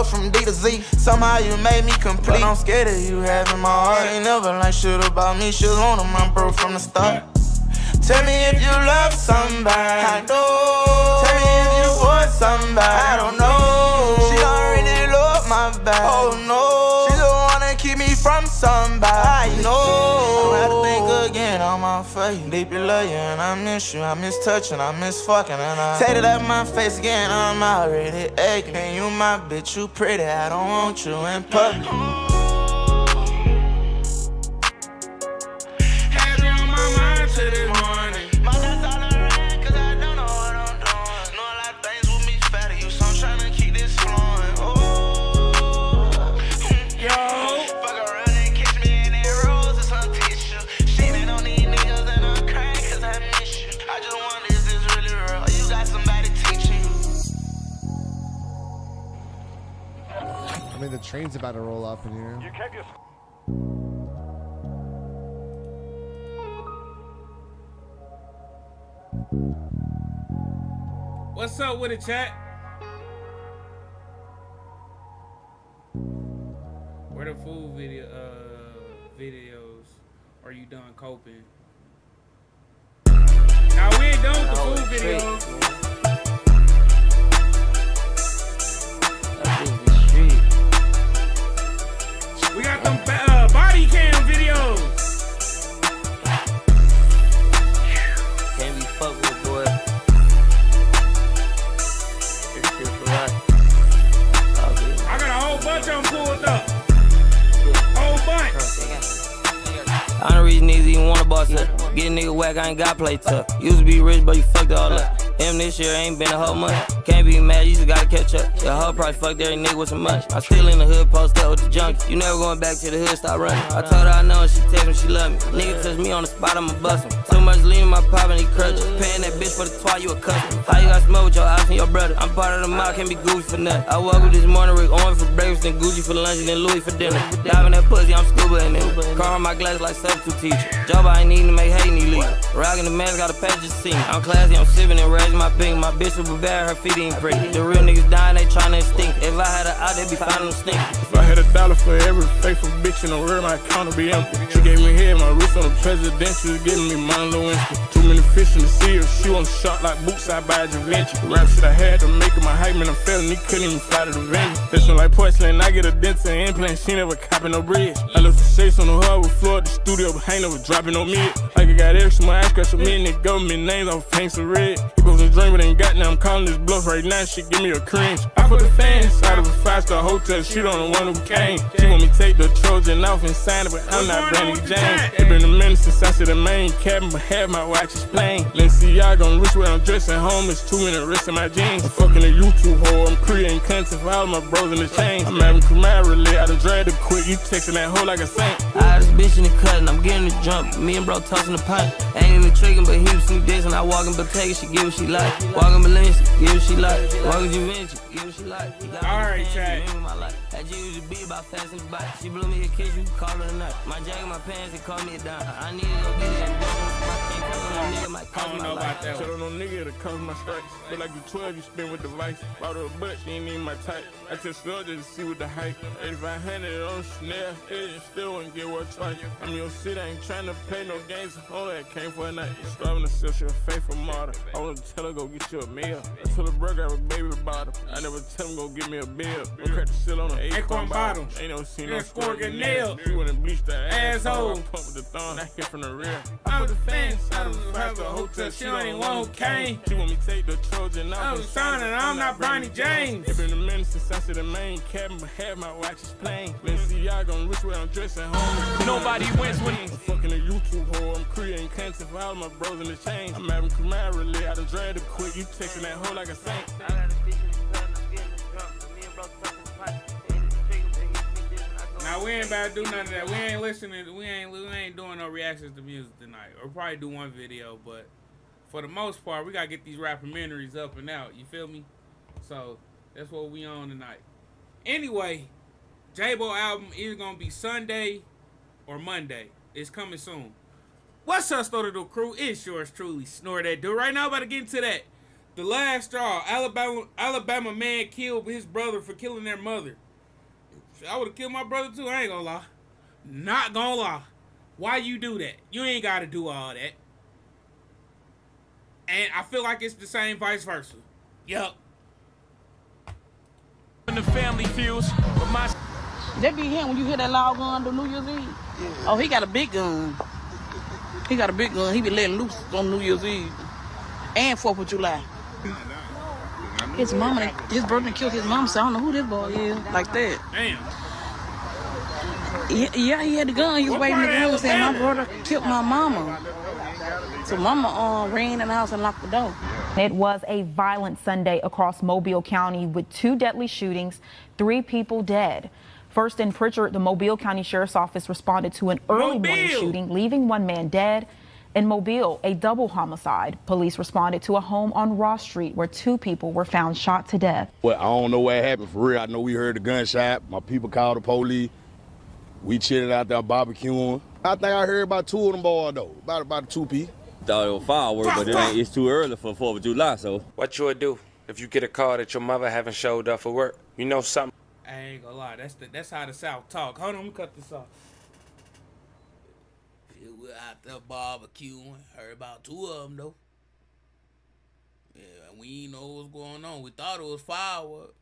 go from D to Z. Somehow you made me complete. But I'm scared of you having my heart. Ain't never like shit about me. Shit on my bro from the start. Tell me if you love somebody. I know. Tell me if you for somebody. I don't know. She don't really love my back. Oh no. She don't wanna keep me from somebody. I know. I gotta think again on my face. Deeply love you and I miss you. I miss touching, I miss fucking, and I take it out my face again. I'm already aching. And you my bitch, you pretty. I don't want you in public. Had you on my mind till this morning. My thoughts all around, cause I don't know what I'm doing. Know a lot of things with me fatter you, so I'm tryna keep this flowing. Oh, Yo. fuck around and kiss me in that rose or some tissue. Shitting on these niggas and I'm crying cause I miss you. I just wonder is this really real? Or you got somebody teaching you? I mean, the train's about to roll up in here. You kept your... What's up with it, chat? Where the food videos? Are you done coping? Now we ain't done with the food videos. We got them body cam videos. Can't be fucked with, boy. I got a whole bunch of them pulled up. Whole bunch. I don't reason niggas even wanna boss up. Get a nigga whack, I ain't got play tough. Used to be rich, but you fucked all up. Him this year ain't been a whole month. Can't be mad, you just gotta catch up. The hoe probably fucked every nigga with some money. I'm still in the hood, post up with the junkie. You never going back to the hood, stop running. I told her I know and she text me she love me. Nigga touch me on the spot, I'ma bust him. Too much lean in my pop and he crutches. Paying that bitch for the twat, you a customer. How you got smoke with your house and your brother? I'm part of the mob, can't be Gucci for nothing. I woke up this morning, Rick Owen for breakfast, then Gucci for lunch, and then Louis for dinner. Diving that pussy, I'm scuba in it. Car on my glass like substitute teacher. Job I ain't needing to make hate me leave. Rockin' the mask, got a patch just see me. I'm classy, I'm sipping and raising my pink. My bitch super bad, her feet ain't pretty. The real niggas dying, they tryna extinct. If I had a out, they be finding them stink. If I had $1 for every faithful bitch in the world, my account would be empty. She gave me head, my wrist on the presidential, giving me mine low instant. Too many fish in the sea, if she on the shot like boots, I buy a Javinci. Rap shit I had to make it my hype, man, I'm felony, couldn't even fly to the venue. This one like porcelain, I get a dent and implant, she never copping no bridge. I left the shakes on the hub with floor at the studio, but ain't never dropping no mid. Like I got extra, my ass got some in the government names off paints of red. He goes and drink, but ain't got now, I'm calling this bluff right now, shit give me a cringe. I put the fan inside of a 5-star hotel, she don't the one who came. She want me to take the Trojan off and sign it, but I'm not Brandon James. It been a minute since I said the main cabin, but have my watch is plain. Let's see y'all gon' rich where I'm dressing home, it's too many risks in my jeans. I'm fucking a YouTube hoe, I'm creating content for all my bros in the chains. I'm having Camaro relay, I done dragged it quick, you texting that hoe like a saint. I had this bitch in the cut and I'm getting the jump. Me and bro tossing the pint. Ain't in the trigger, but he was sneak this and I walk in Bottega, she give what she like. Walking Valencia, give what she like. Walking Givenchy, give what she like. Alright, Chad. That G used to be about fast and bite. She blew me a kiss, you call her a nut. My jacket, my pants, they call me a dime. I need to go get it and go on the spot. Can't tell no nigga might cost my life. Tell no nigga to cover my stripes. Feel like you 12, you spin with the vice. Bought her a butt, she ain't even my type. I just slow just to see what the hype. 8500 on Chanel, it still wouldn't get worth twice. I'm your city, I ain't trying to play no games. All that came for a night. Striving to sell she a faithful martyr. I wanna tell her go get you a meal. I told her bro got a baby bottom. I never tell him go get me a bill. We crack the seal on the acorn bottom. Ain't never seen no score get nailed. She wouldn't bleach that asshole. Pump with the thumb, I hit from the rear. I put the fan inside of a 5-star hotel. She only one who came. She want me to take the Trojan off. I was signing, I'm not Bronny James. It been a minute since I said the main cabin, but have my watch is plain. Let's see y'all gon' rich where I'm dressing home. Nobody wins when I'm fucking a YouTube hoe. I'm creating content for all my bros in the chain. I'm having Camaro relay, I done dragged it quick. You texting that hoe like a saint. I got a bitch in the cut, I'm getting the drunk. Me and bro fucking pipe. Now we ain't about to do none of that. We ain't listening. We ain't doing no reactions to music tonight. Or probably do one video, but for the most part, we gotta get these rappermentaries up and out. You feel me? So that's what we on tonight. Anyway, J-Bo album is gonna be Sunday or Monday. It's coming soon. What's up, Story Crew? It's yours truly, Snore That Dude. Right now, about to get into that The last straw. Alabama man killed his brother for killing their mother. I would have killed my brother too. I ain't gonna lie. Not gonna lie. Why you do that? You ain't gotta do all that. And I feel like it's the same vice versa. Yup. When the family feuds with my... That be him when you hear that loud gun on New Year's Eve. Yeah. Oh, he got a big gun. He got a big gun. He be letting loose on New Year's Eve and 4th of July. His mama, his brother killed his mom, so I don't know who this boy is. Like that. Damn. Yeah, he had the gun. He was waving the gun saying, my brother killed my mama. So mama ran in the house and locked the door. It was a violent Sunday across Mobile County with 2 deadly shootings, 3 people dead. First in Pritchard, the Mobile County Sheriff's Office responded to an early morning shooting, leaving 1 man dead. In Mobile, a double homicide. Police responded to a home on Ross Street where 2 people were found shot to death. Well, I don't know what happened for real. I know we heard the gunshot. My people called the police. We chilling out there barbecuing. I think I heard about 2 of them boys though, about 2 people. Thought it was fireworks, but it's too early for 4th of July, so. What you would do if you get a call that your mother haven't showed up for work? You know something? I ain't gonna lie. That's how the South talk. Hold on, let me cut this off. We're out there barbecuing. Heard about 2 of them though. Yeah, we ain't know what's going on. We thought it was fireworks.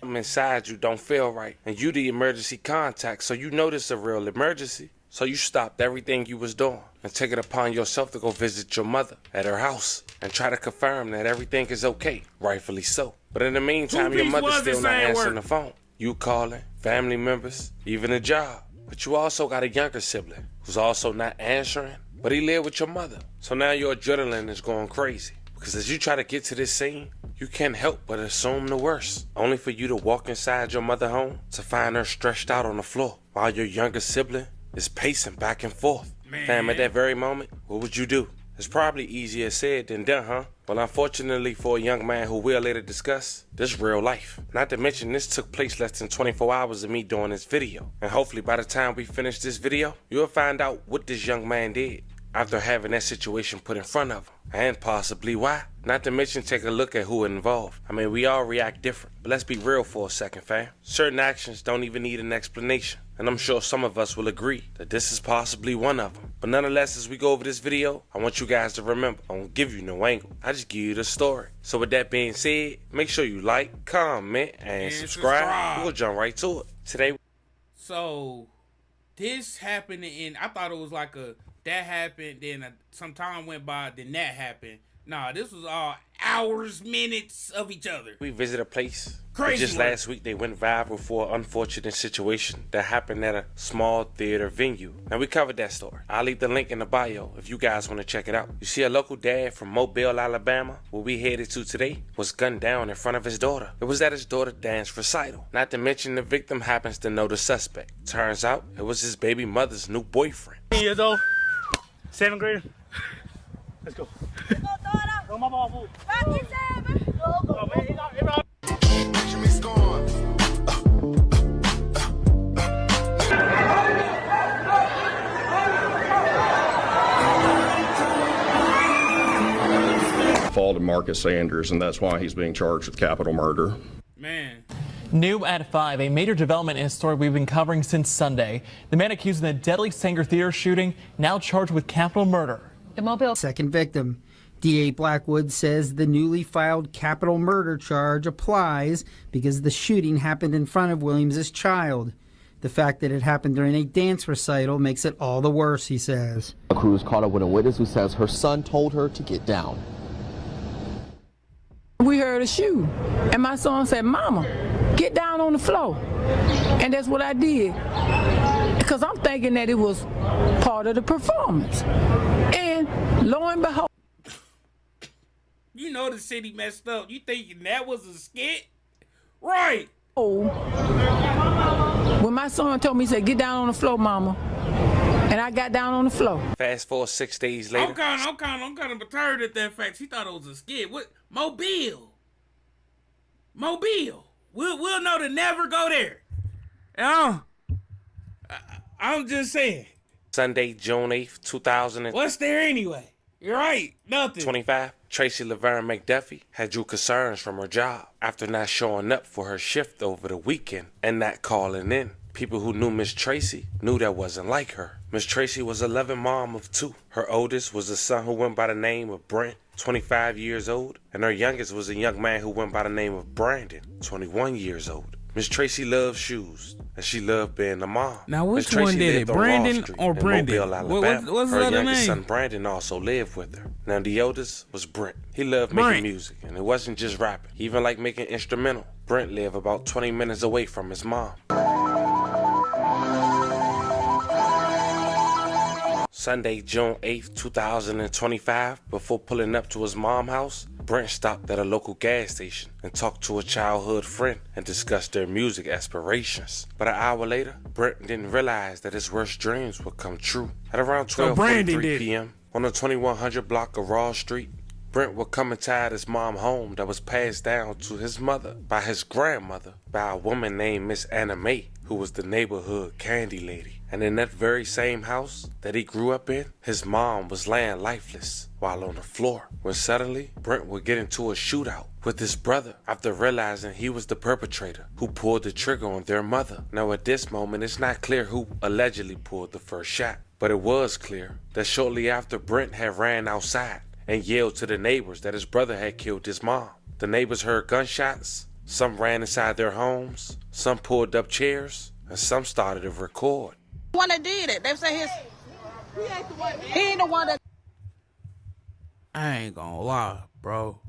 I'm inside you don't feel right, and you the emergency contact, so you know this is a real emergency. So you stopped everything you was doing and take it upon yourself to go visit your mother at her house and try to confirm that everything is okay, rightfully so. But in the meantime, your mother's still not answering the phone. You calling, family members, even a job. But you also got a younger sibling who's also not answering, but he lived with your mother. So now your adrenaline is going crazy. Because as you try to get to this scene, you can't help but assume the worst. Only for you to walk inside your mother's home to find her stretched out on the floor while your younger sibling is pacing back and forth. Fam, at that very moment, what would you do? It's probably easier said than done, huh? Well, unfortunately for a young man who we'll later discuss, this is real life. Not to mention this took place less than 24 hours of me doing this video. And hopefully by the time we finish this video, you'll find out what this young man did after having that situation put in front of him, and possibly why. Not to mention take a look at who involved. I mean, we all react different, but let's be real for a second, fam. Certain actions don't even need an explanation, and I'm sure some of us will agree that this is possibly one of them. But nonetheless, as we go over this video, I want you guys to remember, I won't give you no angle, I just give you the story. So with that being said, make sure you like, comment, and subscribe. We'll jump right to it. Today. So, this happened I thought it was like that happened, then some time went by, then that happened. Nah, this was all hours, minutes of each other. We visited a place. Crazy. Just last week, they went viral for an unfortunate situation that happened at a small theater venue. Now, we covered that story. I'll leave the link in the bio if you guys want to check it out. You see, a local dad from Mobile, Alabama, where we headed to today, was gunned down in front of his daughter. It was at his daughter's dance recital. Not to mention the victim happens to know the suspect. Turns out, it was his baby mother's new boyfriend. 10 years old, 7th grader. Let's go. Go, my ball, fool. Go, man. Fall to Marcus Sanders, and that's why he's being charged with capital murder. Man. New at 5, a major development in a story we've been covering since Sunday. The man accused in the deadly Sanger Theater shooting now charged with capital murder. The Mobile second victim. DA Blackwood says the newly filed capital murder charge applies because the shooting happened in front of Williams' child. The fact that it happened during a dance recital makes it all the worse, he says. Crews caught up with a witness who says her son told her to get down. We heard a shoe, and my son said, "Mama, get down on the floor." And that's what I did, because I'm thinking that it was part of the performance. And lo and behold, you know the city messed up. You thinking that was a skit? Right. Oh, when my son told me, he said, "Get down on the floor, Mama," and I got down on the floor. Fast forward 6 days later. I'm kind of perturbed at that fact. She thought it was a skit. What? Mobile. We'll know to never go there. I'm just saying. Sunday, June 8th, 2000. What's there anyway? You're right. Nothing. 25. Tracy Laverne McDuffie had drew concerns from her job after not showing up for her shift over the weekend and not calling in. People who knew Miss Tracy knew that wasn't like her. Miss Tracy was a loving mom of 2. Her oldest was a son who went by the name of Brent, 25 years old, and her youngest was a young man who went by the name of Brandon, 21 years old. Miss Tracy loved shoes, and she loved being a mom. Now, which Miss one Tracy did lived it, on Brandon Wall Street or in Brendan? Mobile, Alabama. What's her the other youngest name? son Brandon also lived with her. Now, the oldest was Brent. He loved making music, and it wasn't just rapping. He even liked making instrumental. Brent lived about 20 minutes away from his mom. Sunday, June 8th, 2025, before pulling up to his mom's house, Brent stopped at a local gas station and talked to a childhood friend and discussed their music aspirations. But an hour later, Brent didn't realize that his worst dreams would come true. At around 12:43 p.m., on the 2100 block of Raw Street, Brent would come inside his mom's home that was passed down to his mother by his grandmother by a woman named Miss Anna Mae, who was the neighborhood candy lady. And in that very same house that he grew up in, his mom was laying lifeless while on the floor, when suddenly Brent would get into a shootout with his brother after realizing he was the perpetrator who pulled the trigger on their mother. Now at this moment, it's not clear who allegedly pulled the first shot, but it was clear that shortly after Brent had ran outside and yelled to the neighbors that his brother had killed his mom. The neighbors heard gunshots, some ran inside their homes, some pulled up chairs, and some started to record. The one that did it, they say he ain't the one that. I ain't gonna lie, bro.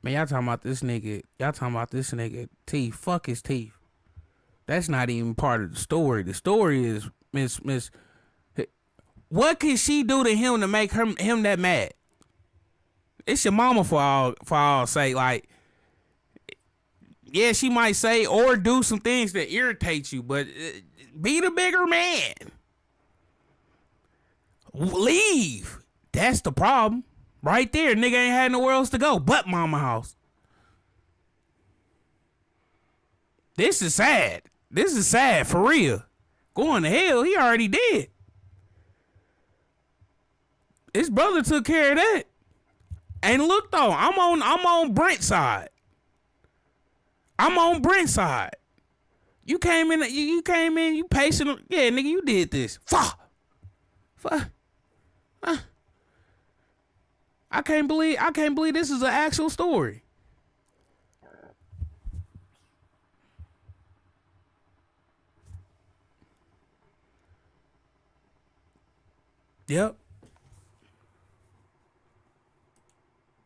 Man, y'all talking about this nigga teeth. Fuck his teeth. That's not even part of the story. The story is Miss. What can she do to him to make him that mad? It's your mama for all sake. Like, yeah, she might say or do some things that irritate you, but be the bigger man. Leave. That's the problem. Right there. Nigga ain't had nowhere else to go but mama house. This is sad. This is sad for real. Going to hell, he already did. His brother took care of that. And look though, I'm on Brent's side. I'm on Brent's side. You came in, you patient. Yeah, nigga, you did this. Fuck. I can't believe this is an actual story. Yep.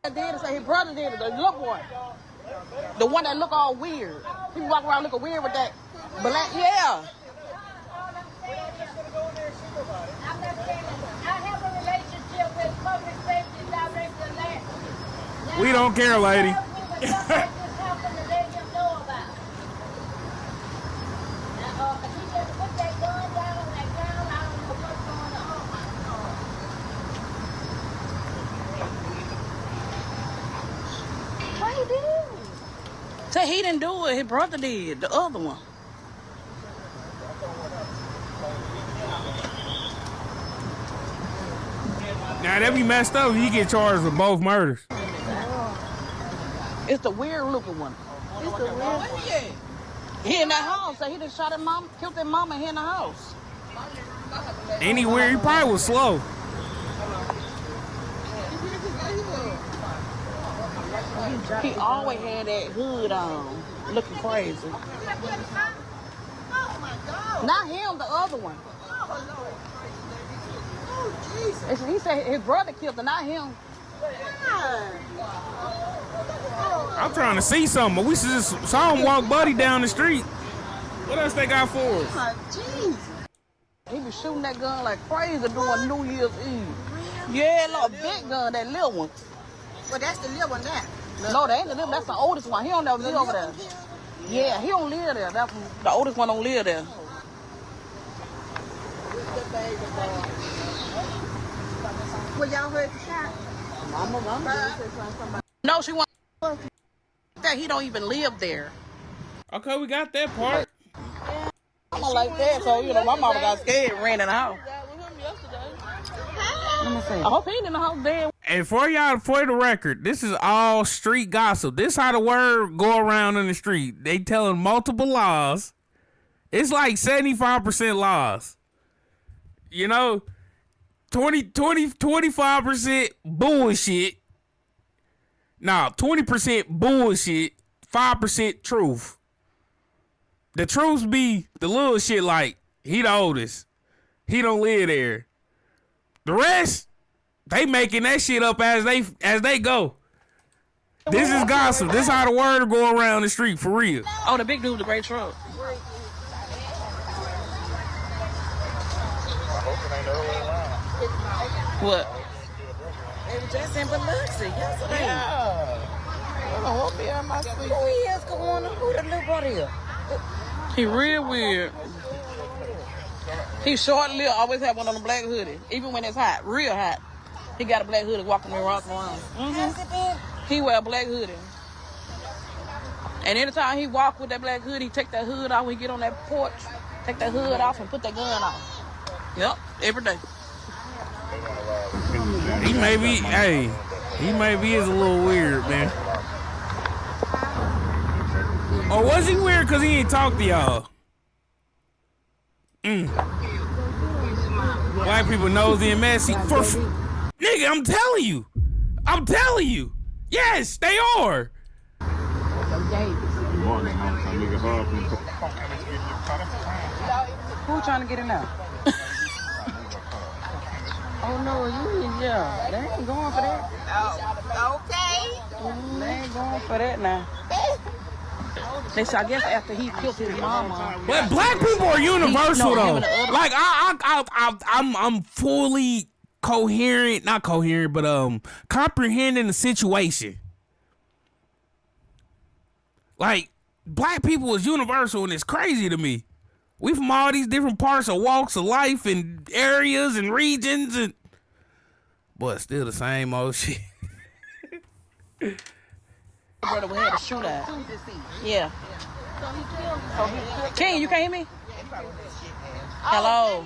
Did it, say his brother did it, the little boy. The one that look all weird. People walk around looking weird with that black, yeah. We don't care, lady. What he did? Say he didn't do it, his brother did, the other one. Now that be messed up, he get charged with both murders. It's the weird looking one. It's the weird one. He in that house, so he just shot his mom, killed his mama here in the house. Anywhere, he probably was slow. He always had that hood on, looking crazy. Not him, the other one. He said his brother killed him, not him. I'm trying to see something, but we just saw him walk Buddy down the street. What else they got for us? He was shooting that gun like crazy during New Year's Eve. Yeah, a big gun, that little one. Well, that's the little one there. No, that ain't the little. That's the oldest one. He don't never live over there. Yeah, he don't live there. The oldest one don't live there. Well, y'all heard the shot? No, she won't. That he don't even live there. Okay, we got that part. I'm like that, so you know my mama got scared and ran in the house. Let me see. I hope he ain't in the house dead. And for y'all, for the record, this is all street gossip. This how the word go around in the street. They telling multiple lies. It's like 75% lies. You know, 25% bullshit. Nah, 20% bullshit, 5% truth. The truth be the little shit like, he the oldest. He don't live there. The rest, they making that shit up as they go. This is gossip. This how the word go around the street for real. Oh, the big dude with the gray truck. What? They were just in Biloxi yesterday. Yeah. Who is Kawana? Who the little brother is? He real weird. He short-lived, always have one on a black hoodie, even when it's hot, real hot. He got a black hoodie walking around. He wear a black hoodie. And anytime he walk with that black hoodie, he take that hood off when he get on that porch, take that hood off and put that gun off. Yep, every day. He may be is a little weird, man. Or was he weird because he ain't talk to y'all? Black people nosy and messy. Nigga, I'm telling you. Yes, they are. Who trying to get him out? Oh no, yeah. They ain't going for that. Okay. They ain't going for that now. They said, I guess after he killed his mama. But black people are universal though. Like I'm fully not coherent, but comprehending the situation. Like black people is universal, and it's crazy to me. We from all these different parts of walks of life and areas and regions, but still the same old shit. Brother, we had a shootout. Yeah. King, you can't hear me? Hello.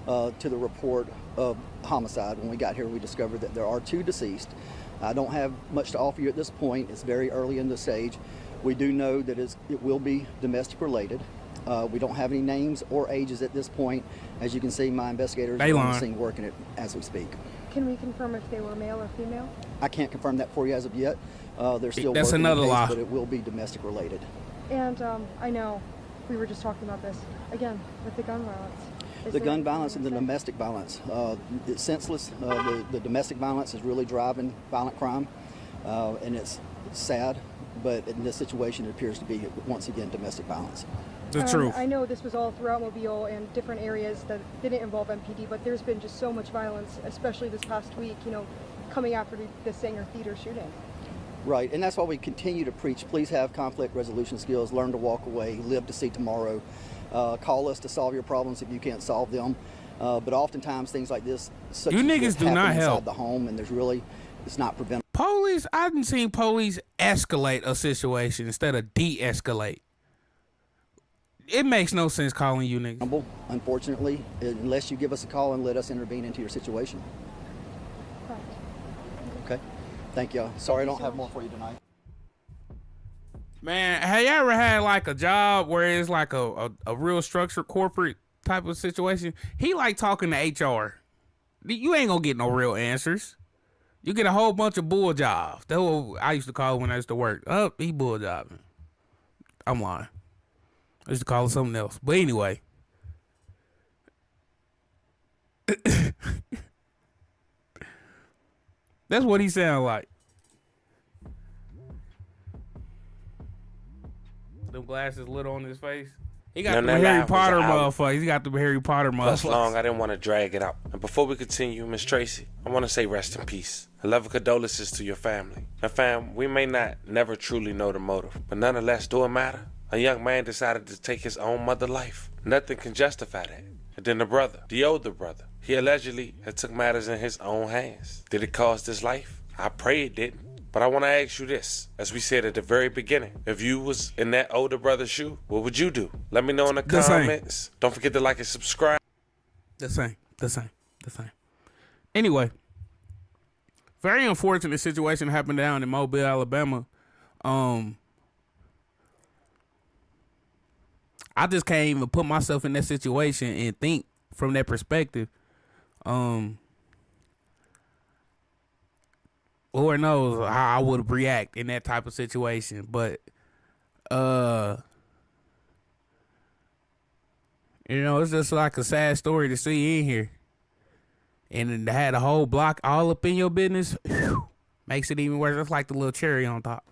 To the report of homicide, when we got here, we discovered that there are 2 deceased. I don't have much to offer you at this point. It's very early in the stage. We do know that it will be domestic related. We don't have any names or ages at this point. As you can see, my investigators are on the scene working it as we speak. Can we confirm if they were male or female? I can't confirm that for you as of yet. They're still That's working another the case, lie. but it will be domestic related. And I know we were just talking about this again with the gun violence. The gun violence and the domestic violence, it's senseless. The domestic violence is really driving violent crime, and it's sad, but in this situation it appears to be, once again, domestic violence. The truth. I know this was all throughout Mobile and different areas that didn't involve MPD, but there's been just so much violence, especially this past week, coming after the Sanger Theater shooting. Right, and that's why we continue to preach, please have conflict resolution skills, learn to walk away, live to see tomorrow. Call us to solve your problems if you can't solve them. But oftentimes things like this, such You as niggas this, do happen not inside help. the home, and it's not preventable. Police, I haven't seen police escalate a situation instead of de-escalate. It makes no sense calling you niggas. Unfortunately, unless you give us a call and let us intervene into your situation. Okay, thank you. Sorry I don't have more for you tonight. Man, have you ever had like a job where it's like a real structured corporate type of situation? He like talking to HR. You ain't gonna get no real answers. You get a whole bunch of bull jobs. That's what I used to call it when I used to work. Oh, he bull jobbing. I'm lying. I used to call it something else. But anyway. That's what he sound like. Them glasses lit on his face. He got the Harry Potter motherfucker. He got the Harry Potter That's motherfucker. long. I didn't want to drag it out. And before we continue, Miss Tracy, I want to say rest in peace. A love and condolences to your family. Now, fam, we may not never truly know the motive, but nonetheless, do it matter? A young man decided to take his own mother's life. Nothing can justify that. And then the brother, the older brother, he allegedly had took matters in his own hands. Did it cause this life? I pray it didn't. But I want to ask you this, as we said at the very beginning, if you was in that older brother's shoe, what would you do? Let me know in the comments. Don't forget to like and subscribe. The same. Anyway, very unfortunate situation happened down in Mobile, Alabama. I just can't even put myself in that situation and think from that perspective. Lord knows how I would react in that type of situation, but it's just like a sad story to see in here. And to have the whole block all up in your business, makes it even worse. It's like the little cherry on top.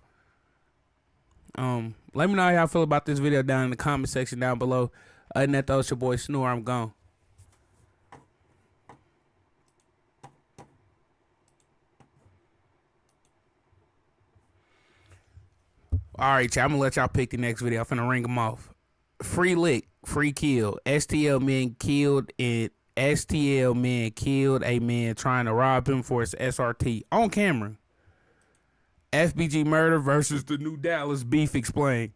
Let me know how y'all feel about this video down in the comment section down below. Other than that, though, it's your boy Snore. I'm gone. All right, y'all. I'm gonna let y'all pick the next video. I'm finna ring them off. Free lick, free kill. STL men killed a man trying to rob him for his SRT on camera. FBG murder versus the New Dallas beef explained.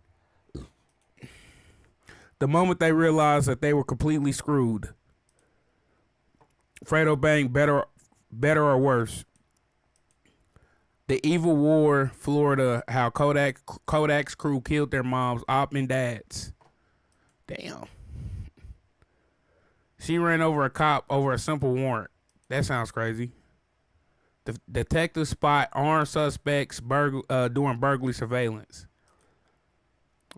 The moment they realized that they were completely screwed. Fredo Bang, better or worse. The Evil War, Florida, how Kodak's crew killed their moms, op and dads. Damn. She ran over a cop over a simple warrant. That sounds crazy. The detective spot armed suspects doing burglary surveillance.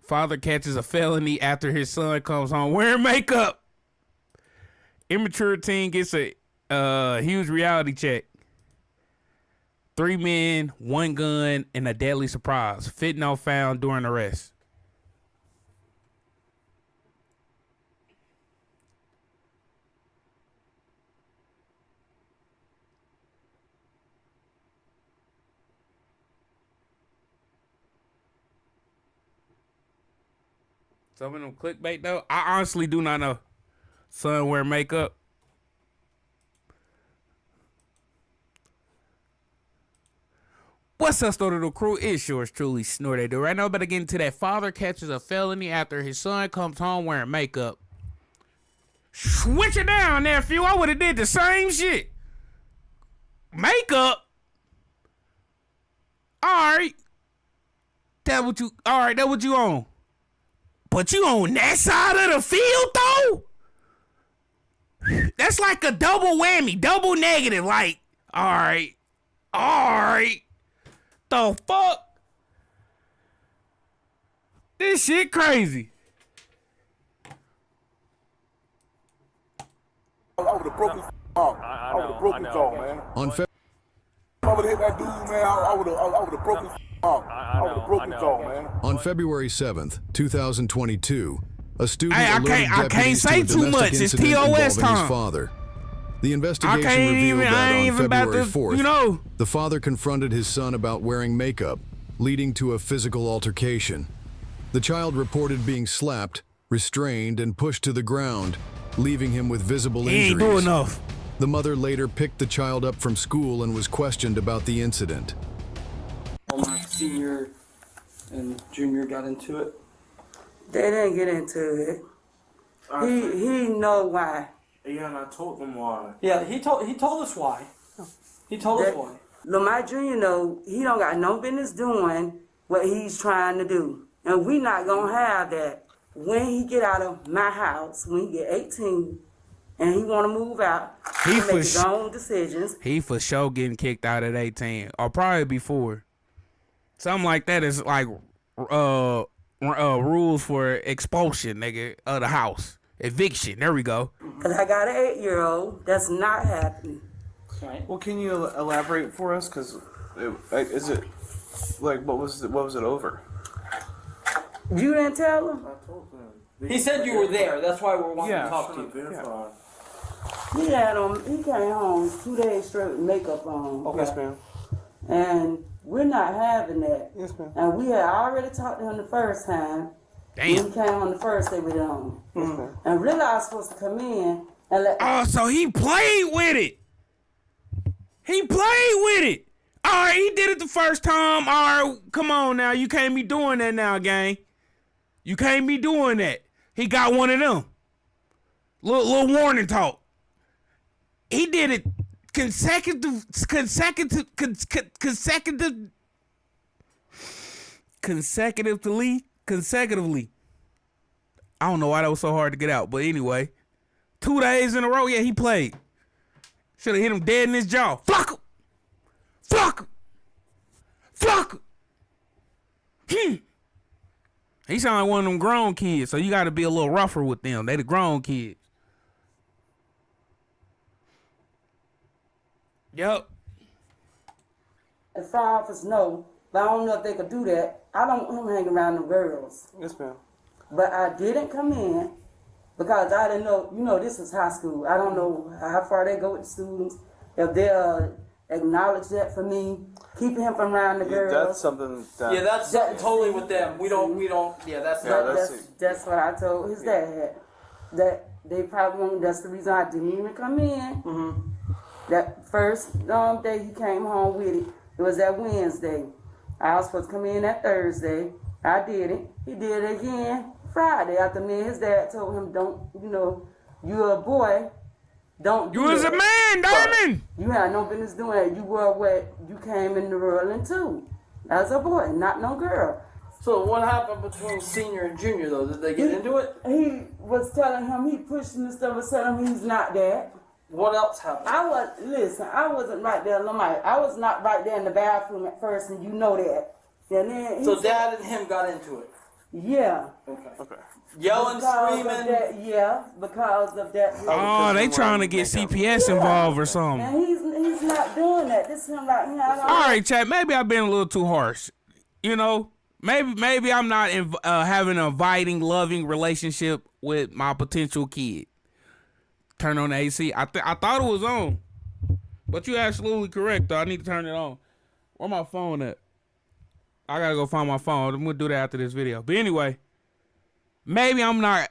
Father catches a felony after his son comes home wearing makeup. Immature teen gets a huge reality check. 3 men, 1 gun, and a deadly surprise. Fentanyl found during arrest. Some of them clickbait though. I honestly do not know. Son wear makeup. What's up, Story Crew? It's yours truly, Snore. They do right now. Better get into that. Father catches a felony after his son comes home wearing makeup. Switch it down, nephew. I would have did the same shit. Makeup. All right. That what you on? But you on that side of the field, though? That's like a double whammy, double negative. Like, all right. The fuck? This shit crazy. I would have broken his arm. I would have broken his arm, man. On If I would have hit that dude, man, I would have broken his arm. I would have broken his arm, man. On February 7th, 2022, a student I can't say too much. It's TOS time. His father. The investigation revealed that on February 4th, the father confronted his son about wearing makeup, leading to a physical altercation. The child reported being slapped, restrained, and pushed to the ground, leaving him with visible injuries. He ain't doing enough. The mother later picked the child up from school and was questioned about the incident. My senior and junior got into it. They didn't get into it. He know why. Yeah, and I told them why. Yeah, he told us why. He told us why. Lamar Jr. know he don't got no business doing what he's trying to do. And we not gonna have that. When he get out of my house, when he get 18, and he wanna move out, he make his own decisions. He for sure getting kicked out at 18, or probably before. Something like that is like rules for expulsion, nigga, of the house. Eviction. There we go. Cause I got an 8-year-old. That's not happening. Right. Well, can you elaborate for us? Cause is it like what was it over? You didn't tell him. I told him. He said you were there. That's why we're wanting to talk to you. He came home 2 days straight with makeup on. Okay. Yes, ma'am. And we're not having that. Yes, ma'am. And we had already talked to him the first time. Damn. When he came on the first day with it on. Mm-hmm. And really I was supposed to come in and let... Oh, so he played with it. He played with it. All right, he did it the first time. All right, come on now. You can't be doing that now, gang. You can't be doing that. He got one of them. Little warning talk. He did it consecutively. I don't know why that was so hard to get out, but anyway, 2 days in a row, yeah, he played. Should have hit him dead in his jaw. Fuck him. Fuck him. Fuck him. He sound like one of them grown kids, so you got to be a little rougher with them. They the grown kids. Yep. The fire office know, but I don't know if they could do that. I don't hang around the girls. Yes, ma'am. But I didn't come in because I didn't know, this is high school. I don't know how far they go with the students. If they'll acknowledge that for me, keeping him from around the girls. That's something that... Yeah, that's totally with them. We don't, yeah, that's what I told his dad. That they probably won't, that's the reason I didn't even come in. Mm-hmm. That first day he came home with it, it was that Wednesday. I was supposed to come in that Thursday. I did it. He did it again Friday after me and his dad told him, don't, you're a boy. Don't do You was that. a man, Diamond. You had no business doing that. You were what you came in the world into. As a boy, not no girl. So what happened between senior and junior, though? Did they get into it? He was telling him, he pushed him and stuff, was telling him he's not that. What else happened? I wasn't right there. I was not right there in the bathroom at first, and you know that. And then so Dad and him got into it? Yeah. Okay. Yelling, screaming? Because of that. Oh, they trying to get CPS involved or something. And he's not doing that. This is him right here. All right, chat. Maybe I've been a little too harsh. Maybe I'm not having an inviting, loving relationship with my potential kid. Turn on the AC. I thought it was on, but you're absolutely correct. Though I need to turn it on. Where my phone at? I gotta go find my phone. I'm gonna do that after this video. But anyway, maybe I'm not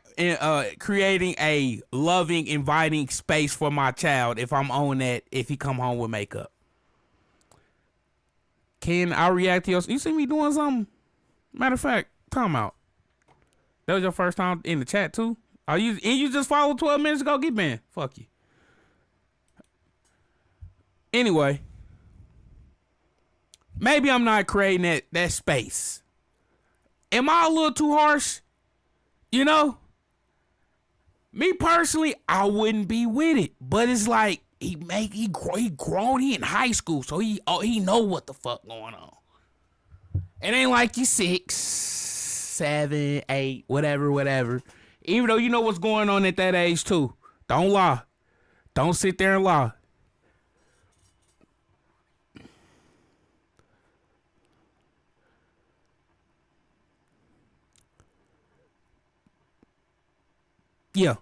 creating a loving, inviting space for my child if I'm on that. If he come home with makeup, can I react to your? You see me doing something? Matter of fact, time out. That was your first time in the chat too. You just followed 12 minutes ago? Get banned. Fuck you. Anyway, maybe I'm not creating that space. Am I a little too harsh? Me personally, I wouldn't be with it. But it's like he grown. He in high school, so he know what the fuck going on. It ain't like you 6, 7, 8, whatever. Even though you know what's going on at that age too. Don't lie. Don't sit there and lie. Yeah.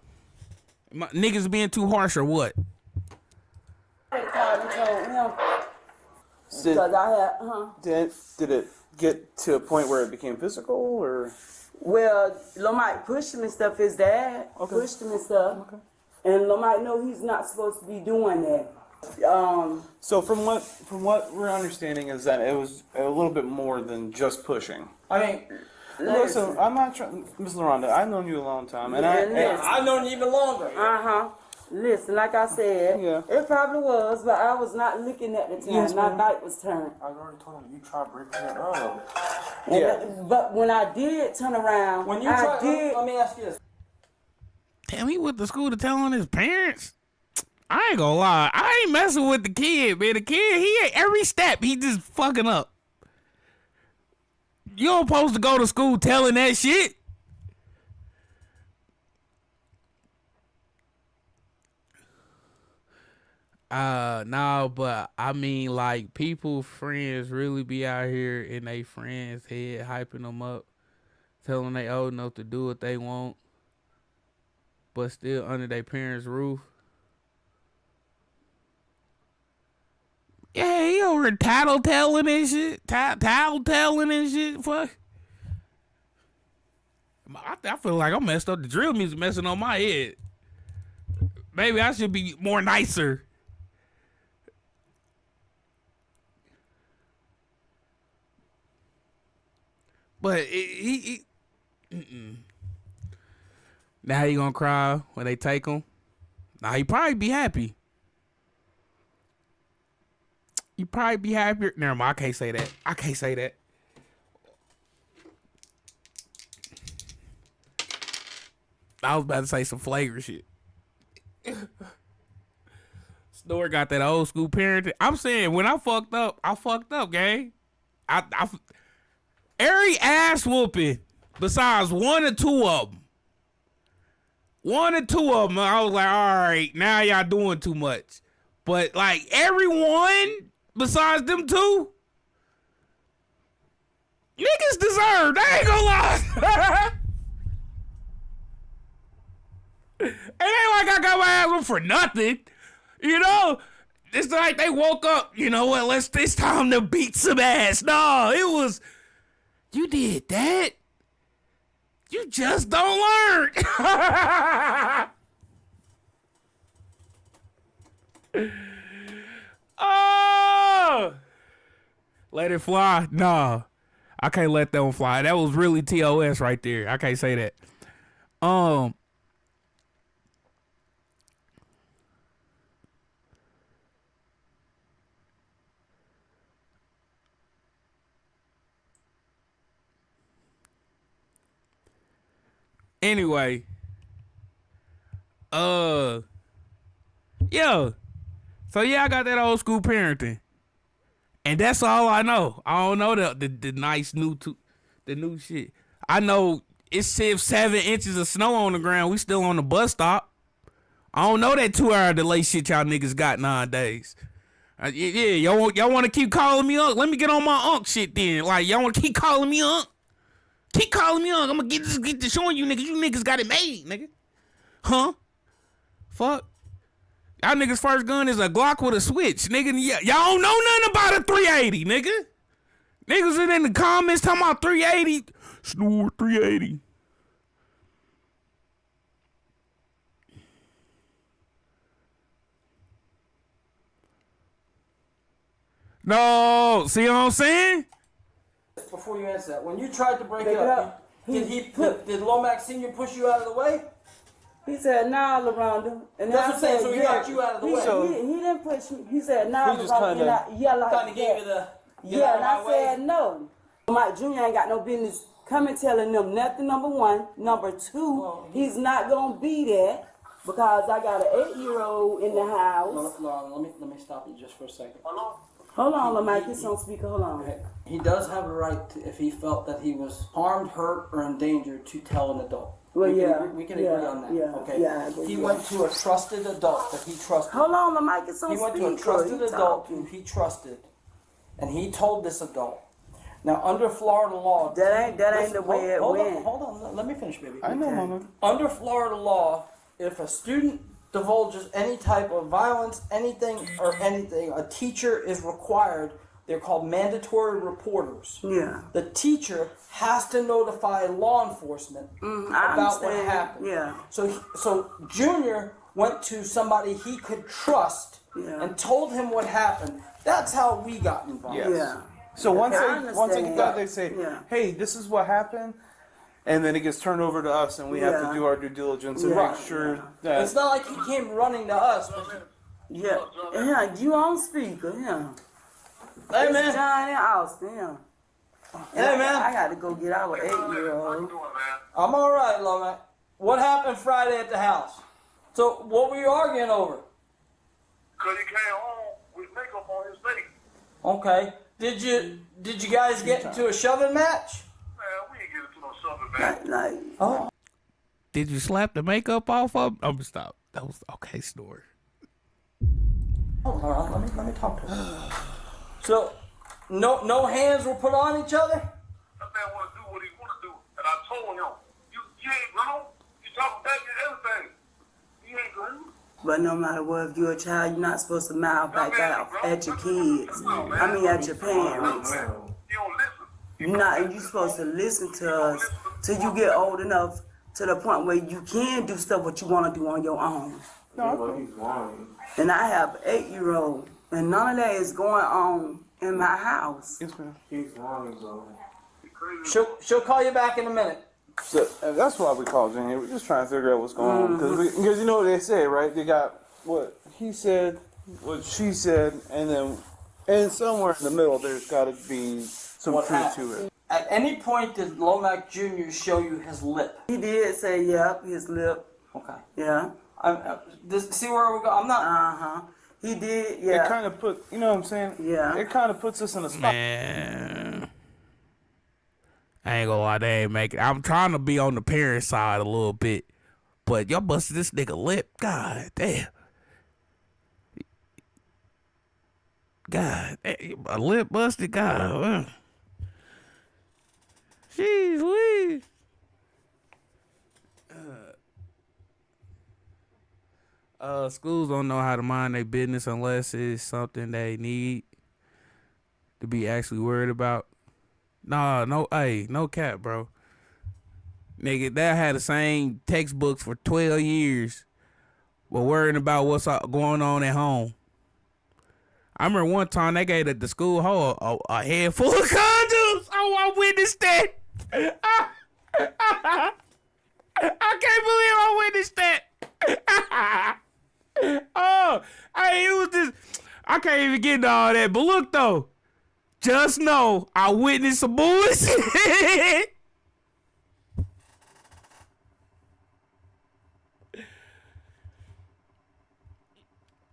My niggas being too harsh or what? Did it get to a point where it became physical, or? Well, Lomite pushed him and stuff. His dad pushed him and stuff. Okay. And Lomite know he's not supposed to be doing that. So from what we're understanding is that it was a little bit more than just pushing. I mean, listen, I'm not trying, Miss LaRonda. I've known you a long time, and I've known you even longer. Listen, like I said, it probably was, but I was not looking at the time. Yes, my ma'am. back was turned. I already told him you tried breaking it up. But when I did turn around, let me ask you this. Damn, he went to school to tell on his parents? I ain't gonna lie. I ain't messing with the kid, man. The kid, he every step, he just fucking up. You don't supposed to go to school telling that shit. No, but I mean, like, friends really be out here in they friends' head, hyping them up, telling they old enough to do what they want, but still under their parents' roof. Yeah, he over tattletelling and shit. Tattletelling and shit. Fuck. I feel like I'm messed up. The drill music messing on my head. Maybe I should be more nicer. But now he gonna cry when they take him. Now he probably be happy. You probably be happier. Never mind, I can't say that. I can't say that. I was about to say some flagrant shit. Snore got that old school parenting. I'm saying when I fucked up, gang. Every ass whooping besides one or two of them. I was like, all right, now y'all doing too much. But like everyone besides them two, niggas deserved. I ain't gonna lie. It ain't like I got my ass whooped for nothing. You know? It's like they woke up, you know what, it's time to beat some ass. No, it was, you did that. You just don't learn. Oh, let it fly. No, I can't let that one fly. That was really TOS right there. I can't say that. Anyway, so yeah, I got that old school parenting, and that's all I know. I don't know the nice new shit. I know it's 7 inches of snow on the ground. We still on the bus stop. I don't know that 2-hour delay shit y'all niggas got nowadays. Y'all want to keep calling me Unc? Let me get on my Unc shit then. Like y'all want to keep calling me Unc? Keep calling me Unc. I'm gonna get to showing you niggas. You niggas got it made, nigga. Huh? Fuck. Y'all niggas' first gun is a Glock with a switch, nigga. Y'all don't know nothing about a 380, nigga. Niggas in the comments talking about 380. Snore 380. No, see what I'm saying? Before you answer that, when you tried to break it up, did Lomax Sr. push you out of the way? He said, nah, LaRonda. And that's what I'm saying, so he got you out of the way. He didn't push me. He said, nah, LaRonda. Kind of gave you the... Yeah, and I said no. Mike Jr. ain't got no business coming telling them nothing, number one. Number two, he's not going to be there because I got an 8-year-old in the house. Lauren, let me stop you just for a second. Hold on, Lamike, it's on speaker, hold on. He does have a right to, if he felt that he was harmed, hurt, or endangered, to tell an adult. Well, we can agree on that. Okay. Yeah, he went to a trusted adult that he trusted. Hold on, Lamike, it's on speaker. He went to a trusted adult who he trusted, and he told this adult. Now, under Florida law, that ain't the way it went. Hold on, let me finish, baby. I know, Mama. Under Florida law, if a student divulges any type of violence, anything, a teacher is required. They're called mandatory reporters. Yeah. The teacher has to notify law enforcement about what happened. Yeah. So Junior went to somebody he could trust and told him what happened. That's how we got involved. Yes. Yeah. So once they get that, they say, hey, this is what happened. And then it gets turned over to us, and we have to do our due diligence and make sure that... It's not like he came running to us. Yeah, you on speaker, Hey, man. It's John and Austin, Hey, man. I got to go get our 8-year-old. I'm all right, Lomax. What happened Friday at the house? So, what were you arguing over? Because he came home with makeup on his face. Okay. Did you guys get into a shoving match? Oh. Did you slap the makeup off of him? I'm gonna stop. That was okay, Snore. Hold on, let me talk to him. So, no hands were put on each other? That man want to do what he want to do, and I told him, you ain't wrong. You talking back and everything. You ain't wrong. But no matter what, if you're a child, you're not supposed to mouth back out at your kids. I mean, at your parents. You don't listen. You're supposed to listen to us till you get old enough to the point where you can do stuff what you want to do on your own. And I have an 8-year-old, and none of that is going on in my house. Yes, ma'am. She'll call you back in a minute. So that's why we called in here. We're just trying to figure out what's going on. Because you know what they say, right? They got what he said, what she said, and then And somewhere in the middle, there's got to be some truth to it. At any point did Lomax Jr. show you his lip? He did say, yep, his lip. Okay. Yeah. See where we go? I'm not. Uh-huh. He did, yeah. It kind of put, you know what I'm saying? Yeah. It kind of puts us in a spot. Man, I ain't gonna lie, they ain't make it. I'm trying to be on the parent side a little bit, but y'all busted this nigga lip. God damn. God, a lip busted. God. Jeez, Louise. Schools don't know how to mind their business unless it's something they need to be actually worried about. Nah, no cap, bro. Nigga, that had the same textbooks for 12 years, but worrying about what's going on at home. I remember one time they gave the school hall a head full of condoms. Oh, I witnessed that. I can't believe I witnessed that. Oh, it was just, I can't even get into all that. But look, though, just know I witnessed some bullshit.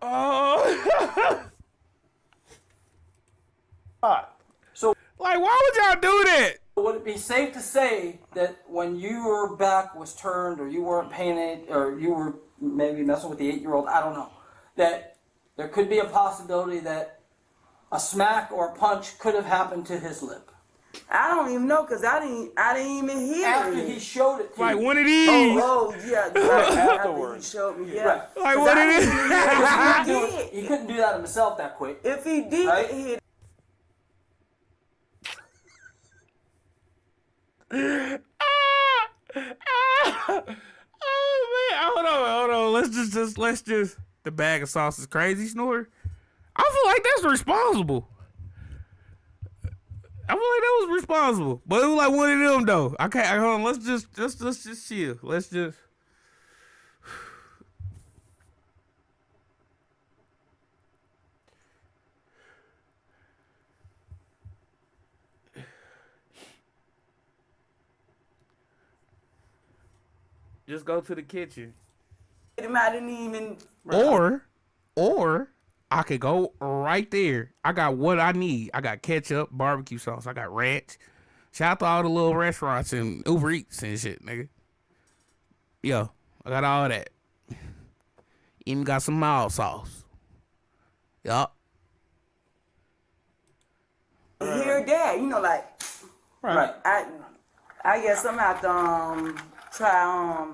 Oh. So, like, why would y'all do that? Would it be safe to say that when your back was turned, or you weren't paying it, or you were maybe messing with the 8-year-old, I don't know, that there could be a possibility that a smack or a punch could have happened to his lip? I don't even know, because I didn't even hear After it. he showed it to like you. one of these. Oh, yeah. After he showed me, yeah. Right. Like what it is. He couldn't do that himself that quick. If he did, right? Oh man, hold on. Let's just the bag of sauce is crazy snore. I feel like that's responsible. I feel like that was responsible, but it was like one of them though. I can't. Hold on. Let's just chill. Let's just. Just go to the kitchen. I didn't even. Or I could go right there. I got what I need. I got ketchup, barbecue sauce. I got ranch. Shout out to all the little restaurants and Uber Eats and shit, nigga. Yo, I got all that. Even got some mild sauce. Yup. Hear that, like. Right. I guess I'm out to try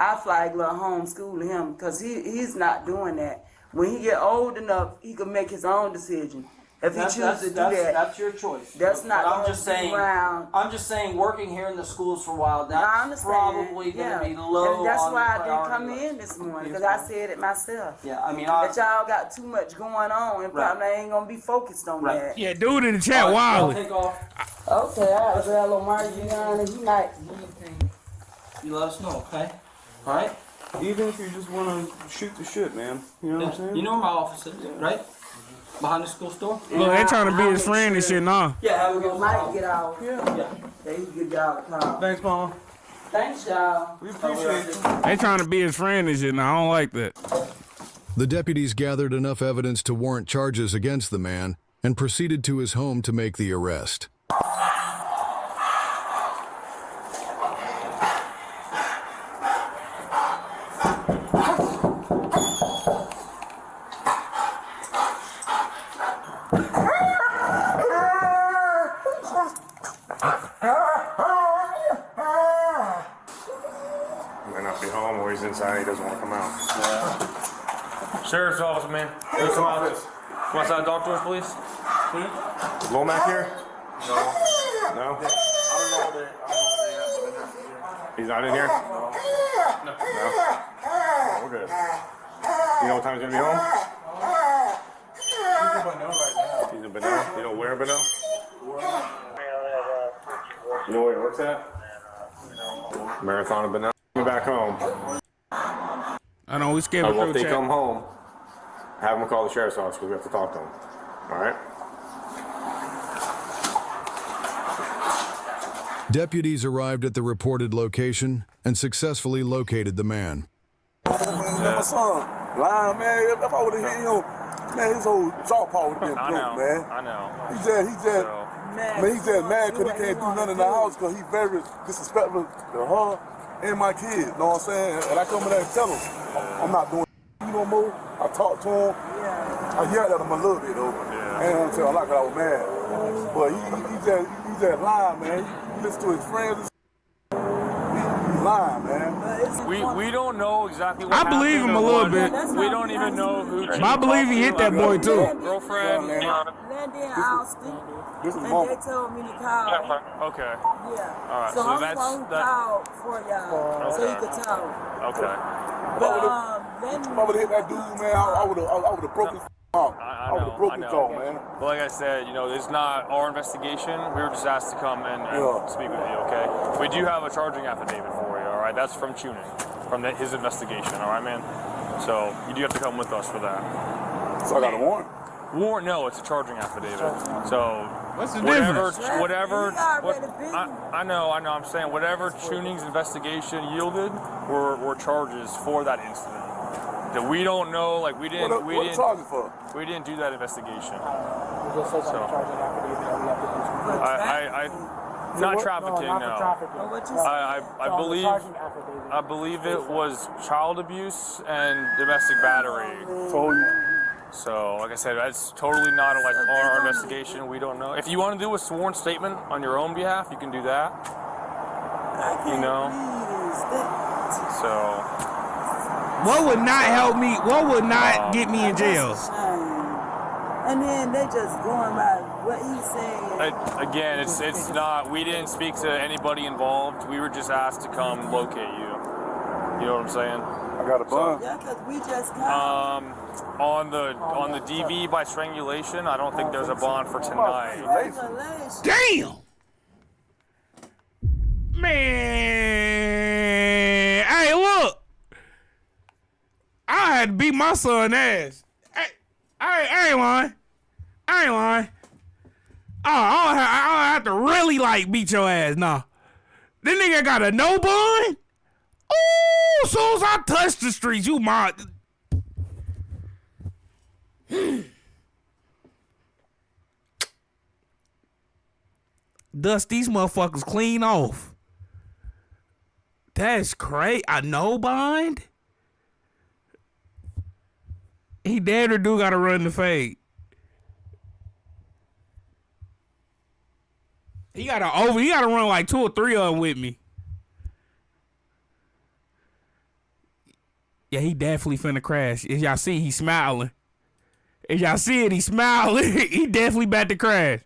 I flag little homeschool him, because he's not doing that. When he get old enough, he can make his own decision. If he chooses to do that, that's your choice. That's not. I'm just saying. I'm just saying, working here in the schools for a while, that's probably going to be low. And that's on why the I didn't come priority in this morning, because I said it myself. Yeah, I mean, that y'all got too much going on, and probably ain't gonna be focused on that. Yeah, dude in the chat, wild. Okay, I gotta grab Lamar Jr. He might. You let us know, okay? All right. Even if you just want to shoot the shit, man. You know what I'm saying? You know where my office is, right? Behind the school store. Look, they trying to be his friend and shit now. Yeah, we might get out. Yeah. He get y'all a call. Thanks, Mama. Thanks, y'all. We appreciate you. They trying to be his friend and shit now. I don't like that. The deputies gathered enough evidence to warrant charges against the man and proceeded to his home to make the arrest. Inside, he doesn't want to come out. Yeah. Sheriff's office, man. Please come out. Come outside, talk to us, please. Lomax here? No. No? I don't know where they. He's not in here? No. Oh, we're good. You know what time he's gonna be home? He's in Bonneau right now. He's in Bonneau? You know where Bonneau? You know where he works at? Marathon of Bonneau. Back home. I know we skipping through if they chat. come home, have them call the sheriff's office because we have to talk to them. All right. Deputies arrived at the reported location and successfully located the man. My son, lying, man. If I would have hit him, man, his whole jaw paw would have been broke, man. I know. He's just mad because he can't do nothing in the house because he's very disrespectful to her and my kids. Know what I'm saying? And I come in there and tell him, I'm not doing no more. I talked to him. I yelled at him a little bit though. And I'm telling him like I was mad. But he just lying, man. He listen to his friends. He's lying, man. We don't know exactly what I believe him a little bit. We don't even know who. I believe he hit that boy too. Girlfriend. Landon Austin. This is and mama. they told me to call. Okay. Yeah. All right. So I'm the that's one who called for y'all, so he could talk. Okay. But if I would have hit that dude, man, I would have broken his off. I would have broken his jaw, man. But like I said, you know, it's not our investigation. We were just asked to come and speak with you, okay? We do have a charging affidavit for you, all right? That's from tuning, from his investigation, all right, man? So you do have to come with us for that. So I got a warrant? Warrant? No, it's a charging affidavit. So what's the difference? I know. I'm saying whatever tuning's investigation yielded were charges for that incident. That we don't know, like we didn't do that investigation. Not trafficking, no. I believe it was child abuse and domestic battery. So, like I said, that's totally not like our investigation. We don't know. If you want to do a sworn statement on your own behalf, you can do that. You know. So. What would not help me? What would not get me in jail? And then they just going by what he said. Again, it's not. We didn't speak to anybody involved. We were just asked to come locate you. You know what I'm saying? I got a bond. Yeah, because we just called. On the DV by strangulation, I don't think there's a bond for tonight. Damn. Man, hey, look. I had to beat my son ass. I ain't lying. I have to really like beat your ass. Nah. This nigga got a no bond? Ooh, as soon as I touch the streets, you my. Dust these motherfuckers clean off. That's crazy. A no bond? He damn or do gotta run the fade. He gotta run like 2 or 3 of them with me. Yeah, he definitely finna crash. As y'all see, he's smiling. As y'all see it, he's smiling. He definitely about to crash.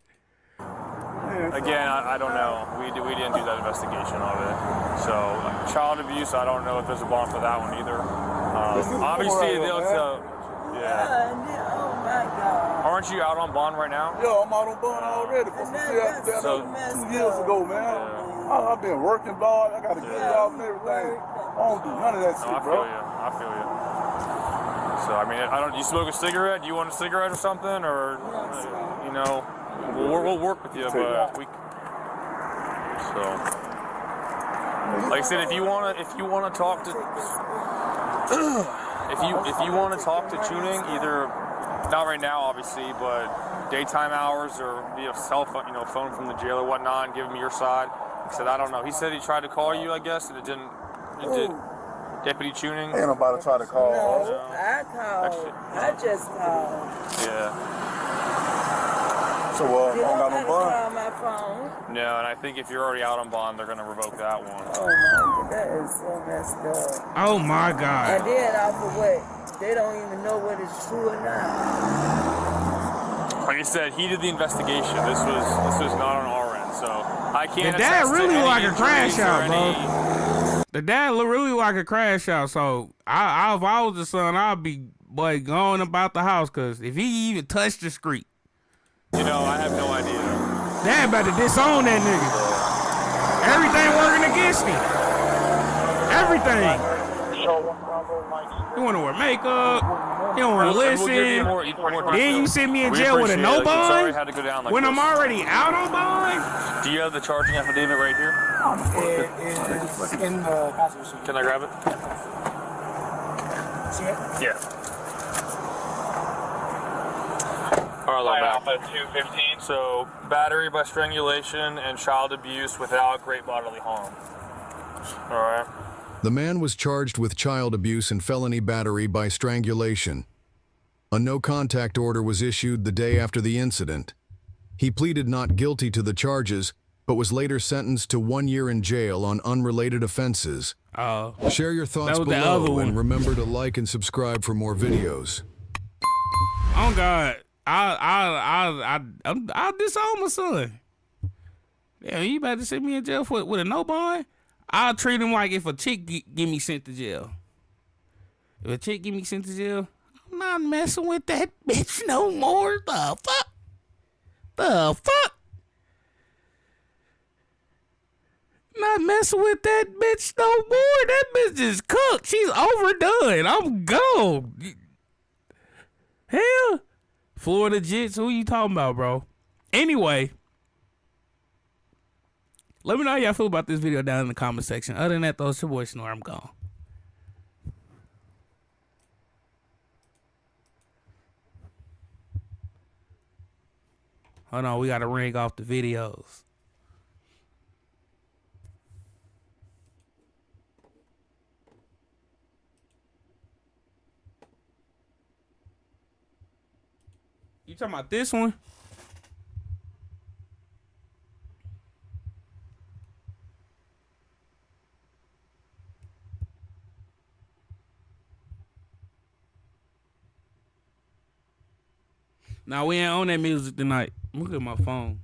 Again, I don't know. We didn't do that investigation of it. So, child abuse, I don't know if there's a bond for that one either. Obviously, they'll tell. Yeah. Oh my God. Aren't you out on bond right now? Yeah, I'm out on bond already. From 2 years ago, man. I've been working, dog. I got a good job and everything. I don't do none of that shit, bro. I feel you. So, I mean, you smoke a cigarette? Do you want a cigarette or something? Or, you know, we'll work with you, but we. So, like I said, if you want to talk to. If you want to talk to tuning, either not right now, obviously, but daytime hours or via cell phone, phone from the jail or whatnot, and give him your side. He said, I don't know. He said he tried to call you, I guess, and it didn't. It did. Deputy tuning. Ain't nobody try to call. No, I called. I just called. Yeah. So I don't got no bond. My phone. No, and I think if you're already out on bond, they're gonna revoke that one. Oh my, that is so messed up. Oh my God. And then off of what? They don't even know whether it's true or not. Like I said, he did the investigation. This was not on our end, so I can't. The dad really look like a crash out, bro. The dad look really like a crash out. So if I was the son, I'd be going about the house, cause if he even touched the street. I have no idea. Dad about to disown that nigga. Everything working against him. Everything. You want to wear makeup. You don't want to listen. Then you send me in jail with a no bond when I'm already out on bond. Do you have the charging affidavit right here? It's in the passenger seat. Can I grab it? See it? Yeah. All right, Alpha 215. So, battery by strangulation and child abuse without great bodily harm. All right. The man was charged with child abuse and felony battery by strangulation. A no-contact order was issued the day after the incident. He pleaded not guilty to the charges, but was later sentenced to 1 year in jail on unrelated offenses. Share your thoughts below and remember to like and subscribe for more videos. Oh God, I'll disown my son. Yeah, you about to send me in jail with a no bond? I'll treat him like if a chick get me sent to jail. If a chick get me sent to jail, I'm not messing with that bitch no more. The fuck? The fuck? Not messing with that bitch no more. That bitch is cooked. She's overdone. I'm gone. Hell, Florida Jits, who you talking about, bro? Anyway, let me know how y'all feel about this video down in the comment section. Other than that, though, it's your boy Snore. I'm gone. Hold on, we gotta ring off the videos. You talking about this one? Nah, we ain't on that music tonight. Look at my phone.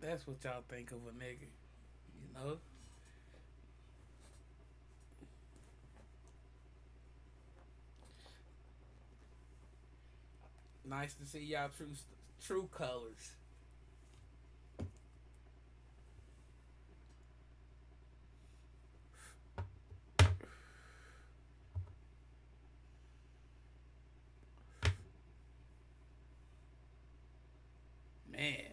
That's what y'all think of a nigga, you know? Nice to see y'all true colors. Man.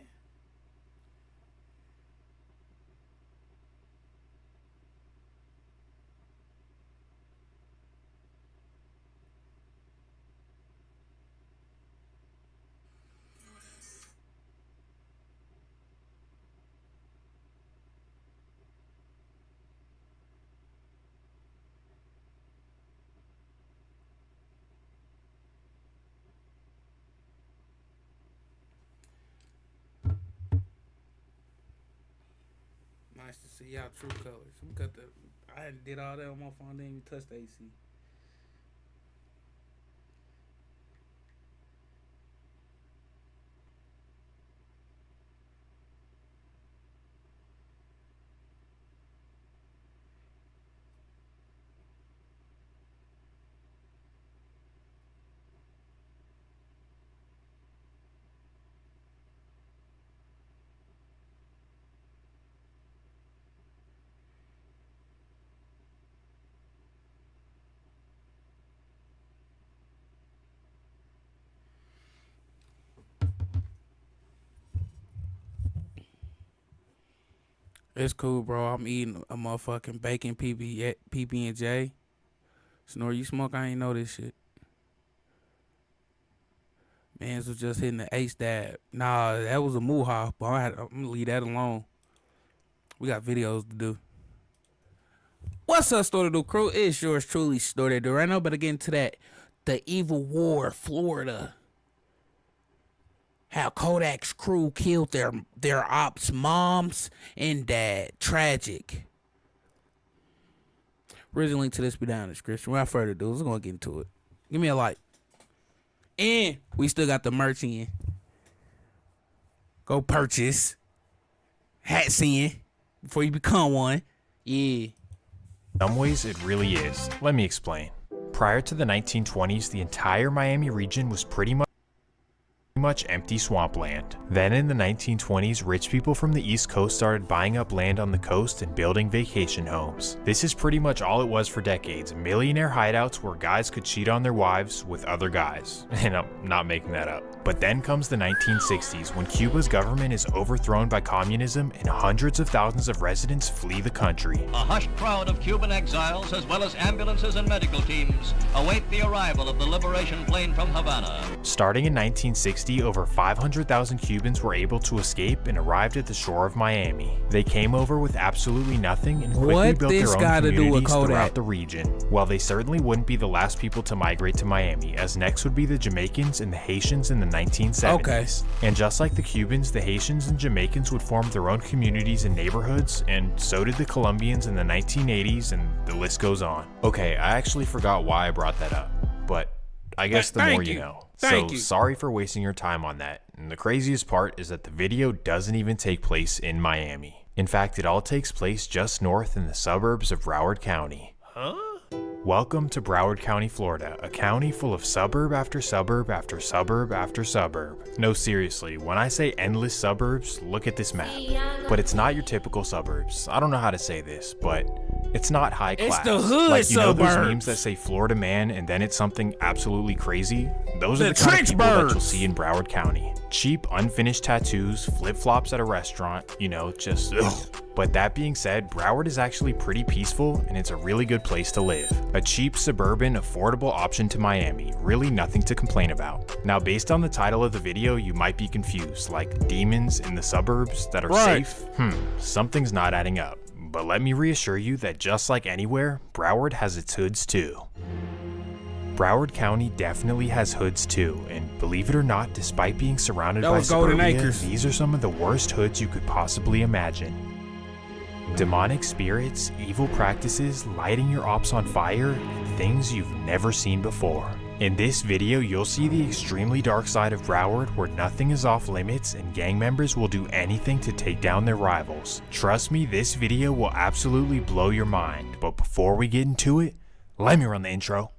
Nice to see y'all true colors. We got the. I hadn't did all that on my phone. Didn't even touch the AC. It's cool, bro. I'm eating a motherfucking bacon PB&J. Snore, you smoke? I ain't know this shit. Mans was just hitting the H dab. Nah, that was a Muha, but I'm gonna leave that alone. We got videos to do. What's up, Story Do Crew? It's yours truly, Story Do. Right now, but again to that, the Evil War, Florida. How Kodak's crew killed their ops' moms and dad. Tragic. Original link to this be down in the description. Without further ado, let's go get into it. Give me a like. And we still got the merch in. Go purchase. Hats in before you become one. Yeah. In some ways, it really is. Let me explain. Prior to the 1920s, the entire Miami region was pretty much empty swampland. Then in the 1920s, rich people from the East Coast started buying up land on the coast and building vacation homes. This is pretty much all it was for decades. Millionaire hideouts where guys could cheat on their wives with other guys. And I'm not making that up. But then comes the 1960s when Cuba's government is overthrown by communism and hundreds of thousands of residents flee the country. A hushed crowd of Cuban exiles, as well as ambulances and medical teams, await the arrival of the liberation plane from Havana. Starting in 1960, over 500,000 Cubans were able to escape and arrived at the shore of Miami. They came over with absolutely nothing and quickly built their own communities throughout the region. While they certainly wouldn't be the last people to migrate to Miami, as next would be the Jamaicans and the Haitians in the 1970s. Okay. And just like the Cubans, the Haitians and Jamaicans would form their own communities and neighborhoods, and so did the Colombians in the 1980s, and the list goes on. Okay, I actually forgot why I brought that up, but I guess the more you know. So sorry for wasting your time on that. And the craziest part is that the video doesn't even take place in Miami. In fact, it all takes place just north in the suburbs of Broward County. Huh? Welcome to Broward County, Florida, a county full of suburb after suburb after suburb after suburb. No, seriously, when I say endless suburbs, look at this map. But it's not your typical suburbs. I don't know how to say this, but it's not high class. It's the hood like, you know suburbs. those memes that say Florida man and then it's something absolutely crazy? Those are the kind of people that you'll see in Broward County. Cheap, unfinished tattoos, flip-flops at a restaurant, you know, just ugh. But that being said, Broward is actually pretty peaceful and it's a really good place to live. A cheap, suburban, affordable option to Miami. Really nothing to complain about. Now, based on the title of the video, you might be confused, like demons in the suburbs that are safe? Something's not adding up. But let me reassure you that just like anywhere, Broward has its hoods too. Broward County definitely has hoods too, and believe it or not, despite being surrounded by suburbia, these are some of the worst hoods you could possibly imagine. Demonic spirits, evil practices, lighting your ops on fire, and things you've never seen before. In this video, you'll see the extremely dark side of Broward where nothing is off limits and gang members will do anything to take down their rivals. Trust me, this video will absolutely blow your mind, but before we get into it, let me run the intro.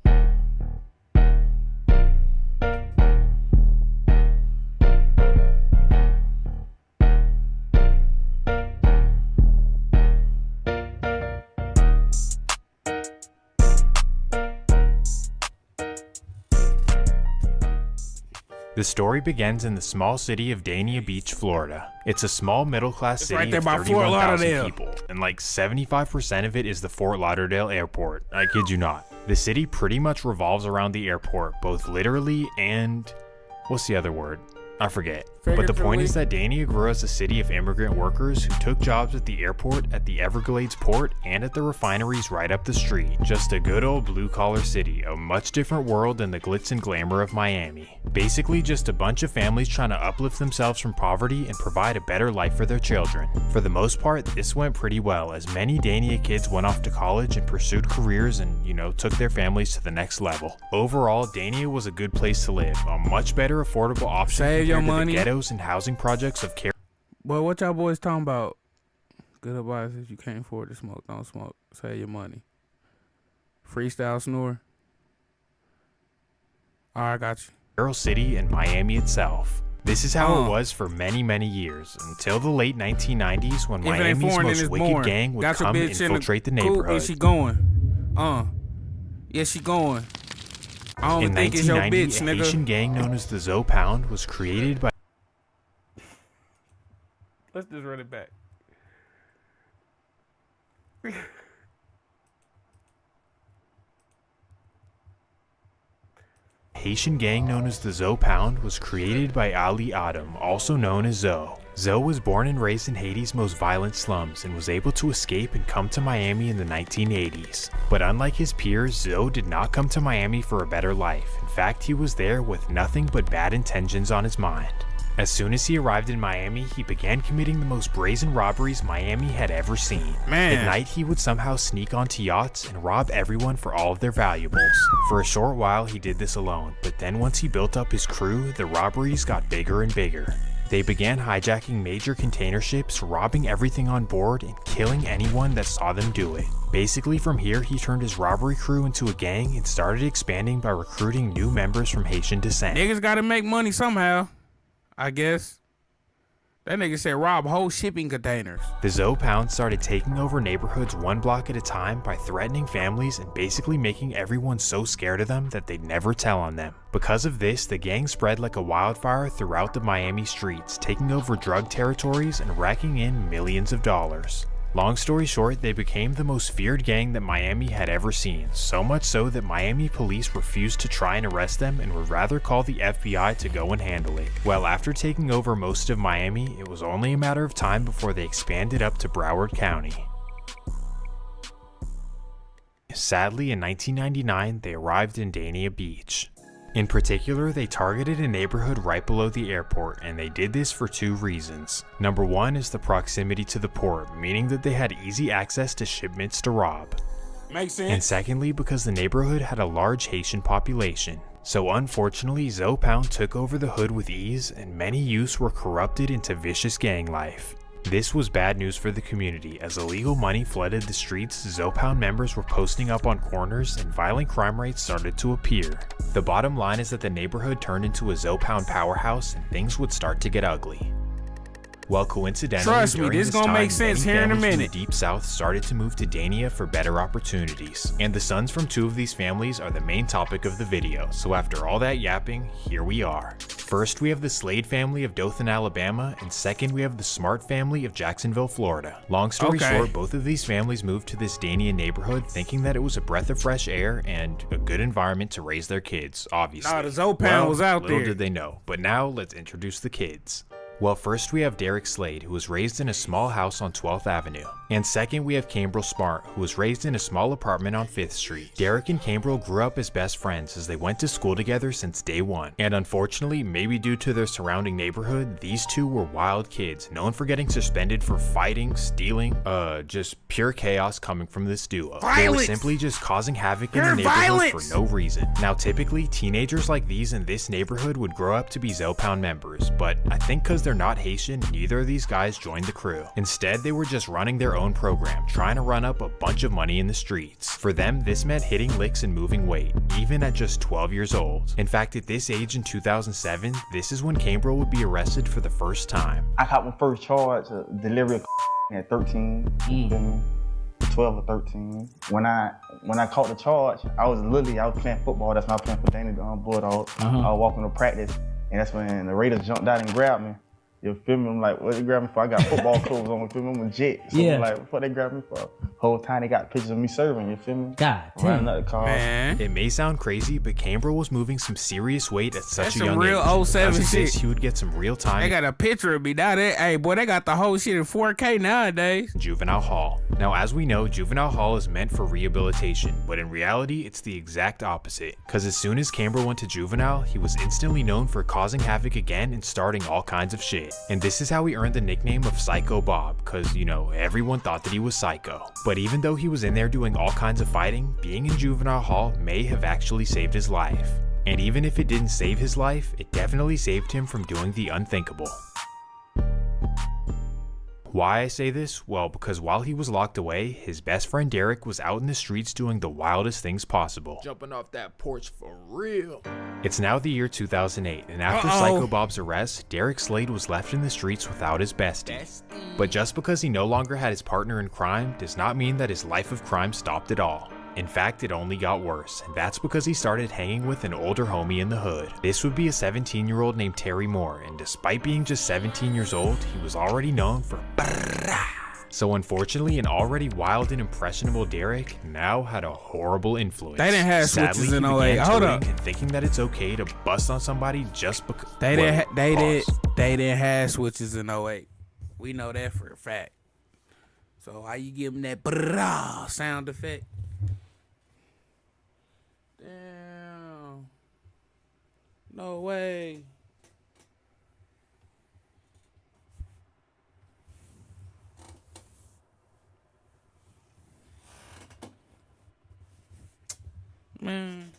The story begins in the small city of Dania Beach, Florida. It's a small middle-class city right there of by Fort 31,000 Lauderdale. people, and like 75% of it is the Fort Lauderdale airport. I kid you not. The city pretty much revolves around the airport, both literally and... what's the other word? I forget. But the point is that Dania grew as a city of immigrant workers who took jobs at the airport, at the Everglades port, and at the refineries right up the street. Just a good old blue-collar city, a much different world than the glitz and glamour of Miami. Basically just a bunch of families trying to uplift themselves from poverty and provide a better life for their children. For the most part, this went pretty well, as many Dania kids went off to college and pursued careers and, took their families to the next level. Overall, Dania was a good place to live, a much better affordable option compared to the ghettos and housing projects of care. Boy, what y'all boys talking about? Good advice: if you can't afford to smoke, don't smoke. Save your money. Freestyle snore. All right, I got you. Carroll City and Miami itself. This is how it was for many, many years, until the late 1990s when Miami's most wicked gang would come and infiltrate the neighborhood. Is she going? Yeah, she going. I don't In think it's your 1990, bitch, a nigga. Haitian gang known as the Zoe Pound was created by Let's just run it back. Haitian gang known as the Zoe Pound was created by Ali Adam, also known as Zoe. Zoe was born and raised in Haiti's most violent slums and was able to escape and come to Miami in the 1980s. But unlike his peers, Zoe did not come to Miami for a better life. In fact, he was there with nothing but bad intentions on his mind. As soon as he arrived in Miami, he began committing the most brazen robberies Miami had ever seen. At night, he would somehow sneak onto yachts and rob everyone for all of their valuables. For a short while, he did this alone, but then once he built up his crew, the robberies got bigger and bigger. They began hijacking major container ships, robbing everything on board, and killing anyone that saw them do it. Basically, from here, he turned his robbery crew into a gang and started expanding by recruiting new members from Haitian descent. Niggas gotta make money somehow, I guess. That nigga said rob whole shipping containers. The Zoe Pound started taking over neighborhoods one block at a time by threatening families and basically making everyone so scared of them that they'd never tell on them. Because of this, the gang spread like a wildfire throughout the Miami streets, taking over drug territories and racking in millions of dollars. Long story short, they became the most feared gang that Miami had ever seen, so much so that Miami police refused to try and arrest them and would rather call the FBI to go and handle it. Well, after taking over most of Miami, it was only a matter of time before they expanded up to Broward County. Sadly, in 1999, they arrived in Dania Beach. In particular, they targeted a neighborhood right below the airport, and they did this for two reasons. Number one is the proximity to the port, meaning that they had easy access to shipments to rob. Makes sense. And secondly, because the neighborhood had a large Haitian population. So unfortunately, Zoe Pound took over the hood with ease, and many youths were corrupted into vicious gang life. This was bad news for the community, as illegal money flooded the streets, Zoe Pound members were posting up on corners, and violent crime rates started to appear. The bottom line is that the neighborhood turned into a Zoe Pound powerhouse and things would start to get ugly. Well, coincidentally, trust me, during this this gonna time, make sense many here in a families from minute. the Deep South started to move to Dania for better opportunities, and the sons from two of these families are the main topic of the video, so after all that yapping, here we are. First, we have the Slade family of Dothan, Alabama, and second, we have the Smart family of Jacksonville, Florida. Long story short, both of these families moved to this Dania neighborhood thinking that it was a breath of fresh air and a good environment to raise their kids, obviously. Nah, the Zoe Pound was out little there. did they know, but now let's introduce the kids. Well, first we have Derek Slade, who was raised in a small house on 12th Avenue. And second, we have Cambrel Smart, who was raised in a small apartment on 5th Street. Derek and Cambrel grew up as best friends as they went to school together since day one. And unfortunately, maybe due to their surrounding neighborhood, these two were wild kids, known for getting suspended for fighting, stealing, just pure chaos coming from this duo. Violence. They were simply just causing havoc in the neighborhood for no reason. Now, typically, teenagers like these in this neighborhood would grow up to be Zoe Pound members, but I think because they're not Haitian, neither of these guys joined the crew. Instead, they were just running their own program, trying to run up a bunch of money in the streets. For them, this meant hitting licks and moving weight, even at just 12 years old. In fact, at this age in 2007, this is when Cambrel would be arrested for the first time. I caught my first charge, delivery of at 13, 12 or 13. When I caught the charge, I was playing football. That's when I was playing for Danny Bulldogs. I was walking to practice, and that's when the Raiders jumped out and grabbed me. You feel me? I'm like, what they grab me for? I got football clothes on, you feel me? I'm a jet. So I'm like, what they grab me for? Whole time they got pictures of me serving, you feel me? God damn. Running up the car. Man. It may sound crazy, but Cambrel was moving some serious weight at such a young real age. 07 Because of this, shit. he would get some real time. They got a picture of me now. Hey, boy, they got the whole shit in 4K nowadays. Juvenile Hall. Now, as we know, Juvenile Hall is meant for rehabilitation, but in reality, it's the exact opposite. Because as soon as Cambrel went to Juvenile, he was instantly known for causing havoc again and starting all kinds of shit. And this is how he earned the nickname of Psycho Bob, because, you know, everyone thought that he was psycho. But even though he was in there doing all kinds of fighting, being in Juvenile Hall may have actually saved his life. And even if it didn't save his life, it definitely saved him from doing the unthinkable. Why I say this? Well, because while he was locked away, his best friend Derek was out in the streets doing the wildest things possible. Jumping off that porch for real. It's now the year 2008, and after Psycho Bob's arrest, Derek Slade was left in the streets without his bestie. But just because he no longer had his partner in crime does not mean that his life of crime stopped at all. In fact, it only got worse, and that's because he started hanging with an older homie in the hood. This would be a 17-year-old named Terry Moore, and despite being just 17 years old, he was already known for So unfortunately, an already wild and impressionable Derek now had a horrible influence. They didn't have Sadly, switches in he 08. began Hold touring up. and thinking that it's okay to bust on somebody just because They didn't have switches in 08. We know that for a fact. So how you give them that sound effect? Damn. No way. Man.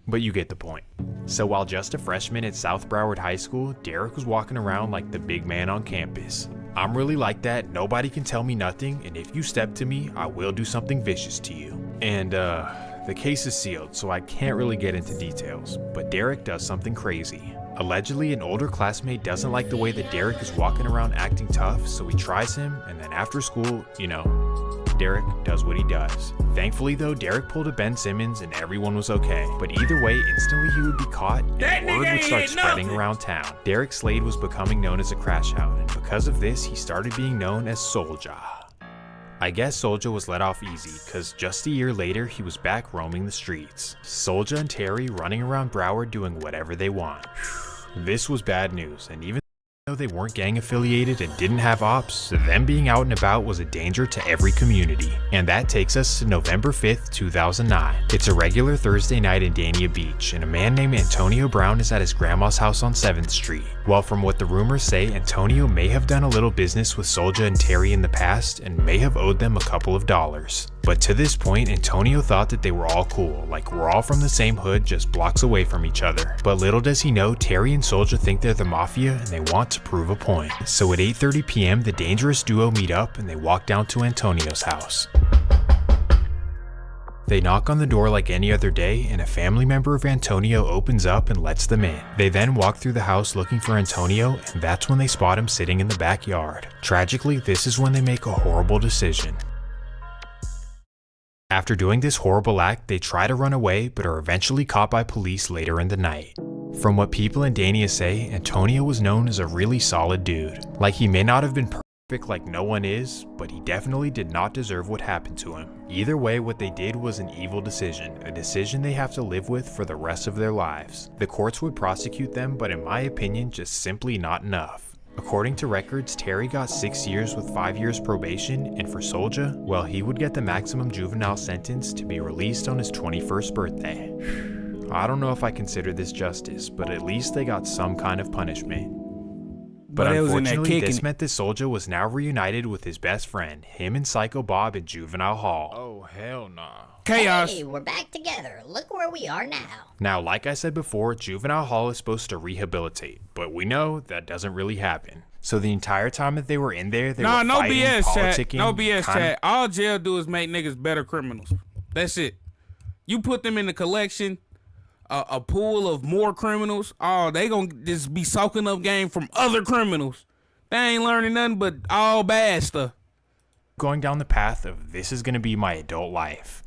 But you get the point. So while just a freshman at South Broward High School, Derek was walking around like the big man on campus. I'm really like that, nobody can tell me nothing, and if you step to me, I will do something vicious to you. And the case is sealed, so I can't really get into details, but Derek does something crazy. Allegedly, an older classmate doesn't like the way that Derek is walking around acting tough, so he tries him, and then after school, you know, Derek does what he does. Thankfully though, Derek pulled a Ben Simmons and everyone was okay. But either way, instantly he would be caught and word would start spreading around town. Derek Slade was becoming known as a crash hound, and because of this, he started being known as Soulja. I guess Soulja was let off easy, cause just a year later, he was back roaming the streets. Soulja and Terry running around Broward doing whatever they want. This was bad news, and even though they weren't gang affiliated and didn't have ops, them being out and about was a danger to every community. And that takes us to November 5th, 2009. It's a regular Thursday night in Dania Beach, and a man named Antonio Brown is at his grandma's house on 7th Street. Well, from what the rumors say, Antonio may have done a little business with Soulja and Terry in the past and may have owed them a couple of dollars. But to this point, Antonio thought that they were all cool, like we're all from the same hood just blocks away from each other. But little does he know, Terry and Soulja think they're the mafia and they want to prove a point. So at 8:30 p.m., the dangerous duo meet up and they walk down to Antonio's house. They knock on the door like any other day, and a family member of Antonio opens up and lets them in. They then walk through the house looking for Antonio, and that's when they spot him sitting in the backyard. Tragically, this is when they make a horrible decision. After doing this horrible act, they try to run away, but are eventually caught by police later in the night. From what people in Dania say, Antonio was known as a really solid dude. Like, he may not have been like no one is, but he definitely did not deserve what happened to him. Either way, what they did was an evil decision, a decision they have to live with for the rest of their lives. The courts would prosecute them, but in my opinion, just simply not enough. According to records, Terry got 6 years with 5 years probation, and for Soulja, well, he would get the maximum juvenile sentence to be released on his 21st birthday. I don't know if I consider this justice, but at least they got some kind of punishment. But unfortunately, this meant that Soulja was now reunited with his best friend, him and Psycho Bob in Juvenile Hall. Oh, hell nah. Chaos. Hey, we're back together. Look where we are now. Now, like I said before, Juvenile Hall is supposed to rehabilitate, but we know that doesn't really happen. So the entire time that they were in there, they were fighting, BS, politicking. Chat. No BS, chat. All jail do is make niggas better criminals. That's it. You put them in the collection, a pool of more criminals, they gonna just be soaking up game from other criminals. They ain't learning nothing but all bad stuff. Going down the path of this is gonna be my adult life.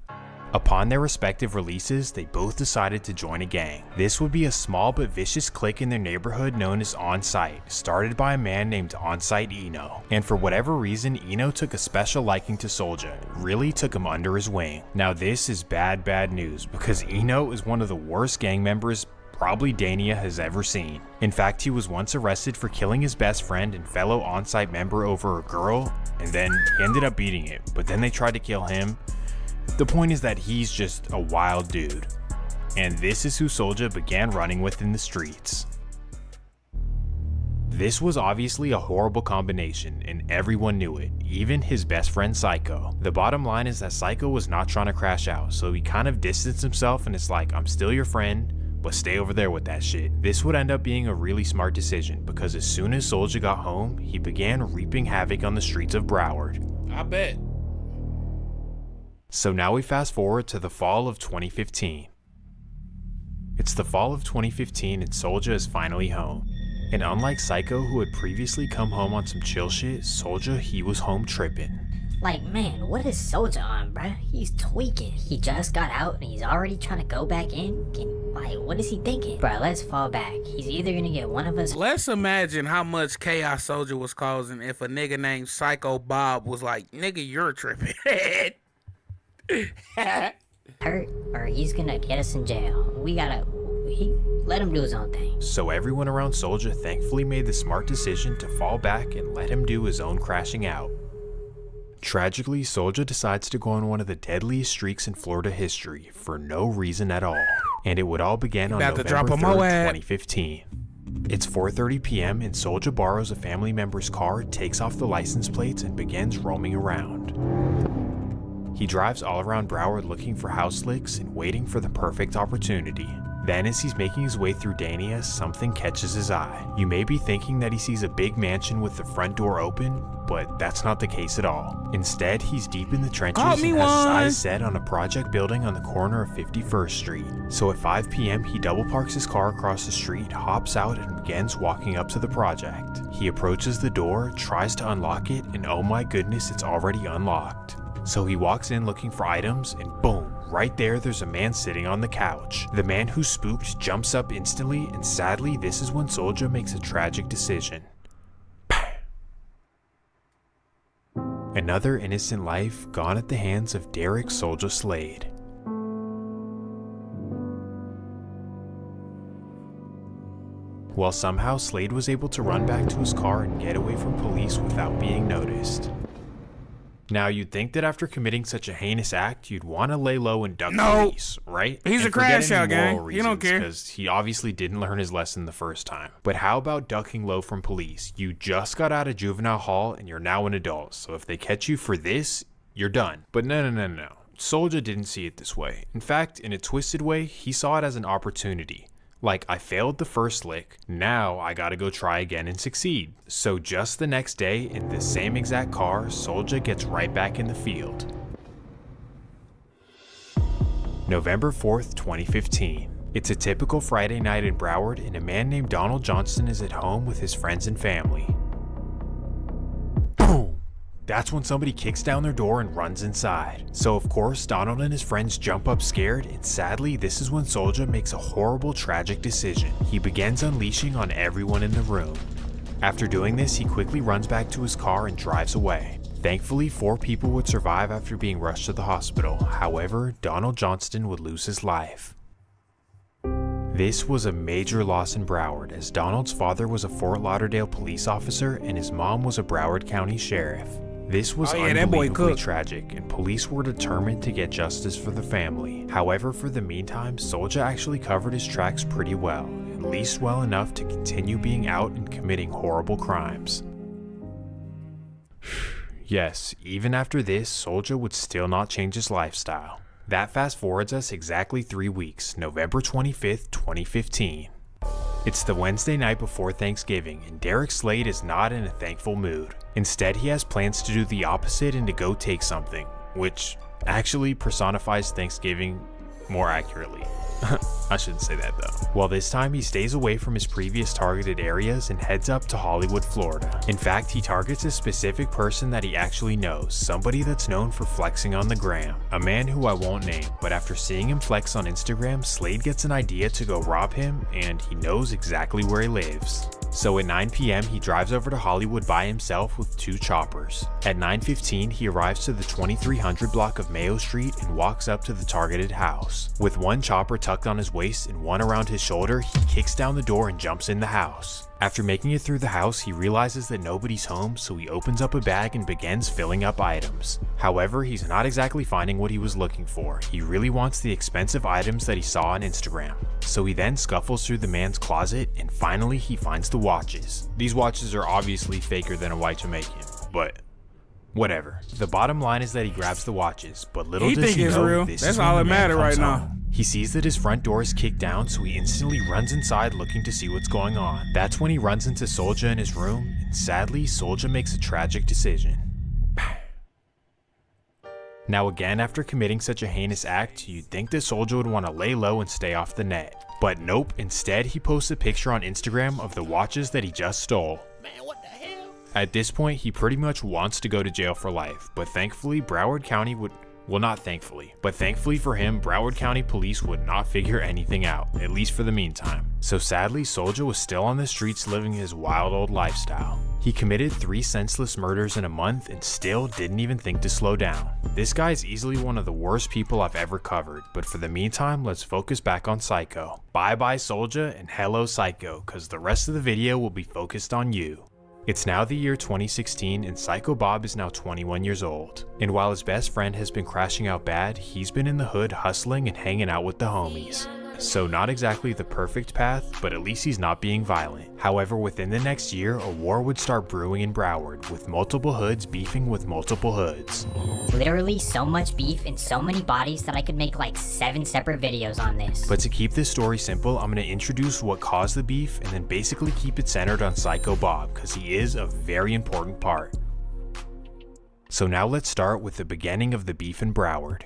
Upon their respective releases, they both decided to join a gang. This would be a small but vicious clique in their neighborhood known as On-Site, started by a man named On-Site Eno. And for whatever reason, Eno took a special liking to Soulja, really took him under his wing. Now this is bad news, because Eno is one of the worst gang members probably Dania has ever seen. In fact, he was once arrested for killing his best friend and fellow On-Site member over a girl, and then he ended up beating it, but then they tried to kill him. The point is that he's just a wild dude. And this is who Soulja began running with in the streets. This was obviously a horrible combination, and everyone knew it, even his best friend Psycho. The bottom line is that Psycho was not trying to crash out, so he kind of distanced himself and it's like, I'm still your friend, but stay over there with that shit. This would end up being a really smart decision, because as soon as Soulja got home, he began reaping havoc on the streets of Broward. I bet. So now we fast forward to the fall of 2015. It's the fall of 2015 and Soulja is finally home. And unlike Psycho, who had previously come home on some chill shit, Soulja, he was home tripping. Like, man, what is Soulja on, bruh? He's tweaking. He just got out and he's already trying to go back in? What is he thinking? Bruh, let's fall back. He's either gonna get one of us. Let's imagine how much chaos Soulja was causing if a nigga named Psycho Bob was like, nigga, you're tripping. Hurt, or he's gonna get us in jail. Let him do his own thing. So everyone around Soulja thankfully made the smart decision to fall back and let him do his own crashing out. Tragically, Soulja decides to go on one of the deadliest streaks in Florida history for no reason at all. And it would all begin on November 3rd, 2015. It's 4:30 p.m. and Soulja borrows a family member's car, takes off the license plates, and begins roaming around. He drives all around Broward looking for house licks and waiting for the perfect opportunity. Then as he's making his way through Dania, something catches his eye. You may be thinking that he sees a big mansion with the front door open, but that's not the case at all. Instead, he's deep in the trenches and has his eyes set on a project building on the corner of 51st Street. So at 5 p.m., he double parks his car across the street, hops out, and begins walking up to the project. He approaches the door, tries to unlock it, and oh my goodness, it's already unlocked. So he walks in looking for items, and boom, right there's a man sitting on the couch. The man who's spooked jumps up instantly, and sadly, this is when Soulja makes a tragic decision. Another innocent life gone at the hands of Derek Soulja Slade. Well, somehow Slade was able to run back to his car and get away from police without being noticed. Now, you'd think that after committing such a heinous act, you'd want to lay low and duck police, right? He's a crash out, gang. He don't care. Because he obviously didn't learn his lesson the first time. But how about ducking low from police? You just got out of juvenile hall and you're now an adult. So if they catch you for this, you're done. But no. Soulja didn't see it this way. In fact, in a twisted way, he saw it as an opportunity. Like, I failed the first lick, now I gotta go try again and succeed. So just the next day, in the same exact car, Soulja gets right back in the field. November 4th, 2015. It's a typical Friday night in Broward, and a man named Donald Johnston is at home with his friends and family. Boom! That's when somebody kicks down their door and runs inside. So of course, Donald and his friends jump up scared, and sadly, this is when Soulja makes a horrible, tragic decision. He begins unleashing on everyone in the room. After doing this, he quickly runs back to his car and drives away. Thankfully, 4 people would survive after being rushed to the hospital. However, Donald Johnston would lose his life. This was a major loss in Broward, as Donald's father was a Fort Lauderdale police officer and his mom was a Broward County sheriff. This was unbelievably tragic, and police were determined to get justice for the family. However, for the meantime, Soulja actually covered his tracks pretty well, at least well enough to continue being out and committing horrible crimes. Yes, even after this, Soulja would still not change his lifestyle. That fast forwards us exactly 3 weeks, November 25th, 2015. It's the Wednesday night before Thanksgiving, and Derek Slade is not in a thankful mood. Instead, he has plans to do the opposite and to go take something, which actually personifies Thanksgiving more accurately. I shouldn't say that though. Well, this time he stays away from his previous targeted areas and heads up to Hollywood, Florida. In fact, he targets a specific person that he actually knows, somebody that's known for flexing on the gram. A man who I won't name, but after seeing him flex on Instagram, Slade gets an idea to go rob him, and he knows exactly where he lives. So at 9 p.m. he drives over to Hollywood by himself with 2 choppers. At 9:15 he arrives to the 2300 block of Mayo Street and walks up to the targeted house. With 1 chopper tucked on his waist and 1 around his shoulder, he kicks down the door and jumps in the house. After making it through the house, he realizes that nobody's home, so he opens up a bag and begins filling up items. However, he's not exactly finding what he was looking for. He really wants the expensive items that he saw on Instagram. So he then scuffles through the man's closet and finally he finds the watches. These watches are obviously faker than a white Jamaican, but whatever. The bottom line is that he grabs the watches, but little does he know this is all that matters right now. He sees that his front door is kicked down, so he instantly runs inside looking to see what's going on. That's when he runs into Soulja in his room, and sadly, Soulja makes a tragic decision. Now again, after committing such a heinous act, you'd think that Soulja would want to lay low and stay off the net. But nope, instead he posts a picture on Instagram of the watches that he just stole. Man, what the hell? At this point, he pretty much wants to go to jail for life, but thankfully, Broward County would... Well, not thankfully, but thankfully for him, Broward County police would not figure anything out, at least for the meantime. So sadly, Soulja was still on the streets living his wild old lifestyle. He committed 3 senseless murders in a month and still didn't even think to slow down. This guy is easily one of the worst people I've ever covered, but for the meantime, let's focus back on Psycho. Bye bye Soulja and hello Psycho, cause the rest of the video will be focused on you. It's now the year 2016 and Psycho Bob is now 21 years old. And while his best friend has been crashing out bad, he's been in the hood hustling and hanging out with the homies. So not exactly the perfect path, but at least he's not being violent. However, within the next year, a war would start brewing in Broward, with multiple hoods beefing with multiple hoods. Literally so much beef and so many bodies that I could make like 7 separate videos on this. But to keep this story simple, I'm going to introduce what caused the beef and then basically keep it centered on Psycho Bob, because he is a very important part. So now let's start with the beginning of the beef in Broward.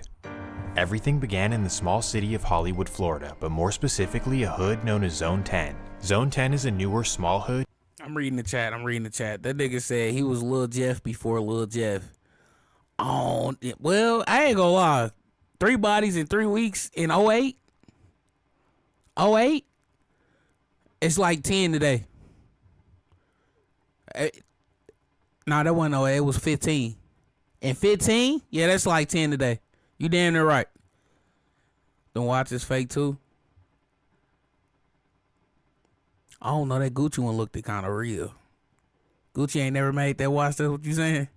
Everything began in the small city of Hollywood, Florida, but more specifically a hood known as Zone 10. Zone 10 is a newer small hood. I'm reading the chat. That nigga said he was Lil Jeff before Lil Jeff. Oh, well, I ain't gonna lie. 3 bodies in 3 weeks in 08? 08? It's like 10 today. Nah, that wasn't 08. It was 15. And 15? Yeah, that's like 10 today. You damn near right. Don't watch this fake too. I don't know, that Gucci one looked kind of real. Gucci ain't never made that watch. That's what you saying?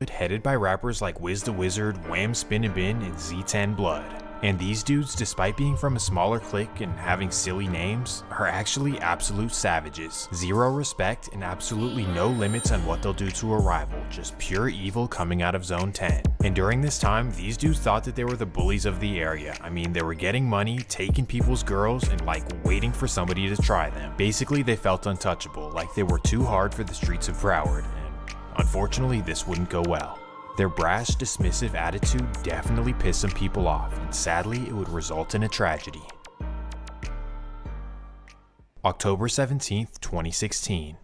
Headed by rappers like Wiz the Wizard, Wham Spin Bin, and Z10 Blood. And these dudes, despite being from a smaller clique and having silly names, are actually absolute savages. Zero respect and absolutely no limits on what they'll do to a rival, just pure evil coming out of Zone 10. And during this time, these dudes thought that they were the bullies of the area. I mean, they were getting money, taking people's girls, and like waiting for somebody to try them. Basically, they felt untouchable, like they were too hard for the streets of Broward, and unfortunately, this wouldn't go well. Their brash, dismissive attitude definitely pissed some people off, and sadly, it would result in a tragedy. October 17th, 2016.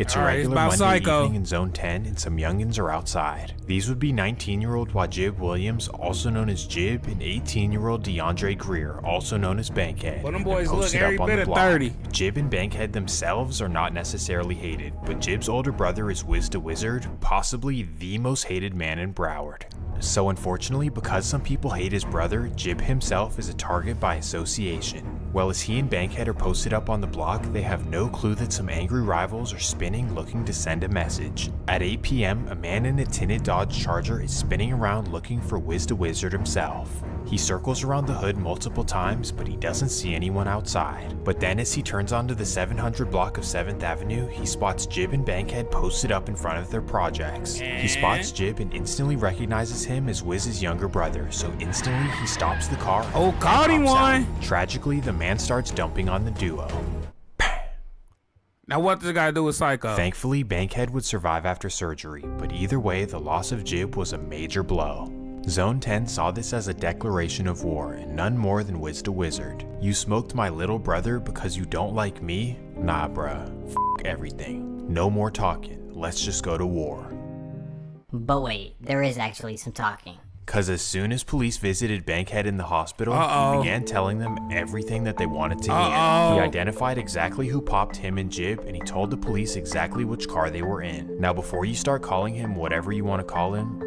It's a All right, it's regular about Monday Psycho. evening in Zone 10 and some youngins are outside. These would be 19-year-old Wajib Williams, also known as Jib, and 18-year-old DeAndre Greer, also known as Bankhead. Well, them and boys look posted every up on bit the of block. 30. Jib and Bankhead themselves are not necessarily hated, but Jib's older brother is Wiz the Wizard, possibly the most hated man in Broward. So unfortunately, because some people hate his brother, Jib himself is a target by association. Well, as he and Bankhead are posted up on the block, they have no clue that some angry rivals are spinning looking to send a message. At 8 p.m., a man in a tinted Dodge Charger is spinning around looking for Wiz the Wizard himself. He circles around the hood multiple times, but he doesn't see anyone outside. But then as he turns onto the 700 block of 7th Avenue, he spots Jib and Bankhead posted up in front of their projects. He spots Jib and instantly recognizes him as Wiz's younger brother, so instantly he stops the car. Oh, caught him one! Tragically, the man starts dumping on the duo. Now what does it got to do with Psycho? Thankfully, Bankhead would survive after surgery, but either way, the loss of Jib was a major blow. Zone 10 saw this as a declaration of war, and none more than Wiz the Wizard. You smoked my little brother because you don't like me? Nah, bruh. F everything. No more talking. Let's just go to war. But wait, there is actually some talking. Cause as soon as police visited Bankhead in the hospital, he began telling them everything that they wanted to hear. He identified exactly who popped him and Jib, and he told the police exactly which car they were in. Now before you start calling him whatever you want to call him,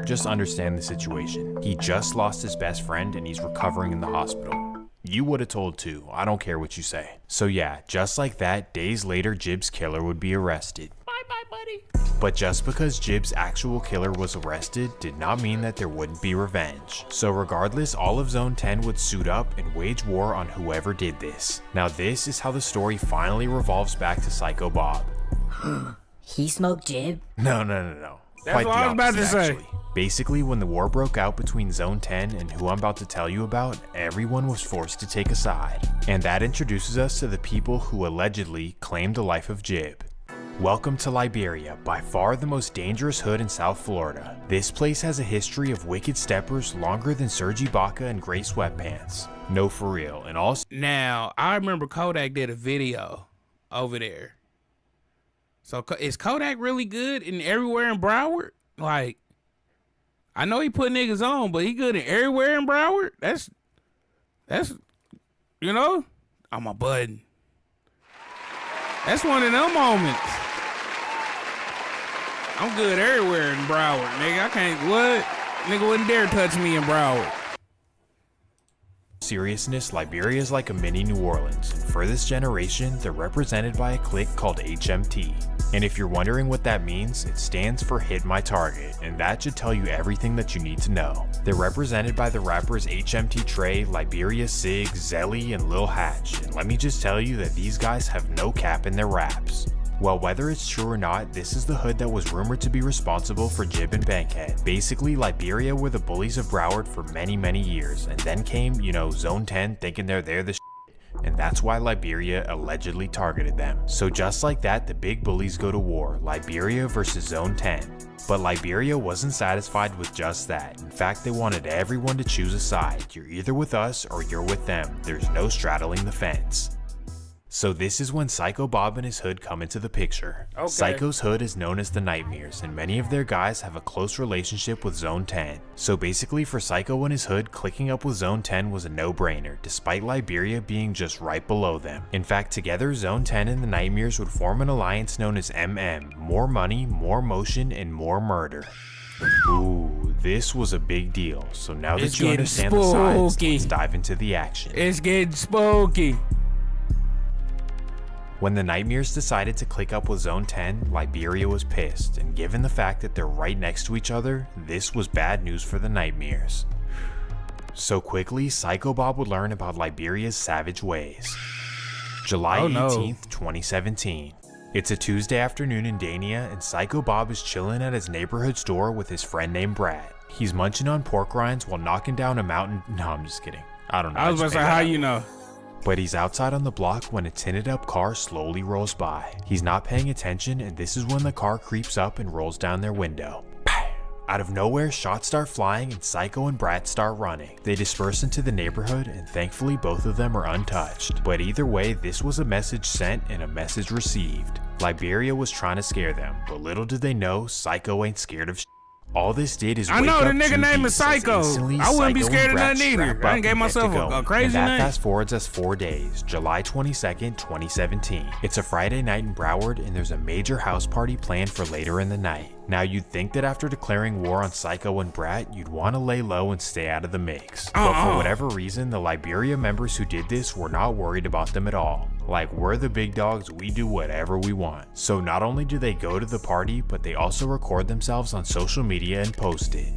just understand the situation. He just lost his best friend and he's recovering in the hospital. You would have told too, I don't care what you say. So yeah, just like that, days later Jib's killer would be arrested. Bye, buddy. But just because Jib's actual killer was arrested did not mean that there wouldn't be revenge. So regardless, all of Zone 10 would suit up and wage war on whoever did this. Now this is how the story finally revolves back to Psycho Bob. He smoked Jib? No. That's what I was about to say. Basically, when the war broke out between Zone 10 and who I'm about to tell you about, everyone was forced to take a side. And that introduces us to the people who allegedly claimed the life of Jib. Welcome to Liberia, by far the most dangerous hood in South Florida. This place has a history of wicked steppers longer than Serge Ibaka and Gray Sweatpants. No, for real. And also, now, I remember Kodak did a video over there. So is Kodak really good in everywhere in Broward? Like, I know he put niggas on, but he good in everywhere in Broward? That's you know, I'm a button. That's one of them moments. I'm good everywhere in Broward, nigga. I can't, what? Nigga wouldn't dare touch me in Broward. seriousness, Liberia is like a mini New Orleans, and for this generation, they're represented by a clique called HMT. And if you're wondering what that means, it stands for Hit My Target, and that should tell you everything that you need to know. They're represented by the rappers HMT Trey, Liberia Sig, Zelly, and Lil Hatch, and let me just tell you that these guys have no cap in their raps. Well, whether it's true or not, this is the hood that was rumored to be responsible for Jib and Bankhead. Basically, Liberia were the bullies of Broward for many, many years, and then came, Zone 10 thinking they're the and that's why Liberia allegedly targeted them. So just like that, the big bullies go to war, Liberia versus Zone 10. But Liberia wasn't satisfied with just that. In fact, they wanted everyone to choose a side. You're either with us or you're with them. There's no straddling the fence. So this is when Psycho Bob and his hood come into the picture. Okay. Psycho's hood is known as the Nightmares, and many of their guys have a close relationship with Zone 10. So basically for Psycho and his hood, clicking up with Zone 10 was a no-brainer, despite Liberia being just right below them. In fact, together Zone 10 and the Nightmares would form an alliance known as MM, more money, more motion, and more murder. Ooh, this was a big deal. So now that you understand the sides, let's dive into the action. It's getting spooky. When the Nightmares decided to click up with Zone 10, Liberia was pissed, and given the fact that they're right next to each other, this was bad news for the Nightmares. So quickly, Psycho Bob would learn about Liberia's savage ways. July 18th, 2017. It's a Tuesday afternoon in Dania, and Psycho Bob is chilling at his neighborhood store with his friend named Brad. He's munching on pork rinds while knocking down a mountain. No, I'm just kidding. I don't know. I was about to say, how you know? But he's outside on the block when a tinted up car slowly rolls by. He's not paying attention, and this is when the car creeps up and rolls down their window. Out of nowhere, shots start flying and Psycho and Brat start running. They disperse into the neighborhood and thankfully both of them are untouched. But either way, this was a message sent and a message received. Liberia was trying to scare them, but little did they know, Psycho ain't scared of shit. All this did is I wake know up the nigga two name is beasts as Psycho. instantly I wouldn't be Psycho scared and of Brat nothing either. strap I up done gave and myself get to a going. crazy And that name. fast forwards us 4 days, July 22nd, 2017. It's a Friday night in Broward and there's a major house party planned for later in the night. Now you'd think that after declaring war on Psycho and Brat, you'd want to lay low and stay out of the mix. But for whatever reason, the Liberia members who did this were not worried about them at all. Like, we're the big dogs, we do whatever we want. So not only do they go to the party, but they also record themselves on social media and post it.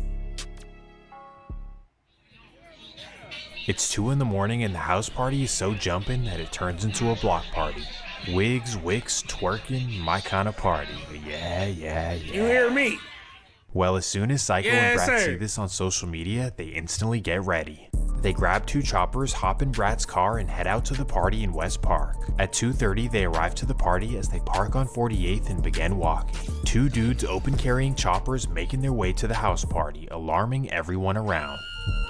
It's 2 in the morning and the house party is so jumping that it turns into a block party. Wigs, wicks, twerking, my kind of party. Yeah. You hear me? Well, as soon as Psycho and Brat see this on social media, they instantly get ready. They grab 2 choppers, hop in Brat's car, and head out to the party in West Park. At 2:30, they arrive to the party as they park on 48th and begin walking. 2 dudes open carrying choppers making their way to the house party, alarming everyone around.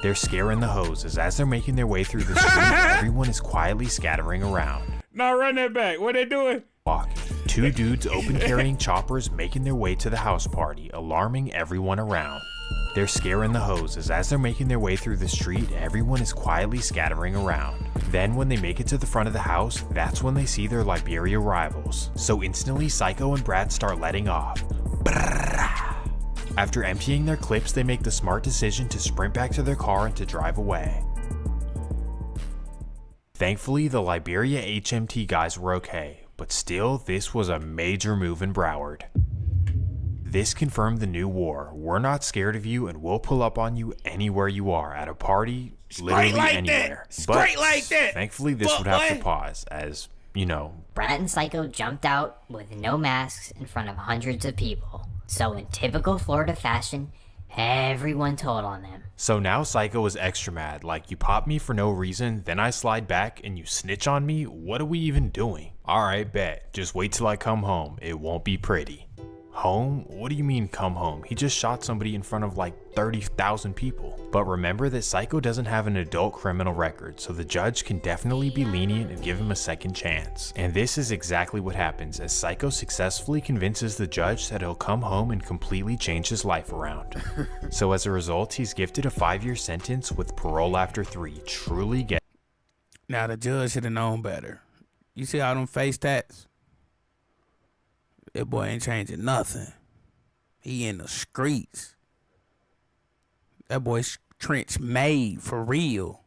They're scaring the hoses as they're making their way through the street. Everyone is quietly scattering around. No, run that back. What they doing? Walking. 2 dudes open carrying choppers making their way to the house party, alarming everyone around. They're scaring the hoses as they're making their way through the street. Everyone is quietly scattering around. Then when they make it to the front of the house, that's when they see their Liberia rivals. So instantly Psycho and Brat start letting off. After emptying their clips, they make the smart decision to sprint back to their car and to drive away. Thankfully, the Liberia HMT guys were okay, but still, this was a major move in Broward. This confirmed the new war. We're not scared of you and we'll pull up on you anywhere you are, at a party, literally anywhere. But thankfully, this would have to pause, as, you know. Brat and Psycho jumped out with no masks in front of hundreds of people. So in typical Florida fashion, everyone told on them. So now Psycho is extra mad, like, you pop me for no reason, then I slide back and you snitch on me? What are we even doing? Alright, bet. Just wait till I come home. It won't be pretty. Home? What do you mean come home? He just shot somebody in front of like 30,000 people. But remember that Psycho doesn't have an adult criminal record, so the judge can definitely be lenient and give him a second chance. And this is exactly what happens as Psycho successfully convinces the judge that he'll come home and completely change his life around. So as a result, he's gifted a 5-year sentence with parole after 3. Truly get. Now the judge should have known better. You see all them face tats? That boy ain't changing nothing. He in the streets. That boy's trench made for real.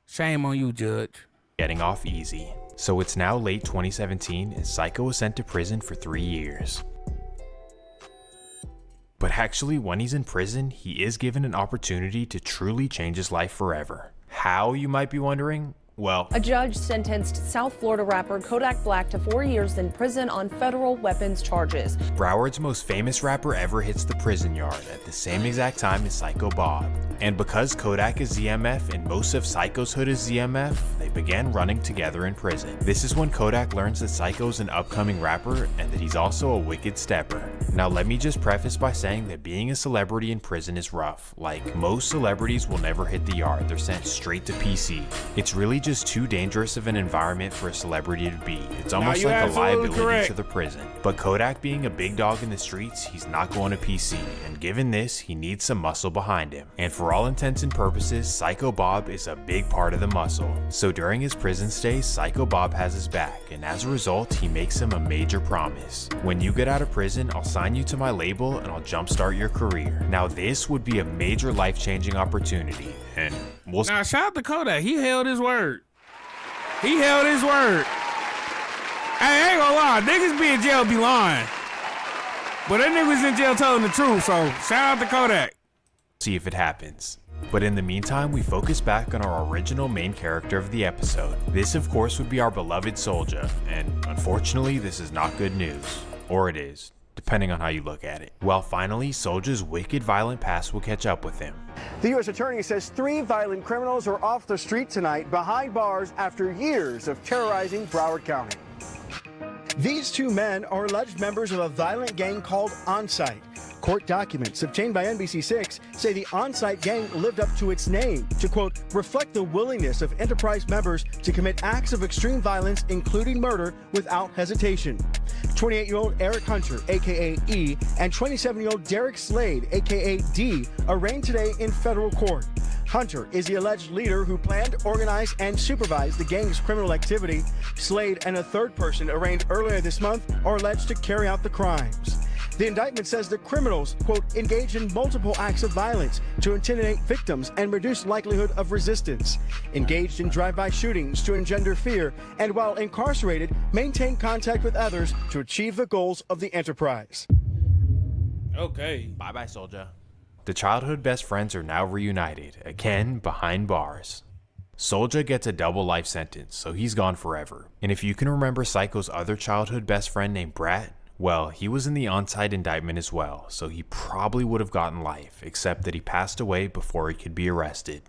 Shame on you, Judge. Getting off easy. So it's now late 2017 and Psycho was sent to prison for 3 years. But actually, when he's in prison, he is given an opportunity to truly change his life forever. How, you might be wondering? Well, a judge sentenced South Florida rapper Kodak Black to 4 years in prison on federal weapons charges. Broward's most famous rapper ever hits the prison yard at the same exact time as Psycho Bob. And because Kodak is ZMF and most of Psycho's hood is ZMF, they began running together in prison. This is when Kodak learns that Psycho's an upcoming rapper and that he's also a wicked stepper. Now let me just preface by saying that being a celebrity in prison is rough. Like, most celebrities will never hit the yard, they're sent straight to PC. It's really just too dangerous of an environment for a celebrity to be. It's almost like a liability to the prison. But Kodak being a big dog in the streets, he's not going to PC, and given this, he needs some muscle behind him. And for all intents and purposes, Psycho Bob is a big part of the muscle. So during his prison stay, Psycho Bob has his back, and as a result, he makes him a major promise. When you get out of prison, I'll sign you to my label and I'll jumpstart your career. Now this would be a major life-changing opportunity, and we'll now shout out to Kodak. He held his word. He held his word. Hey, I ain't gonna lie, niggas be in jail be lying. But that nigga was in jail telling the truth, so shout out to Kodak. see if it happens. But in the meantime, we focus back on our original main character of the episode. This, of course, would be our beloved Soulja, and unfortunately, this is not good news. Or it is, depending on how you look at it. Well, finally, Soulja's wicked violent past will catch up with him. The U.S. Attorney says 3 violent criminals are off the street tonight behind bars after years of terrorizing Broward County. These 2 men are alleged members of a violent gang called Onsite. Court documents obtained by NBC6 say the on-site gang lived up to its name to, quote, reflect the willingness of enterprise members to commit acts of extreme violence, including murder, without hesitation. 28-year-old Eric Hunter, a.k.a. E, and 27-year-old Derek Slade, a.k.a. D, arraigned today in federal court. Hunter is the alleged leader who planned, organized, and supervised the gang's criminal activity. Slade and a third person arraigned earlier this month are alleged to carry out the crimes. The indictment says the criminals, quote, engaged in multiple acts of violence to intimidate victims and reduce likelihood of resistance, engaged in drive-by shootings to engender fear, and while incarcerated, maintained contact with others to achieve the goals of the enterprise. Okay. Bye-bye, soldier. The childhood best friends are now reunited, again behind bars. Soulja gets a double life sentence, so he's gone forever. And if you can remember Psycho's other childhood best friend named Brat, well, he was in the on-site indictment as well, so he probably would have gotten life, except that he passed away before he could be arrested.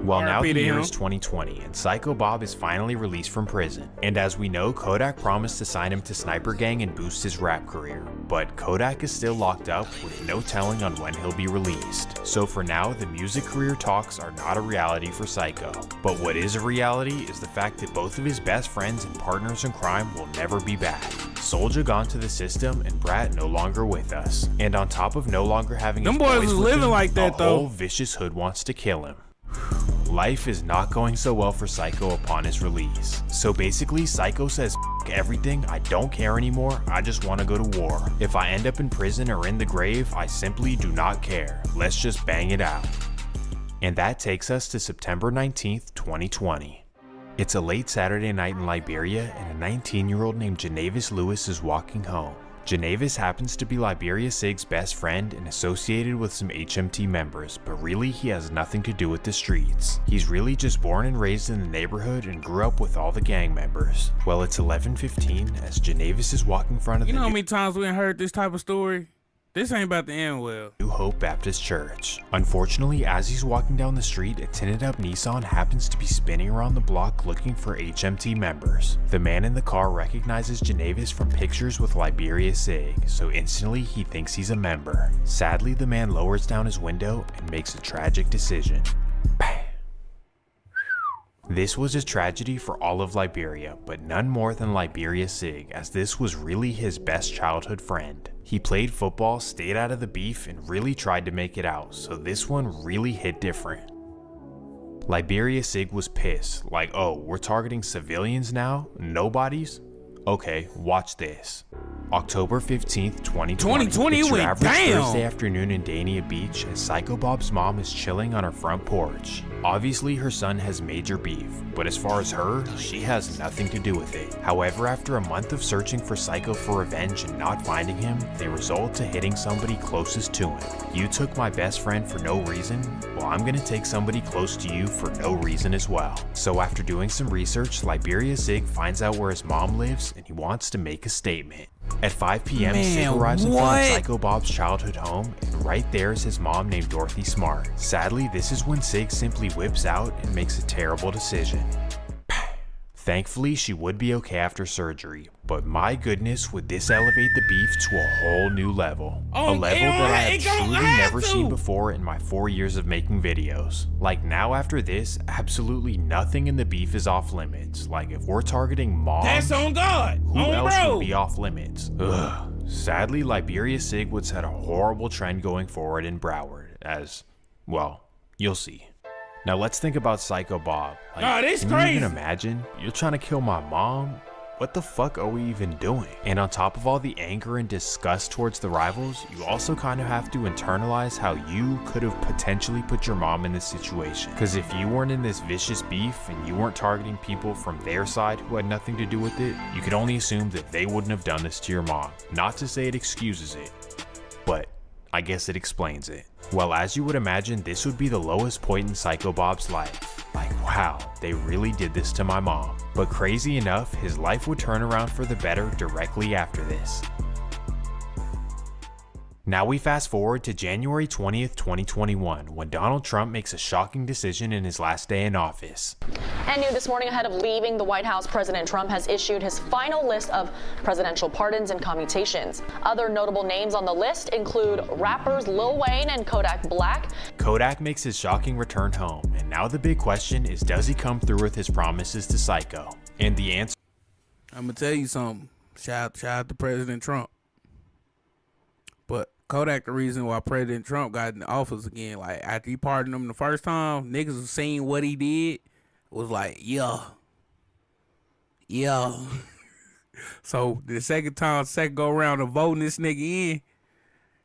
Well, now the year is 2020, and Psycho Bob is finally released from prison. And as we know, Kodak promised to sign him to Sniper Gang and boost his rap career. But Kodak is still locked up, with no telling on when he'll be released. So for now, the music career talks are not a reality for Psycho. But what is a reality is the fact that both of his best friends and partners in crime will never be back. Soulja gone to the system, and Brat no longer with us. And on top of no longer having his boys was living like that, though. The whole vicious hood wants to kill him. Life is not going so well for Psycho upon his release. So basically, Psycho says, F everything, I don't care anymore, I just want to go to war. If I end up in prison or in the grave, I simply do not care. Let's just bang it out. And that takes us to September 19th, 2020. It's a late Saturday night in Liberia, and a 19-year-old named Genavis Lewis is walking home. Genavis happens to be Liberia Sig's best friend and associated with some HMT members, but really he has nothing to do with the streets. He's really just born and raised in the neighborhood and grew up with all the gang members. Well, it's 11:15 as Genavis is walking in front of You know how many times we heard this type of story? This ain't about to end well. New Hope Baptist Church. Unfortunately, as he's walking down the street, a tinted up Nissan happens to be spinning around the block looking for HMT members. The man in the car recognizes Genavis from pictures with Liberia Sig, so instantly he thinks he's a member. Sadly, the man lowers down his window and makes a tragic decision. This was a tragedy for all of Liberia, but none more than Liberia Sig, as this was really his best childhood friend. He played football, stayed out of the beef, and really tried to make it out, so this one really hit different. Liberia Sig was pissed, like, oh, we're targeting civilians now? Nobodies? Okay, watch this. October 15th, 2020. It's your average Thursday afternoon in Dania Beach as Psycho Bob's mom is chilling on her front porch. Obviously, her son has major beef, but as far as her, she has nothing to do with it. However, after a month of searching for Psycho for revenge and not finding him, they result to hitting somebody closest to him. You took my best friend for no reason? Well, I'm gonna take somebody close to you for no reason as well. So after doing some research, Liberia Sig finds out where his mom lives and he wants to make a statement. At 5 p.m., Sig arrives in front of Psycho Bob's childhood home, and right there is his mom named Dorothy Smart. Sadly, this is when Sig simply whips out and makes a terrible decision. Thankfully, she would be okay after surgery, but my goodness, would this elevate the beef to a whole new level. A level that I have truly never seen before in my 4 years of making videos. Like now after this, absolutely nothing in the beef is off limits. Like if we're targeting moms, that's on God. Who else would be off limits? Ugh. Sadly, Liberia Sig would set a horrible trend going forward in Broward, as, well, you'll see. Now let's think about Psycho Bob. Like, this can crazy. you even imagine? You're trying to kill my mom? What the fuck are we even doing? And on top of all the anger and disgust towards the rivals, you also kind of have to internalize how you could have potentially put your mom in this situation. Because if you weren't in this vicious beef and you weren't targeting people from their side who had nothing to do with it, you could only assume that they wouldn't have done this to your mom. Not to say it excuses it, but I guess it explains it. Well, as you would imagine, this would be the lowest point in Psycho Bob's life. Like, wow, they really did this to my mom. But crazy enough, his life would turn around for the better directly after this. Now we fast forward to January 20th, 2021, when Donald Trump makes a shocking decision in his last day in office. And new this morning, ahead of leaving the White House, President Trump has issued his final list of presidential pardons and commutations. Other notable names on the list include rappers Lil Wayne and Kodak Black. Kodak makes his shocking return home, and now the big question is, does he come through with his promises to Psycho? And the answer... I'm gonna tell you something. Shout out to President Trump. But Kodak, the reason why President Trump got in the office again, like after he pardoned him the first time, niggas was seeing what he did, was like, yeah. So the second go around of voting this nigga in,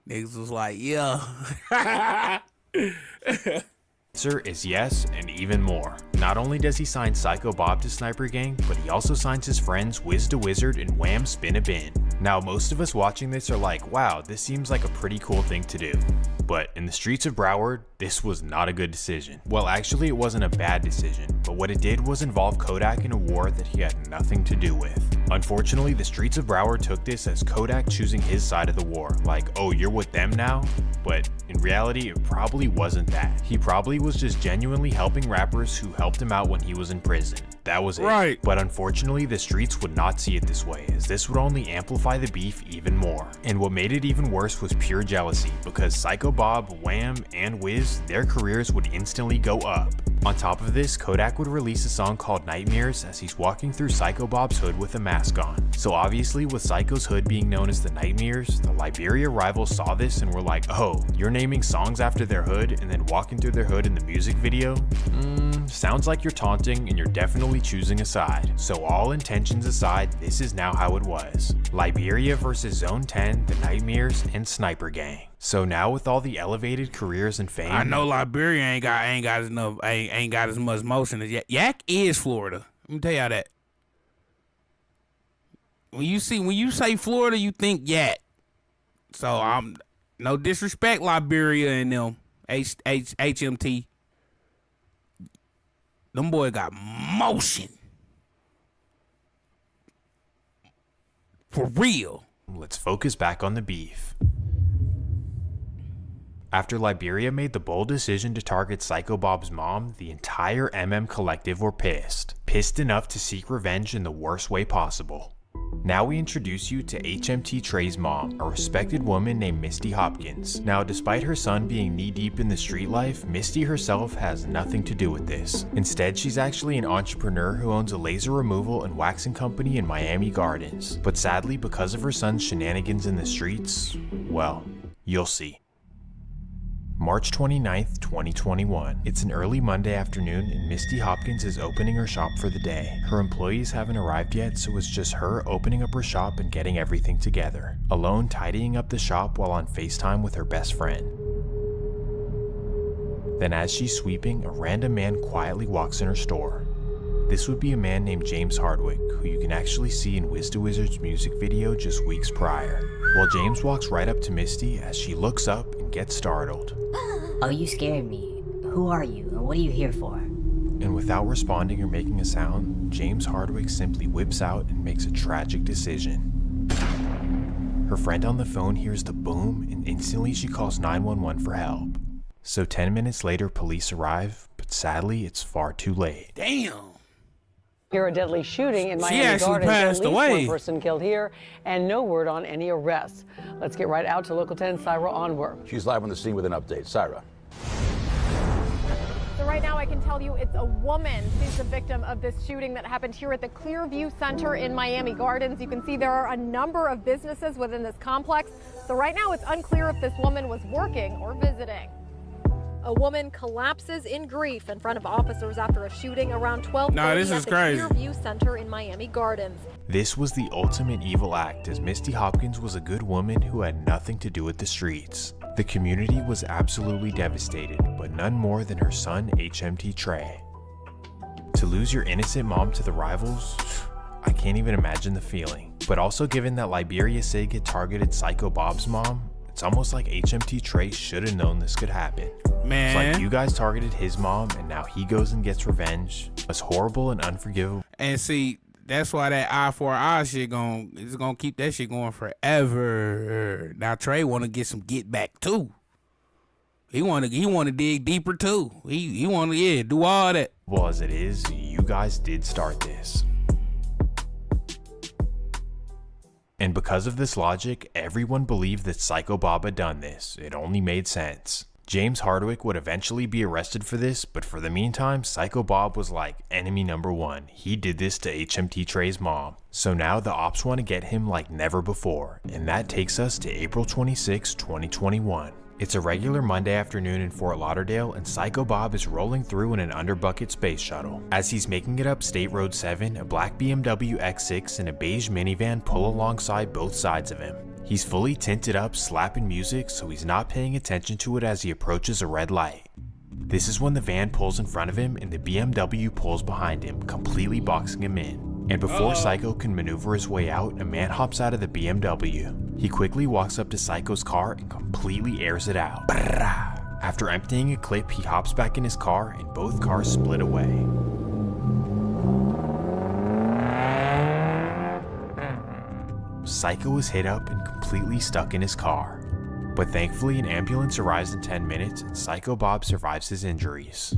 niggas was like, yeah. Answer is yes, and even more. Not only does he sign Psycho Bob to Sniper Gang, but he also signs his friends Wiz the Wizard and Wham Spin a Bin. Now, most of us watching this are like, wow, this seems like a pretty cool thing to do. But in the streets of Broward, this was not a good decision. Well, actually, it wasn't a bad decision, but what it did was involve Kodak in a war that he had nothing to do with. Unfortunately, the streets of Broward took this as Kodak choosing his side of the war, like, oh, you're with them now? But in reality, it probably wasn't that. He probably was just genuinely helping rappers who helped him out when he was in prison. That was it. Right. But unfortunately, the streets would not see it this way, as this would only amplify the beef even more. And what made it even worse was pure jealousy, because Psycho Bob, Wham, and Wiz, their careers would instantly go up. On top of this, Kodak would release a song called Nightmares as he's walking through Psycho Bob's hood with a mask on. So obviously, with Psycho's hood being known as the Nightmares, the Liberia rivals saw this and were like, oh, you're naming songs after their hood and then walking through their hood in the music video? Sounds like you're taunting and you're definitely choosing a side. So all intentions aside, this is now how it was. Liberia versus Zone 10, the Nightmares, and Sniper Gang. So now with all the elevated careers and fame, I know Liberia ain't got as much motion as Yak. Yak is Florida. Let me tell y'all that. When you say Florida, you think Yak. So I'm no disrespect, Liberia and them HMT. Them boy got motion. For real. Let's focus back on the beef. After Liberia made the bold decision to target Psycho Bob's mom, the entire MM collective were pissed. Pissed enough to seek revenge in the worst way possible. Now we introduce you to HMT Trey's mom, a respected woman named Misty Hopkins. Now, despite her son being knee-deep in the street life, Misty herself has nothing to do with this. Instead, she's actually an entrepreneur who owns a laser removal and waxing company in Miami Gardens. But sadly, because of her son's shenanigans in the streets, well, you'll see. March 29th, 2021. It's an early Monday afternoon and Misty Hopkins is opening her shop for the day. Her employees haven't arrived yet, so it's just her opening up her shop and getting everything together. Alone tidying up the shop while on FaceTime with her best friend. Then as she's sweeping, a random man quietly walks in her store. This would be a man named James Hardwick, who you can actually see in Wiz the Wizard's music video just weeks prior. Well, James walks right up to Misty as she looks up and gets startled. Oh, you scared me. Who are you and what are you here for? And without responding or making a sound, James Hardwick simply whips out and makes a tragic decision. Her friend on the phone hears the boom and instantly she calls 911 for help. So 10 minutes later, police arrive, but sadly, it's far too late. Damn. Here, a deadly shooting in Miami actually Gardens. passed At least away. one person killed here, and no word on any arrests. Let's get right out to Local 10's Syra Onward. She's live on the scene with an update. Syra. So right now I can tell you it's a woman who's the victim of this shooting that happened here at the Clearview Center in Miami Gardens. You can see there are a number of businesses within this complex. So right now it's unclear if this woman was working or visiting. A woman collapses in grief in front of officers after a shooting around 12:30 this at is the crazy. Clearview Center in Miami Gardens. This was the ultimate evil act, as Misty Hopkins was a good woman who had nothing to do with the streets. The community was absolutely devastated, but none more than her son, HMT Trey. To lose your innocent mom to the rivals, I can't even imagine the feeling. But also given that Liberia Sig had targeted Psycho Bob's mom, it's almost like HMT Trey should have known this could happen. Man. It's like you guys targeted his mom and now he goes and gets revenge. It's horrible and unforgivable. And see, that's why that eye for eye shit is gonna keep that shit going forever. Now Trey wanna get some get back too. He wanna dig deeper too. He wanna do all that. Well, as it is, you guys did start this. And because of this logic, everyone believed that Psycho Bob had done this. It only made sense. James Hardwick would eventually be arrested for this, but for the meantime, Psycho Bob was like enemy number one. He did this to HMT Trey's mom. So now the ops want to get him like never before, and that takes us to April 26, 2021. It's a regular Monday afternoon in Fort Lauderdale, and Psycho Bob is rolling through in an underbucket space shuttle. As he's making it up State Road 7, a black BMW X6 and a beige minivan pull alongside both sides of him. He's fully tinted up, slapping music, so he's not paying attention to it as he approaches a red light. This is when the van pulls in front of him and the BMW pulls behind him, completely boxing him in. And before Psycho can maneuver his way out, a man hops out of the BMW. He quickly walks up to Psycho's car and completely airs it out. After emptying a clip, he hops back in his car and both cars split away. Psycho is hit up and completely stuck in his car. But thankfully an ambulance arrives in 10 minutes and Psycho Bob survives his injuries.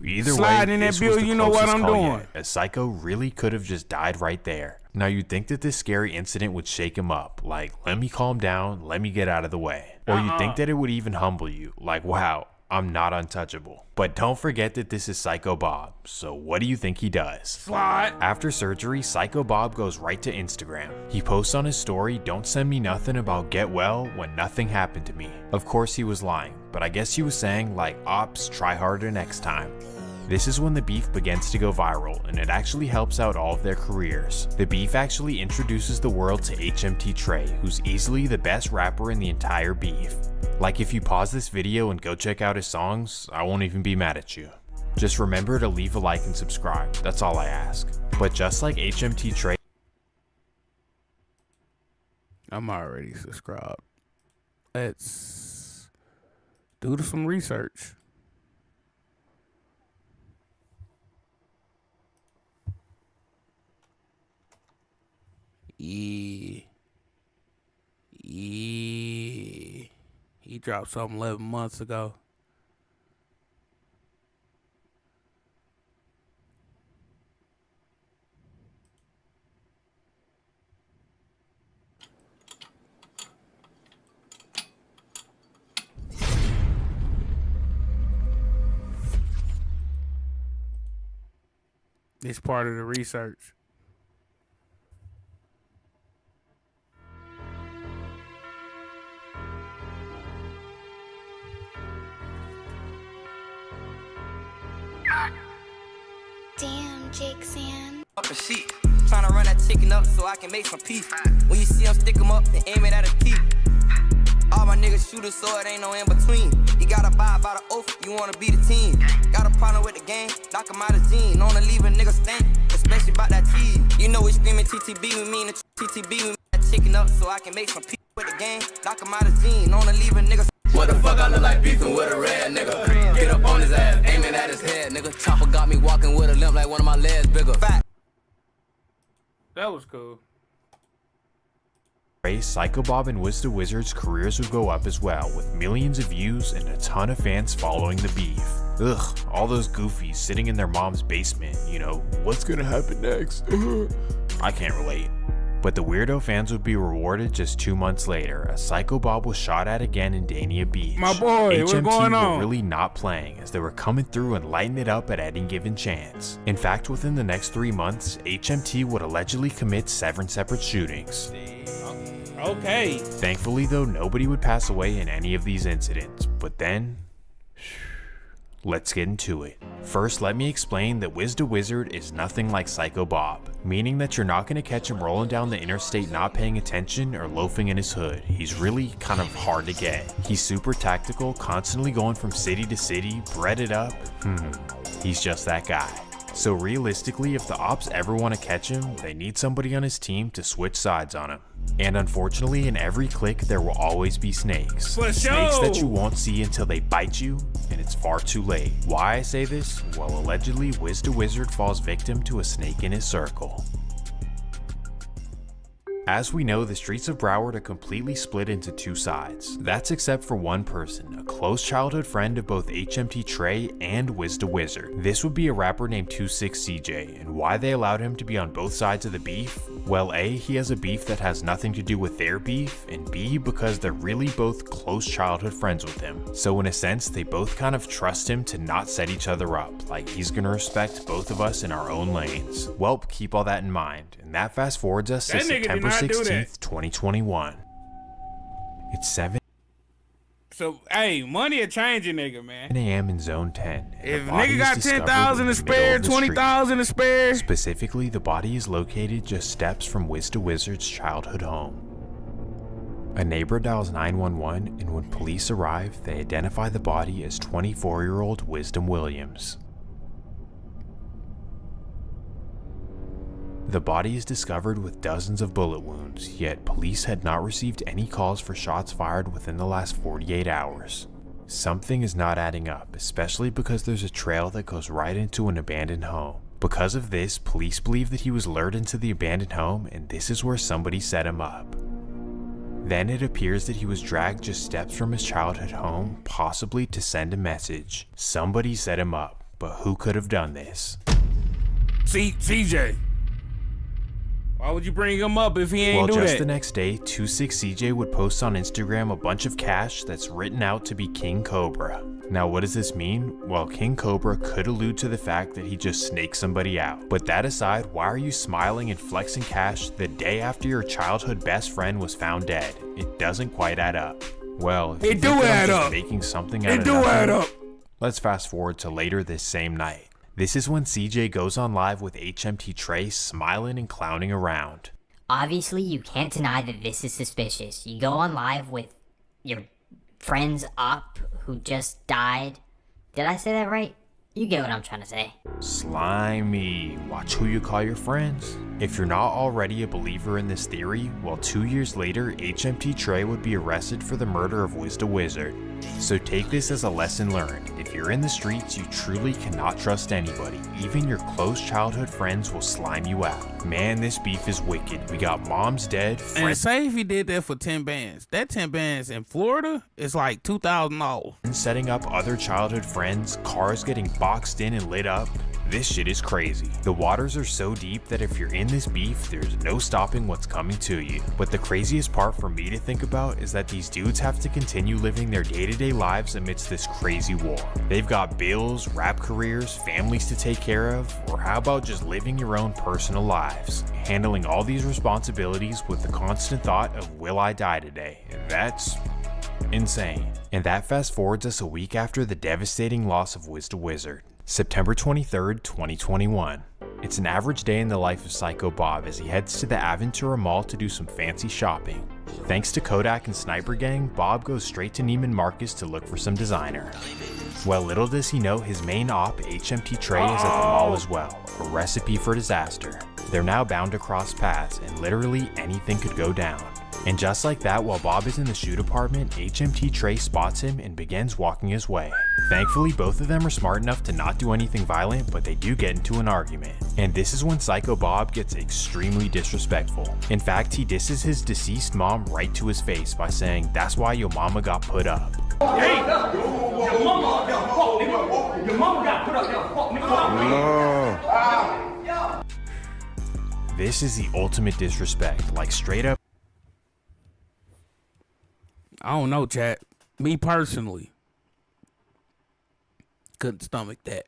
Either Slide way, in that this bill, was the you know what closest I'm call doing. yet, as Psycho really could have just died right there. Now you'd think that this scary incident would shake him up, like, let me calm down, let me get out of the way. Or you'd think that it would even humble you, like, wow, I'm not untouchable. But don't forget that this is Psycho Bob, so what do you think he does? Slide. After surgery, Psycho Bob goes right to Instagram. He posts on his story, "Don't send me nothing about get well when nothing happened to me." Of course he was lying, but I guess he was saying like, ops, try harder next time. This is when the beef begins to go viral, and it actually helps out all of their careers. The beef actually introduces the world to HMT Trey, who's easily the best rapper in the entire beef. Like, if you pause this video and go check out his songs, I won't even be mad at you. Just remember to leave a like and subscribe, that's all I ask. But just like HMT Trey, I'm already subscribed. Let's do some research. Yeah. He dropped something 11 months ago. It's part of the research. Damn, Jake Sam. Up a sheet, trying to run that chicken up so I can make some peace. When you see them stick them up and aim it at a teeth. All my niggas shooters, so it ain't no in between. You gotta abide by the oath, you wanna be the team. Got a partner with the game, knock him out of gene. Known to leave a nigga stank, especially about that cheese. You know we screaming TTB, we mean the TTB, we mean that chicken up so I can make some peace with the game. Knock him out of gene, known to leave a nigga. What the fuck I look like beefing with a red nigga? Get up on his ass, aiming at his head, nigga. Chopper got me walking with a limp like one of my legs bigger. Fact. That was cool. Psycho Bob and Wiz the Wizard's careers would go up as well, with millions of views and a ton of fans following the beef. Ugh, all those goofies sitting in their mom's basement, you know, what's gonna happen next? I can't relate. But the weirdo fans would be rewarded just 2 months later, as Psycho Bob was shot at again in Dania Beach. My boy, what's going on? were really not playing, as they were coming through and lighting it up at any given chance. In fact, within the next 3 months, HMT would allegedly commit 7 separate shootings. Okay. Thankfully though, nobody would pass away in any of these incidents, but then, let's get into it. First, let me explain that Wiz the Wizard is nothing like Psycho Bob, meaning that you're not going to catch him rolling down the interstate not paying attention or loafing in his hood. He's really kind of hard to get. He's super tactical, constantly going from city to city, breaded up. He's just that guy. So realistically, if the ops ever want to catch him, they need somebody on his team to switch sides on him. And unfortunately, in every clique, there will always be snakes. For Snakes that sure. you won't see until they bite you, and it's far too late. Why I say this? Well, allegedly, Wiz the Wizard falls victim to a snake in his circle. As we know, the streets of Broward are completely split into two sides. That's except for one person, a close childhood friend of both HMT Trey and Wiz the Wizard. This would be a rapper named 26CJ, and why they allowed him to be on both sides of the beef? Well, A, he has a beef that has nothing to do with their beef, and B, because they're really both close childhood friends with him. So in a sense, they both kind of trust him to not set each other up, like he's gonna respect both of us in our own lanes. Well, keep all that in mind, and that fast forwards us to September 16th, 2021. It's 7 So, hey, money a changing nigga, man. a.m. in Zone 10. If nigga got 10,000 to spare, 20,000 to spare. Specifically, the body is located just steps from Wiz the Wizard's childhood home. A neighbor dials 911, and when police arrive, they identify the body as 24-year-old Wisdom Williams. The body is discovered with dozens of bullet wounds, yet police had not received any calls for shots fired within the last 48 hours. Something is not adding up, especially because there's a trail that goes right into an abandoned home. Because of this, police believe that he was lured into the abandoned home, and this is where somebody set him up. Then it appears that he was dragged just steps from his childhood home, possibly to send a message. Somebody set him up, but who could have done this? CJ. Why would you bring him up if he ain't do that? Well, just the next day, 26CJ would post on Instagram a bunch of cash that's written out to be King Cobra. Now, what does this mean? Well, King Cobra could allude to the fact that he just snaked somebody out. But that aside, why are you smiling and flexing cash the day after your childhood best friend was found dead? It doesn't quite add up. Well, if you think that I'm just making something out of nothing, let's fast forward to later this same night. This is when CJ goes on live with HMT Trey smiling and clowning around. Obviously, you can't deny that this is suspicious. You go on live with your friend's op who just died. Did I say that right? You get what I'm trying to say. Slimy. Watch who you call your friends. If you're not already a believer in this theory, well, 2 years later, HMT Trey would be arrested for the murder of Wiz the Wizard. So take this as a lesson learned. If you're in the streets, you truly cannot trust anybody. Even your close childhood friends will slime you out. Man, this beef is wicked. We got moms dead. And say if he did that for 10 bands. That 10 bands in Florida is like $2,000. Setting up other childhood friends, cars getting boxed in and lit up. This shit is crazy. The waters are so deep that if you're in this beef, there's no stopping what's coming to you. But the craziest part for me to think about is that these dudes have to continue living their day-to-day lives amidst this crazy war. They've got bills, rap careers, families to take care of, or how about just living your own personal lives? Handling all these responsibilities with the constant thought of, will I die today? That's insane. And that fast forwards us a week after the devastating loss of Wiz the Wizard. September 23rd, 2021. It's an average day in the life of Psycho Bob as he heads to the Aventura Mall to do some fancy shopping. Thanks to Kodak and Sniper Gang, Bob goes straight to Neiman Marcus to look for some designer. Well, little does he know his main op, HMT Trey, is at the mall as well, a recipe for disaster. They're now bound to cross paths, and literally anything could go down. And just like that, while Bob is in the shoe department, HMT Trey spots him and begins walking his way. Thankfully, both of them are smart enough to not do anything violent, but they do get into an argument. And this is when Psycho Bob gets extremely disrespectful. In fact, he disses his deceased mom right to his face by saying, "That's why your mama got put up." Hey, your mama got fucked, nigga. Your mama got put up there, fuck, nigga. This is the ultimate disrespect, like straight up. I don't know, chat. Me personally couldn't stomach that.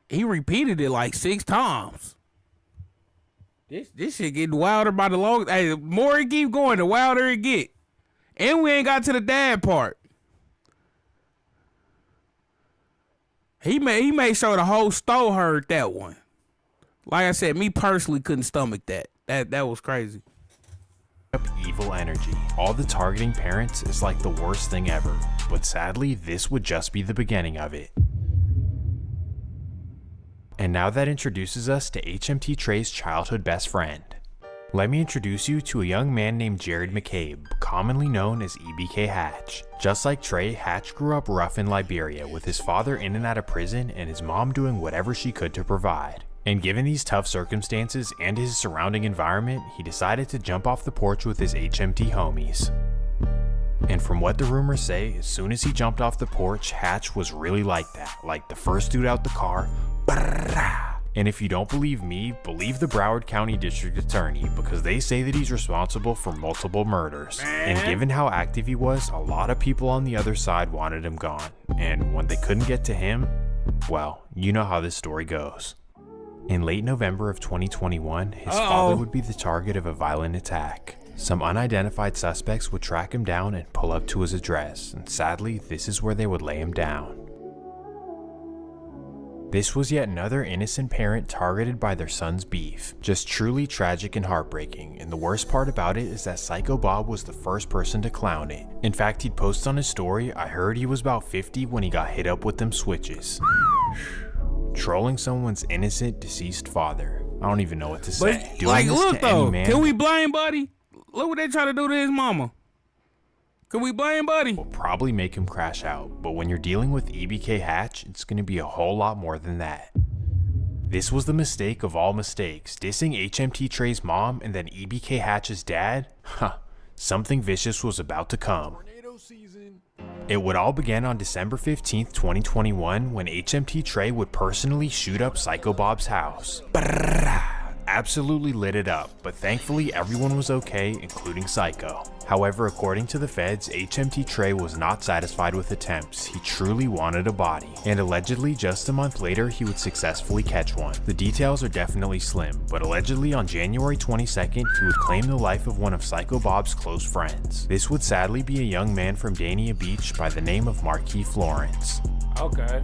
He repeated it like 6 times. This shit getting wilder by the long. Hey, the more it keep going, the wilder it get. And we ain't got to the dad part. He made sure the whole store heard that one. Like I said, me personally couldn't stomach that. That was crazy. evil energy. All the targeting parents is like the worst thing ever, but sadly, this would just be the beginning of it. And now that introduces us to HMT Trey's childhood best friend. Let me introduce you to a young man named Jared McCabe, commonly known as EBK Hatch. Just like Trey, Hatch grew up rough in Liberia, with his father in and out of prison and his mom doing whatever she could to provide. And given these tough circumstances and his surrounding environment, he decided to jump off the porch with his HMT homies. And from what the rumors say, as soon as he jumped off the porch, Hatch was really like that, like the first dude out the car. And if you don't believe me, believe the Broward County District Attorney, because they say that he's responsible for multiple murders. And given how active he was, a lot of people on the other side wanted him gone. And when they couldn't get to him, well, you know how this story goes. In late November of 2021, his father would be the target of a violent attack. Some unidentified suspects would track him down and pull up to his address, and sadly, this is where they would lay him down. This was yet another innocent parent targeted by their son's beef. Just truly tragic and heartbreaking, and the worst part about it is that Psycho Bob was the first person to clown it. In fact, he'd post on his story, "I heard he was about 50 when he got hit up with them switches." Trolling someone's innocent, deceased father. I don't even know what to say. But, like, look though, can we blame Buddy? Look what they try to do to his mama. Can we blame Buddy? Will probably make him crash out, but when you're dealing with EBK Hatch, it's going to be a whole lot more than that. This was the mistake of all mistakes, dissing HMT Trey's mom and then EBK Hatch's dad? Huh, something vicious was about to come. It would all begin on December 15th, 2021, when HMT Trey would personally shoot up Psycho Bob's house. Absolutely lit it up, but thankfully everyone was okay, including Psycho. However, according to the feds, HMT Trey was not satisfied with attempts. He truly wanted a body, and allegedly just a month later he would successfully catch one. The details are definitely slim, but allegedly on January 22nd he would claim the life of one of Psycho Bob's close friends. This would sadly be a young man from Dania Beach by the name of Marquis Florence. Okay.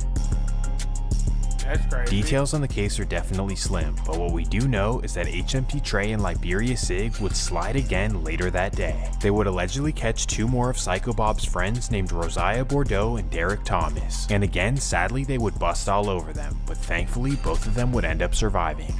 That's crazy. Details on the case are definitely slim, but what we do know is that HMT Trey and Liberia Sig would slide again later that day. They would allegedly catch two more of Psycho Bob's friends named Rosiah Bordeaux and Derek Thomas, and again sadly they would bust all over them, but thankfully both of them would end up surviving.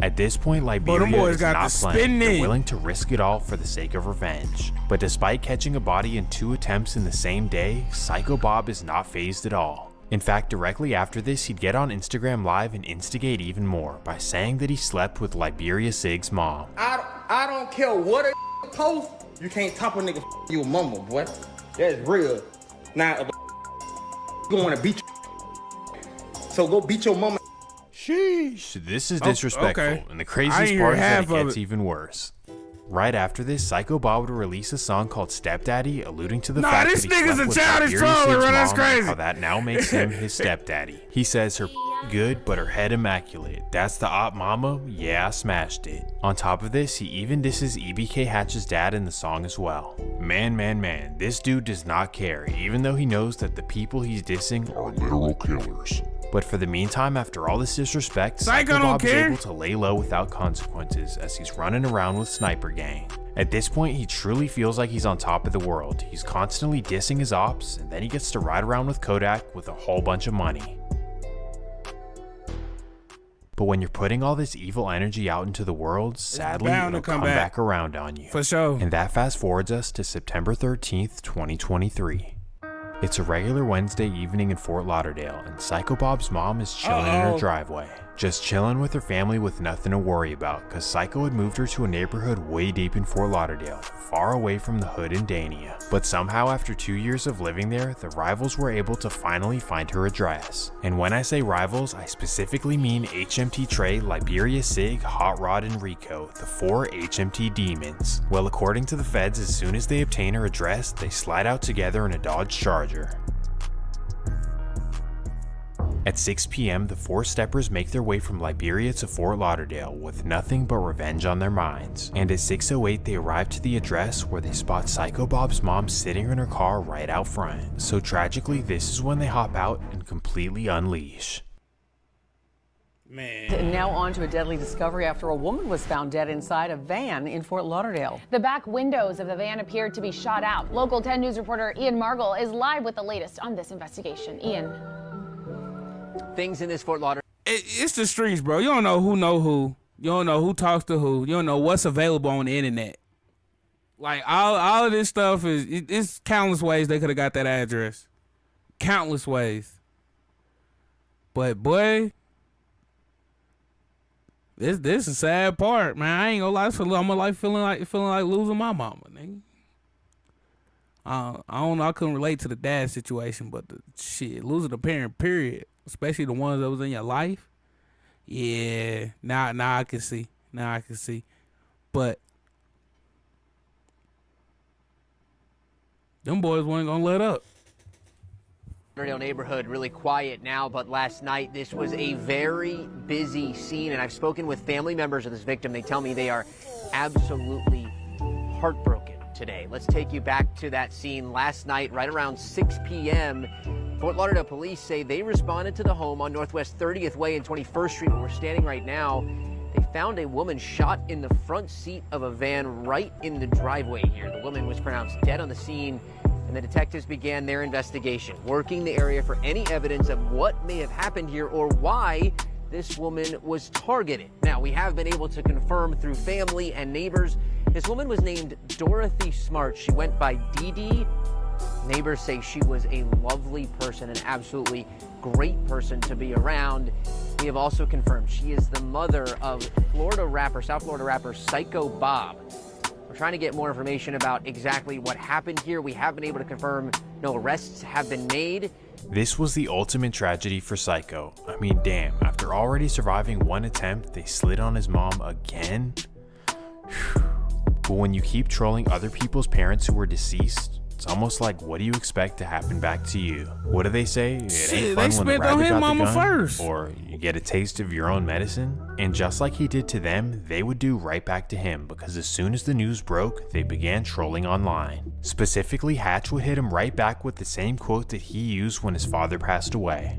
At this point, Liberia is not playing. They're willing to risk it all for the sake of revenge. But despite catching a body in 2 attempts in the same day, Psycho Bob is not fazed at all. In fact, directly after this, he'd get on Instagram Live and instigate even more by saying that he slept with Liberia Sig's mom. I don't care what a post, you can't top a nigga you mama, boy. That's real. Now, if going to beat you, so go beat your mama. Sheesh. This is disrespectful, and the craziest part is that it gets even worse. Right after this, Psycho Bob would release a song called Stepdaddy, alluding to the fact that he slept with Liberia Sig's mom, and how that now makes him his stepdaddy. He says her good, but her head immaculate. That's the op mama? Yeah, I smashed it. On top of this, he even disses EBK Hatch's dad in the song as well. Man, this dude does not care, even though he knows that the people he's dissing are literal killers. But for the meantime, after all this disrespect, Psycho Bob is able to lay low without consequences as he's running around with Sniper Gang. At this point, he truly feels like he's on top of the world. He's constantly dissing his ops, and then he gets to ride around with Kodak with a whole bunch of money. But when you're putting all this evil energy out into the world, sadly, it'll come back around on you. For sure. And that fast forwards us to September 13th, 2023. It's a regular Wednesday evening in Fort Lauderdale, and Psycho Bob's mom is chilling in her driveway. Just chilling with her family with nothing to worry about, cause Psycho had moved her to a neighborhood way deep in Fort Lauderdale, far away from the hood in Dania. But somehow after 2 years of living there, the rivals were able to finally find her address. And when I say rivals, I specifically mean HMT Trey, Liberia Sig, Hot Rod, and Rico, the 4 HMT demons. Well, according to the feds, as soon as they obtain her address, they slide out together in a Dodge Charger. At 6 p.m., the 4 steppers make their way from Liberia to Fort Lauderdale with nothing but revenge on their minds. And at 6:08, they arrive to the address where they spot Psycho Bob's mom sitting in her car right out front. So tragically, this is when they hop out and completely unleash. Man. Now on to a deadly discovery after a woman was found dead inside a van in Fort Lauderdale. The back windows of the van appeared to be shot out. Local 10 News reporter Ian Margall is live with the latest on this investigation. Ian. Things in this Fort Lauderdale. It's the streets, bro. You don't know who. You don't know who talks to who. You don't know what's available on the internet. Like, all of this stuff it's countless ways they could have got that address. Countless ways. But, boy, this is a sad part, man. I ain't gonna lie. I'm like feeling like losing my mama, nigga. I don't know. I couldn't relate to the dad situation, but losing a parent, period, especially the ones that was in your life. Yeah, now I can see. But them boys weren't gonna let up. Lauderdale neighborhood really quiet now, but last night this was a very busy scene, and I've spoken with family members of this victim. They tell me they are absolutely heartbroken today. Let's take you back to that scene last night, right around 6 p.m. Fort Lauderdale police say they responded to the home on Northwest 30th Way and 21st Street, where we're standing right now. They found a woman shot in the front seat of a van right in the driveway here. The woman was pronounced dead on the scene, and the detectives began their investigation, working the area for any evidence of what may have happened here or why this woman was targeted. Now, we have been able to confirm through family and neighbors, this woman was named Dorothy Smart. She went by Dee Dee. Neighbors say she was a lovely person, an absolutely great person to be around. We have also confirmed she is the mother of South Florida rapper Psycho Bob. We're trying to get more information about exactly what happened here. We have been able to confirm no arrests have been made. This was the ultimate tragedy for Psycho. I mean, damn, after already surviving one attempt, they slid on his mom again? But when you keep trolling other people's parents who were deceased, it's almost like, what do you expect to happen back to you? What do they say? It ain't fun when the rabbit got the gun, first. Or you get a taste of your own medicine? And just like he did to them, they would do right back to him, because as soon as the news broke, they began trolling online. Specifically, Hatch would hit him right back with the same quote that he used when his father passed away.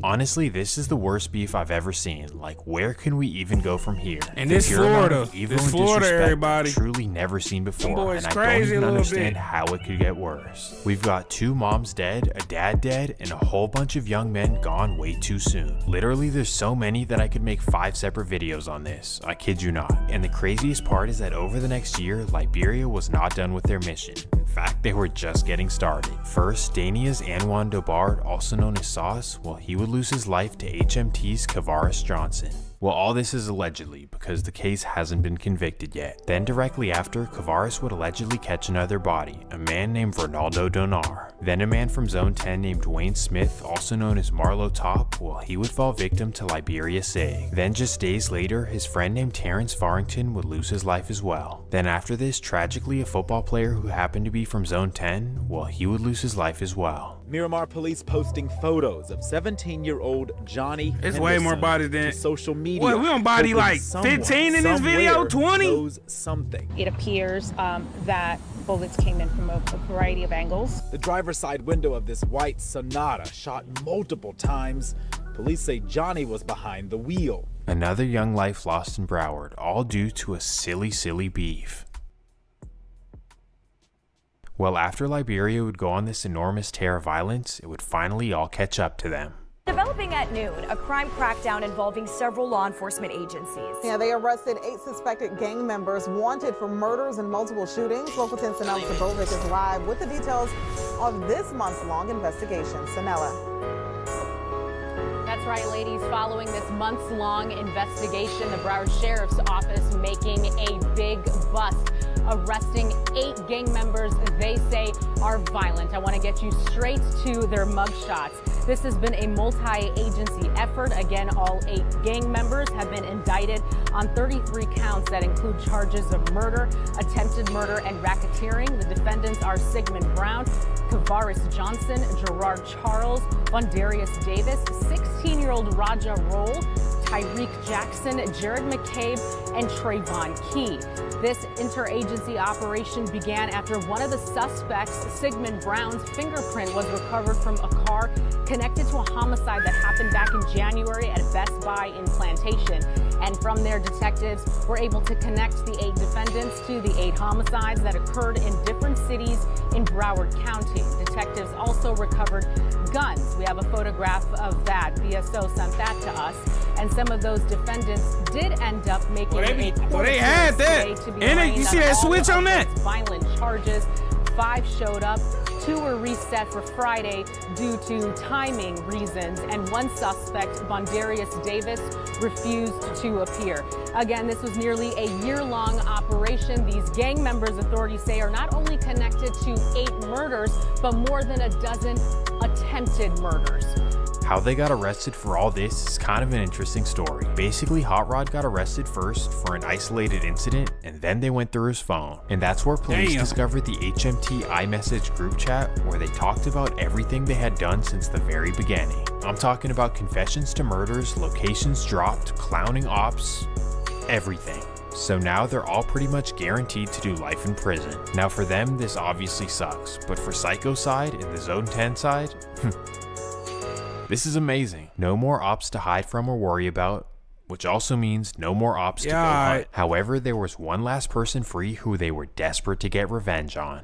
Honestly, this is the worst beef I've ever seen. Like, where can we even go from here? And this Florida, everybody. Truly never seen before, and I don't even understand how it could get worse. We've got 2 moms dead, a dad dead, and a whole bunch of young men gone way too soon. Literally, there's so many that I could make 5 separate videos on this. I kid you not. And the craziest part is that over the next year, Liberia was not done with their mission. In fact, they were just getting started. First, Dania's Anwan Dobard, also known as Sauce, well, he would lose his life to HMT's Kavaris Johnson. Well, all this is allegedly, because the case hasn't been convicted yet. Then directly after, Kavaris would allegedly catch another body, a man named Ronaldo Donar. Then a man from Zone 10 named Dwayne Smith, also known as Marlo Top, well, he would fall victim to Liberia Sig. Then just days later, his friend named Terrence Farrington would lose his life as well. Then after this, tragically, a football player who happened to be from Zone 10, well, he would lose his life as well. Miramar police posting photos of 17-year-old Johnny It's way more bodies than social media. What, we on body like 15 in this video, 20? Something. It appears that bullets came in from a variety of angles. The driver's side window of this white Sonata shot multiple times. Police say Johnny was behind the wheel. Another young life lost in Broward, all due to a silly beef. Well, after Liberia would go on this enormous tear of violence, it would finally all catch up to them. Developing at noon, a crime crackdown involving several law enforcement agencies. Yeah, they arrested 8 suspected gang members wanted for murders and multiple shootings. Local 10's Sanella Sabovic is live with the details of this months-long investigation. Sanella. That's right, ladies. Following this months-long investigation, the Broward Sheriff's Office making a big bust, arresting 8 gang members they say are violent. I want to get you straight to their mugshots. This has been a multi-agency effort. Again, all 8 gang members have been indicted on 33 counts that include charges of murder, attempted murder, and racketeering. The defendants are Sigmund Brown, Kavaris Johnson, Gerard Charles, Vondarius Davis, 16-year-old Raja Roll, Tyreek Jackson, Jared McCabe, and Trayvon Key. This interagency operation began after one of the suspects, Sigmund Brown's fingerprint, was recovered from a car connected to a homicide that happened back in January at Best Buy in Plantation. And from there, detectives were able to connect the 8 defendants to the 8 homicides that occurred in different cities in Broward County. Detectives also recovered guns. We have a photograph of that. BSO sent that to us. And some of those defendants did end up making a court they had that. And you see that switch on that? Violent charges. 5 showed up. 2 were reset for Friday due to timing reasons, and 1 suspect, Bondarius Davis, refused to appear. Again, this was nearly a year-long operation. These gang members, authorities say, are not only connected to 8 murders, but more than a dozen attempted murders. How they got arrested for all this is kind of an interesting story. Basically, Hot Rod got arrested first for an isolated incident, and then they went through his phone. And that's where police discovered the HMT iMessage group chat where they talked about everything they had done since the very beginning. I'm talking about confessions to murders, locations dropped, clowning ops, everything. So now they're all pretty much guaranteed to do life in prison. Now for them, this obviously sucks, but for Psycho side and the Zone 10 side, this is amazing. No more ops to hide from or worry about, which also means no more ops to go hunt. However, there was one last person free who they were desperate to get revenge on.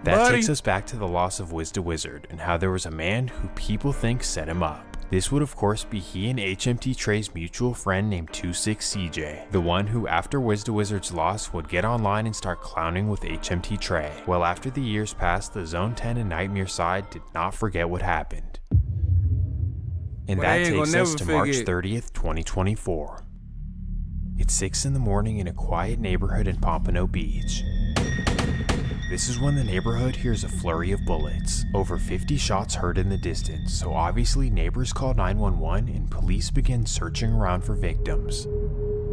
That takes us back to the loss of Wiz the Wizard and how there was a man who people think set him up. This would of course be he and HMT Trey's mutual friend named 26CJ, the one who after Wiz the Wizard's loss would get online and start clowning with HMT Trey. Well, after the years passed, the Zone 10 and Nightmare side did not forget what happened. And that takes us to March 30th, 2024. It's 6 in the morning in a quiet neighborhood in Pompano Beach. This is when the neighborhood hears a flurry of bullets. Over 50 shots heard in the distance, so obviously neighbors call 911 and police begin searching around for victims.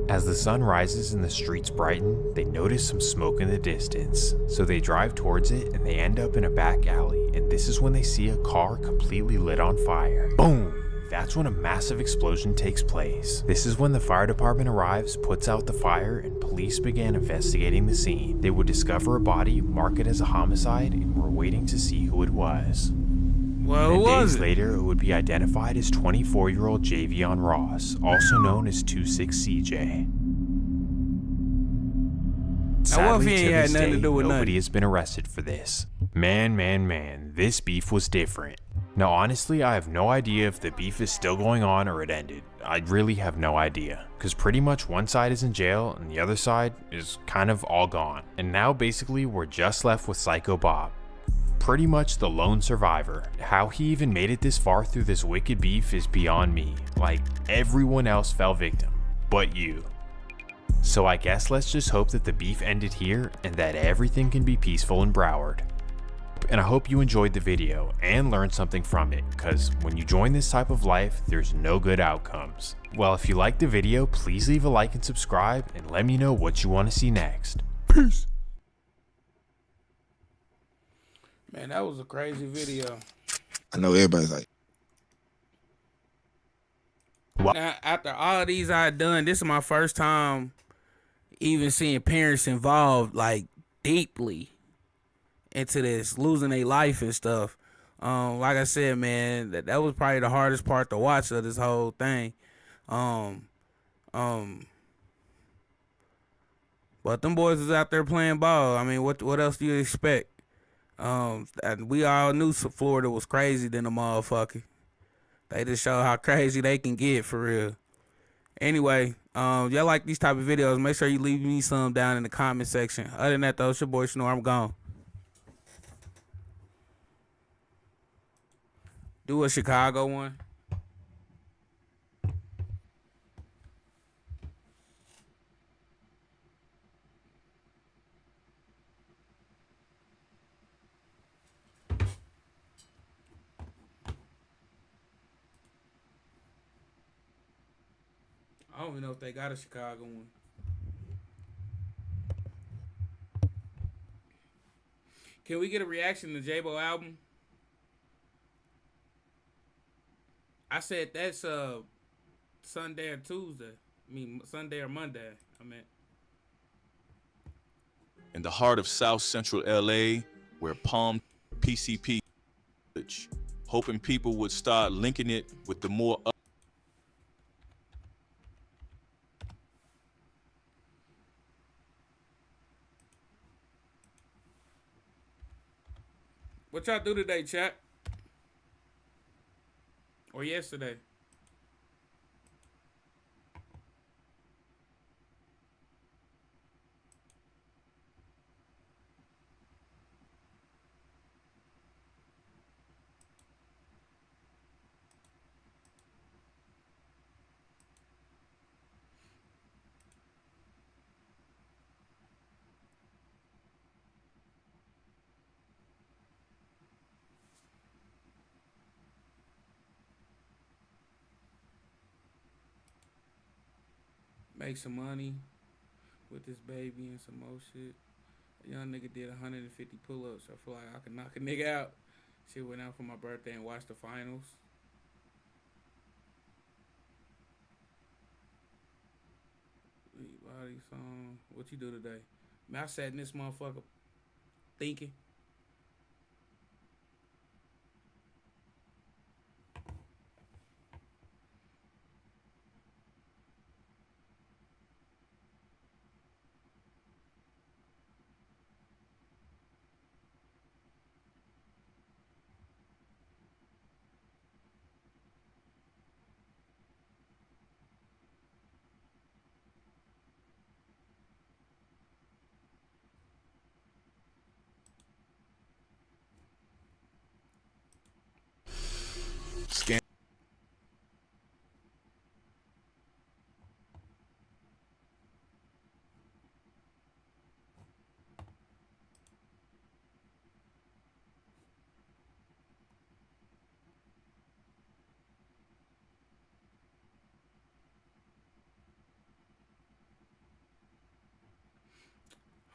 As the sun rises and the streets brighten, they notice some smoke in the distance. So they drive towards it and they end up in a back alley, and this is when they see a car completely lit on fire. Boom! That's when a massive explosion takes place. This is when the fire department arrives, puts out the fire, and police began investigating the scene. They would discover a body, mark it as a homicide, and were waiting to see who it was. Well, who was days later, it would be identified as 24-year-old Javion Ross, also known as 26CJ. Sadly, to this day, nobody has been arrested for this. Man, this beef was different. Now honestly, I have no idea if the beef is still going on or it ended. I really have no idea, because pretty much one side is in jail and the other side is kind of all gone. And now basically we're just left with Psycho Bob. Pretty much the lone survivor. How he even made it this far through this wicked beef is beyond me. Like, everyone else fell victim, but you. So I guess let's just hope that the beef ended here and that everything can be peaceful in Broward. And I hope you enjoyed the video and learned something from it, because when you join this type of life, there's no good outcomes. Well, if you liked the video, please leave a like and subscribe, and let me know what you want to see next. Peace! Man, that was a crazy video. I know everybody's like, what? Now, after all of these I done, this is my first time even seeing parents involved, like, deeply into this, losing their life and stuff. Like I said, man, that was probably the hardest part to watch of this whole thing. But them boys is out there playing ball. I mean, what else do you expect? And we all knew Florida was crazy than a motherfucker. They just show how crazy they can get for real. Anyway, y'all like these type of videos, make sure you leave me some down in the comment section. Other than that though, it's your boy Snore, I'm gone. Do a Chicago one. I don't even know if they got a Chicago one. Can we get a reaction to J-Bo album? I said that's Sunday or Tuesday. I mean, Sunday or Monday, I meant. In the heart of South Central LA, where Palm PCP, hoping people would start linking it with the more What y'all do today, chat? Or yesterday? Make some money with this baby and some more shit. A young nigga did 150 pull-ups. I feel like I could knock a nigga out. Shit, went out for my birthday and watched the finals. Body song. What you do today? Man, I sat in this motherfucker thinking. scan.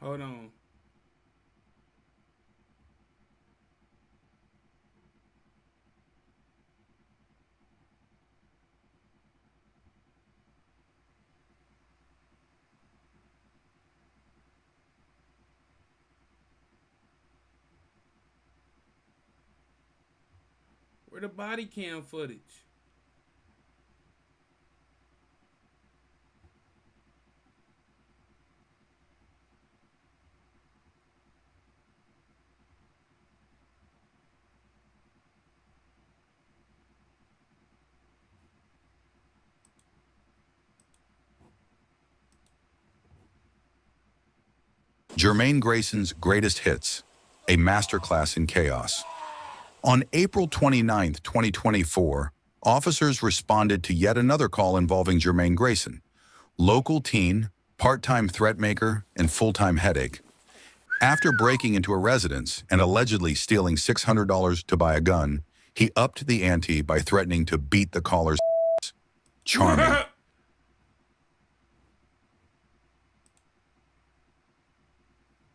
Hold on. Where the body cam footage? Germaine Grayson's Greatest Hits, a masterclass in chaos. On April 29, 2024, officers responded to yet another call involving Germaine Grayson, local teen, part-time threat maker, and full-time headache. After breaking into a residence and allegedly stealing $600 to buy a gun, he upped the ante by threatening to beat the caller's ass. Charming.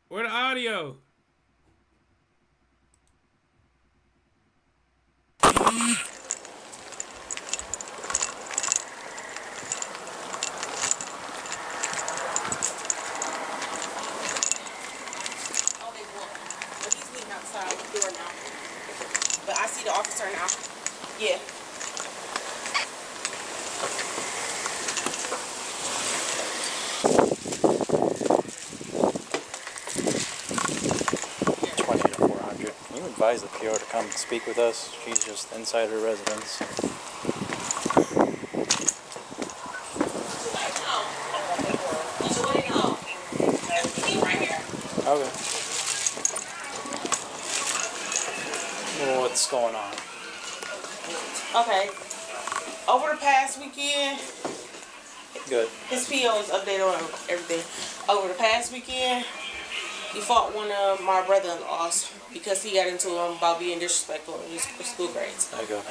Where the audio? But I see the officer now. Yeah. Can you advise the PO to come speak with us? She's just inside her residence. Okay. What's going on? Okay. Over the past weekend, Good. his PO is updated on everything. Over the past weekend, he fought one of my brother-in-laws because he got into him about being disrespectful in his school grades. I go.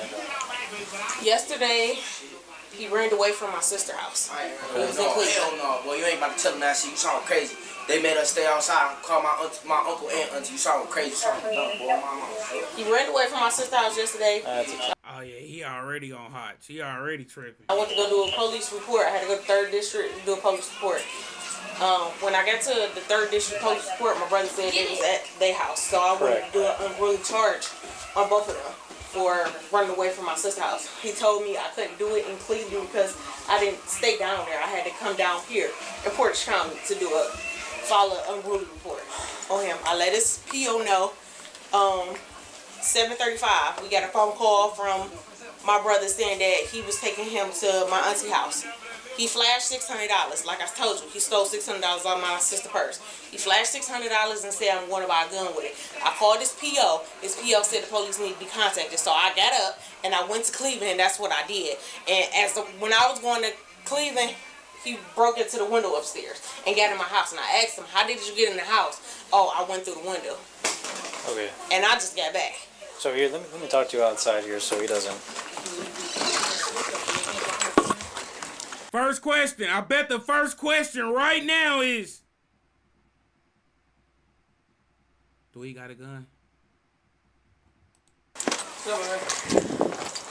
Yesterday, he ran away from my sister's house. He was in Cleveland. Hell no, boy. You ain't about to tell them that shit. You sound crazy. They made us stay outside and call my uncle and auntie. You sound crazy. You sound dumb, boy. He ran away from my sister's house yesterday. Oh yeah, he already on hot. He already tripping. I went to go do a police report. I had to go to 3rd District and do a police report. When I got to the 3rd District police report, my brother said they was at their house. So I went to do an unruly charge on both of them for running away from my sister's house. He told me I couldn't do it in Cleveland because I didn't stay down there. I had to come down here in Portage County to file an unruly report on him. I let his PO know. 7:35, we got a phone call from my brother saying that he was taking him to my auntie house. He flashed $600. Like I told you, he stole $600 out of my sister's purse. He flashed $600 and said, I'm going to buy a gun with it. I called his PO. His PO said the police need to be contacted. So I got up and I went to Cleveland, and that's what I did. And when I was going to Cleveland, he broke into the window upstairs and got in my house. And I asked him, how did you get in the house? Oh, I went through the window. Okay. And I just got back. So here, let me talk to you outside here so he doesn't. First question. I bet the first question right now is, do he got a gun?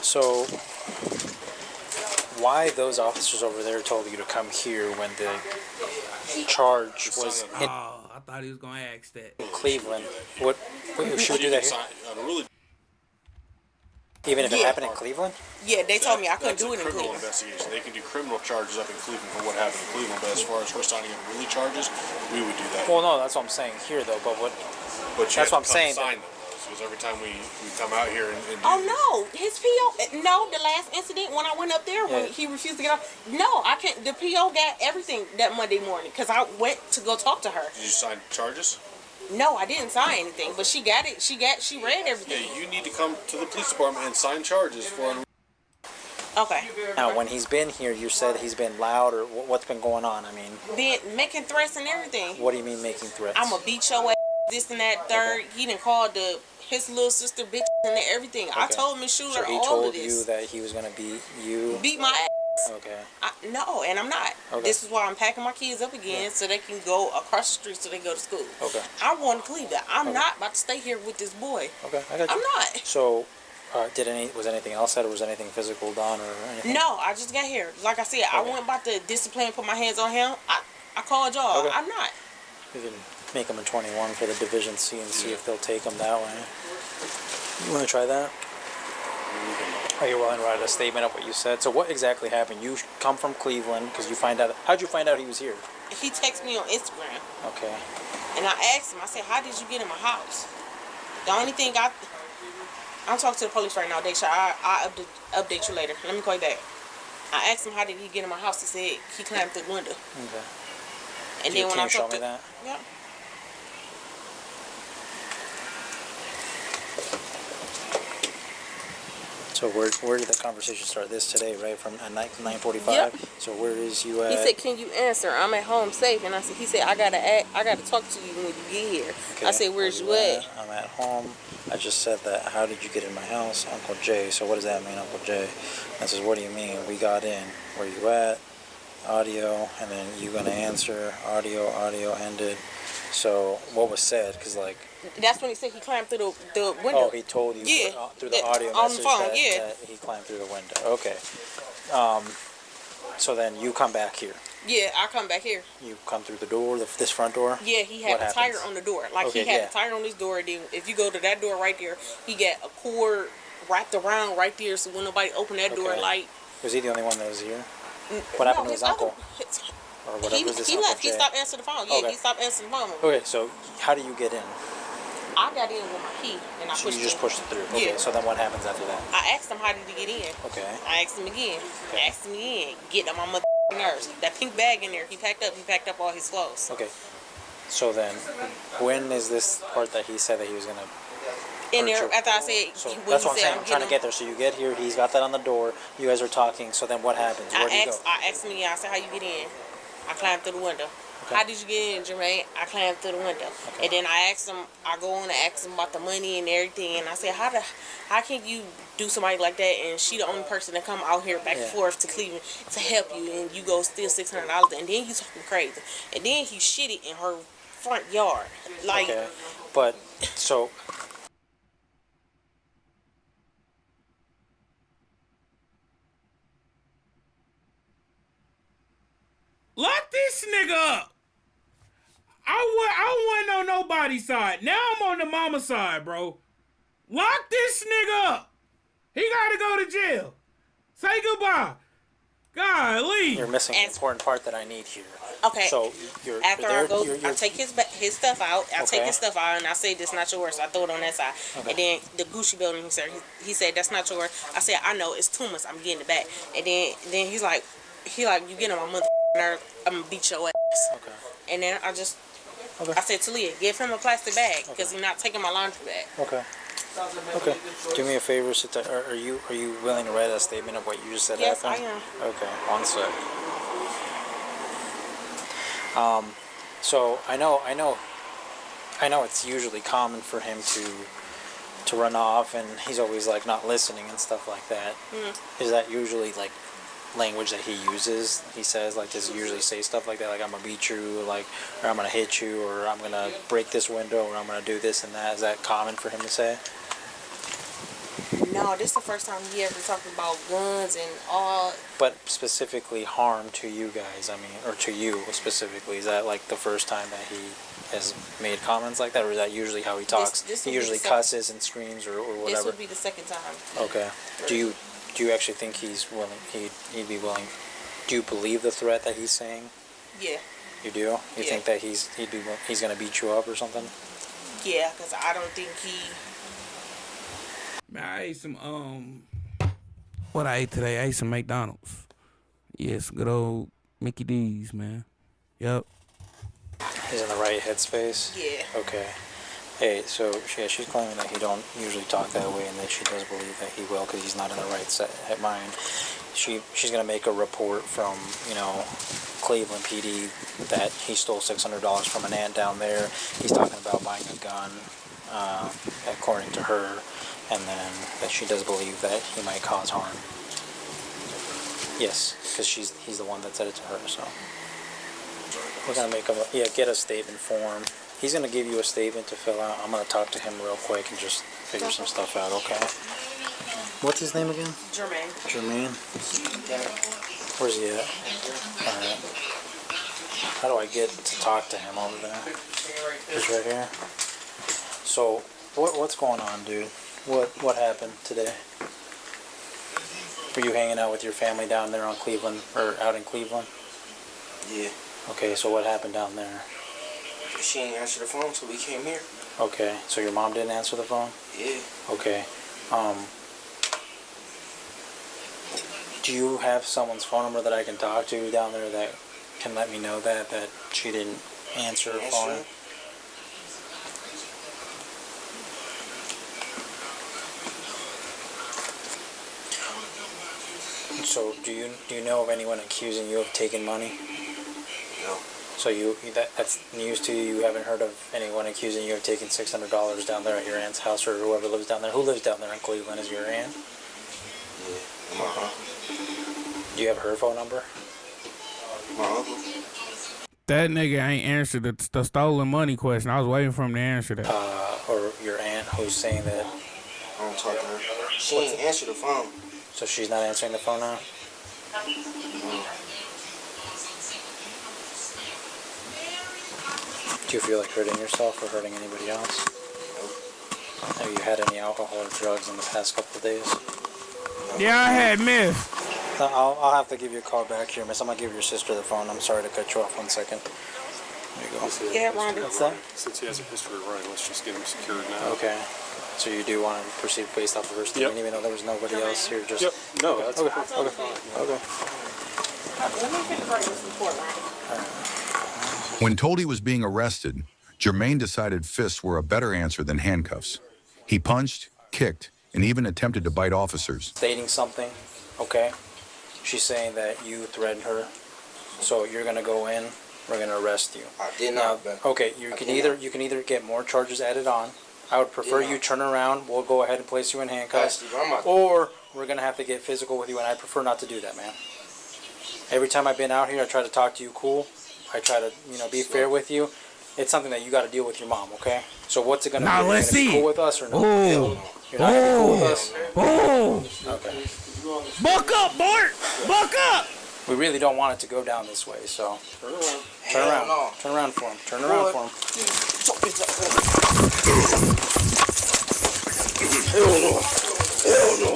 So, why those officers over there told you to come here when the charge was in I thought he was gonna ask that. Cleveland? What should we do that here? Even if it happened in Cleveland? Yeah, they told me I couldn't do it in criminal Cleveland. investigation. They can do criminal charges up in Cleveland for what happened in Cleveland, but as far as her signing up really charges, we would do that. Well, no, that's what I'm saying here, though. But that's what I'm saying. Sign them. Because every time we come out here and do no, his PO. No, the last incident when I went up there when he refused to get off. No, I can't. The PO got everything that Monday morning because I went to go talk to her. Did you sign charges? No, I didn't sign anything, but she got it. She read everything. Yeah, you need to come to the police department and sign charges for. Okay. Now, when he's been here, you said he's been loud, or what's been going on? I mean, making threats and everything. What do you mean making threats? I'm gonna beat your ass, this and that, third. Okay. He done called his little sister bitch and everything. Okay. I told him to shoot her all of this. So he told you that he was gonna beat you? Beat my ass. Okay. No, and I'm not. Okay. This is why I'm packing my kids up again so they can go across the street so they can go to school. Okay. I want to Cleveland. I'm not about to stay here with this boy. Okay, I got you. I'm not. So, was anything else said, or was anything physical done, or anything? No, I just got here. Like I said, I wasn't about to discipline, put my hands on him. I called y'all. Okay. I'm not. We can make them a 21 for the Division C and see if they'll take them that way. You want to try that? Are you willing to write a statement of what you said? So what exactly happened? You come from Cleveland because you find out. How'd you find out he was here? He texted me on Instagram. Okay. And I asked him. I said, "How did you get in my house?" The only thing I'm talking to the police right now. Daisha, I'll update you later. Let me call you back. I asked him, "How did he get in my house?" He said he climbed through the window. Okay. And then when I show me that? Yeah. So where did the conversation start? This today, right? From at 9:45. Yep. So where is you at? He said, "Can you answer? I'm at home safe." And he said, "I gotta talk to you when you get here." Okay. I said, "Where's you at?" I'm at home. I just said that. How did you get in my house, Uncle Jay? So what does that mean, Uncle Jay? I says, "What do you mean? We got in. Where you at? Audio, and then you gonna answer. Audio ended." So what was said? Because that's when he said he climbed through the window. Oh, he told you through the audio on message the phone, that he climbed through the window. Okay. So then you come back here. Yeah, I come back here. You come through the door, this front door? Yeah, he had a tire on the door. He had a tire on his door. Then if you go to that door right there, he got a cord wrapped around right there. So when nobody opened that door, was he the only one that was here? What happened to his uncle? Or whatever he left. He stopped answering the phone. Yeah, okay. He stopped answering the phone. Okay, so how do you get in? I got in with my key and I pushed it. You just pushed it through. Okay, so then what happens after that? I asked him how did he get in. Okay. I asked him again. Okay. I asked him again. Get on my motherfucking nerves. That pink bag in there. He packed up all his clothes. Okay. So then, when is this part that he said that he was gonna? In there, after I said, so that's what I'm saying. I'm trying to get there. So you get here. He's got that on the door. You guys are talking. So then what happens? Where do you go? I asked him again. I said, "How you get in?" I climbed through the window. Okay. How did you get in, Germaine? I climbed through the window. Okay. And then I asked him, I go on and ask him about the money and everything. And I said, how can you do somebody like that? And she the only person that come out here back and forth to Cleveland to help you. And you go steal $600. And then he's talking crazy. And then he shitted in her front yard. Okay. But, so... this nigga up. I wasn't on nobody's side. Now I'm on the mama side, bro. Lock this nigga up. He gotta go to jail. Say goodbye. Golly. You're missing an important part that I need here. Okay. So after I go, I take his stuff out. I take Okay. his stuff out, and I say, "This not yours." So I throw it on that side. Okay. And then the Gucci building, he said, "That's not yours." I said, "I know, it's Tuma's. I'm getting it back." And then he's like, "You getting on my motherfucking nerve? I'm gonna beat your ass." Okay. And then I said, "Talia, give him a plastic bag because he's not taking my laundry bag." Okay. Okay. Do me a favor. Are you willing to write a statement of what you just said Yes, happened? I am. Okay. 1 sec. So I know it's usually common for him to run off, and he's always like not listening and stuff like that. Is that usually like language that he uses? He says, like, does he usually say stuff like that, like I'm gonna beat you, like, or I'm gonna hit you, or I'm gonna break this window, or I'm gonna do this and that? Is that common for him to say? No, this is the first time he ever talked about guns and all. But specifically harm to you guys, I mean, or to you specifically, is that like the first time that he has made comments like that, or is that usually how he talks? This He would be usually the cusses and screams or whatever. This would be the second time. Okay. Do you actually think he's willing? He'd be willing? Do you believe the threat that he's saying? Yeah. You do? You think that he's gonna beat you up or something? Yeah, because I don't think he. Man, I ate some what I ate today? I ate some McDonald's. Yes, good old Mickey D's, man. Yep. He's in the right headspace? Yeah. Okay. Hey, so she's claiming that he don't usually talk that way, and that she does believe that he will because he's not in the right set mind. She's gonna make a report from Cleveland PD that he stole $600 from an aunt down there. He's talking about buying a gun, according to her, and then that she does believe that he might cause harm. Yes, because he's the one that said it to her. So we're gonna make get a statement form. He's gonna give you a statement to fill out. I'm gonna talk to him real quick and just figure some stuff out. Okay. What's his name again? Germaine. Germaine. Where's he at? All right. How do I get to talk to him over there? He's right here. So what's going on, dude? What happened today? Were you hanging out with your family down there on Cleveland, or out in Cleveland? Yeah. Okay, so what happened down there? She didn't answer the phone, so we came here. Okay, so your mom didn't answer the phone? Yeah. Okay. Do you have someone's phone number that I can talk to down there that can let me know that she didn't answer the phone? So do you know of anyone accusing you of taking money? No. So that's news to you. You haven't heard of anyone accusing you of taking $600 down there at your aunt's house, or whoever lives down there. Who lives down there in Cleveland? Is your aunt? Yeah. My uncle. Do you have her phone number? My uncle. That nigga ain't answered the stolen money question. I was waiting for him to answer that. Or your aunt who's saying that? I don't talk to her. She ain't answer the phone. So she's not answering the phone now? No. Do you feel like hurting yourself or hurting anybody else? Have you had any alcohol or drugs in the past couple of days? Yeah, I had meth. I'll have to give you a call back here, miss. I'm going to give your sister the phone. I'm sorry to cut you off 1 second. There you go. Yeah, Rhonda. What's that? Since he has a history of running, let's just get him secured now. Okay. So you do want to proceed based off of her statement, even though there was nobody else here? Just... Yep. No, that's okay. perfectly Okay. fine. Okay. Let me finish writing this report, Rhonda. When told he was being arrested, Germaine decided fists were a better answer than handcuffs. He punched, kicked, and even attempted to bite officers. Stating something, okay? She's saying that you threatened her, so you're gonna go in. We're gonna arrest you. I did not. Okay, you can either get more charges added on. I would prefer you turn around. We'll go ahead and place you in handcuffs, or we're gonna have to get physical with you, and I prefer not to do that, man. Every time I've been out here, I try to talk to you cool. I try to, be fair with you. It's something that you got to deal with your mom, okay? So what's it gonna be? Now let's see. Be cool with us or no? Oh. You're not gonna be cool with us. Oh. Okay. Buck up, Bart! Buck up! We really don't want it to go down this way, so. Turn around. Turn around. No. Turn around for him. Turn around for him. Hell no. Hell no.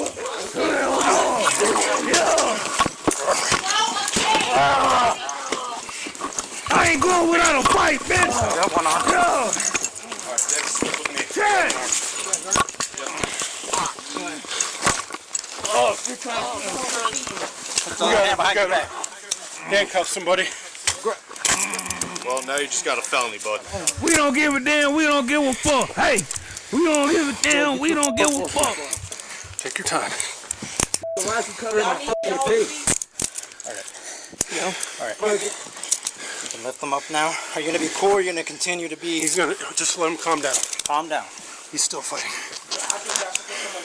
I ain't going without a fight, bitch. That one on. Yo. Chad. Oh, we gotta handcuff somebody. Well, now you just got a felony, bud. We don't give a damn. We don't give a fuck. Hey, we don't give a damn. We don't give a fuck. Take your time. All right. You can lift them up now. Are you gonna be cool or are you gonna continue to be? He's gonna just let him calm down. Calm down. He's still fighting.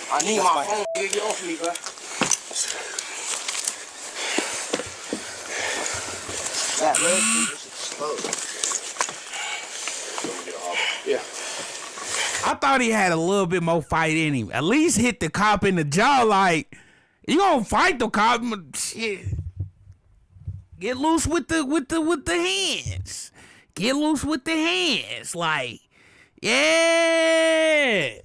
I need my phone. Get off me, bro. That leg is slow. Yeah. I thought he had a little bit more fight in him. At least hit the cop in the jaw. Like, you gonna fight the cop? Shit. Get loose with the hands. Get loose with the hands. Like, yeah.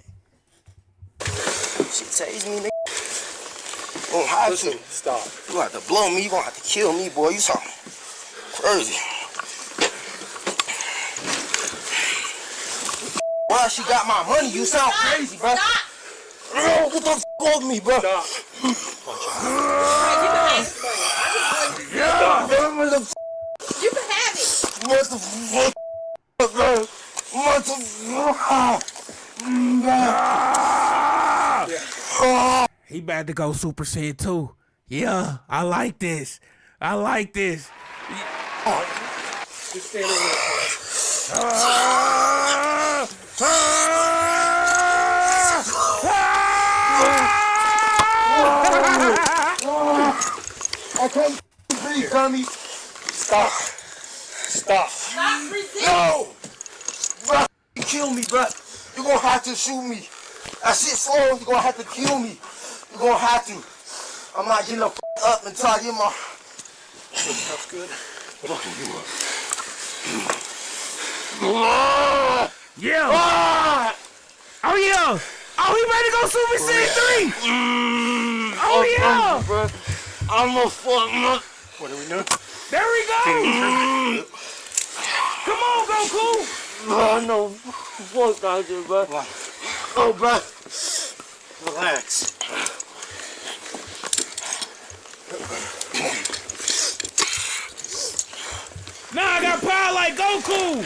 She tased me, nigga. You gonna have to. Stop. You gonna have to blow me. You gonna have to kill me, boy. You something crazy. Why she got my money? You sound crazy, bro. No, get the f off me, bro. Stop. Yeah. You can have it. What the fuck, bro? What the fuck? He about to go Super Saiyan 2. Yeah, I like this. I like this. Just stand over there. I can't breathe, dummy. Stop. Stop. Stop resisting. No. Bro, you kill me, bro. You're gonna have to shoot me. That shit slow. You're gonna have to kill me. You're gonna have to. I'm not getting the f up until I get my. That's good. Fucking you up. Yeah. Ah! Oh, yeah. Oh, he ready to go Super Saiyan 3. Oh, yeah. Bro. I'm a fuck. What are we doing? There we go. Come on, Goku. Oh, no. Fuck out there, bro. Oh, bro. Relax. Nah, I got power like Goku.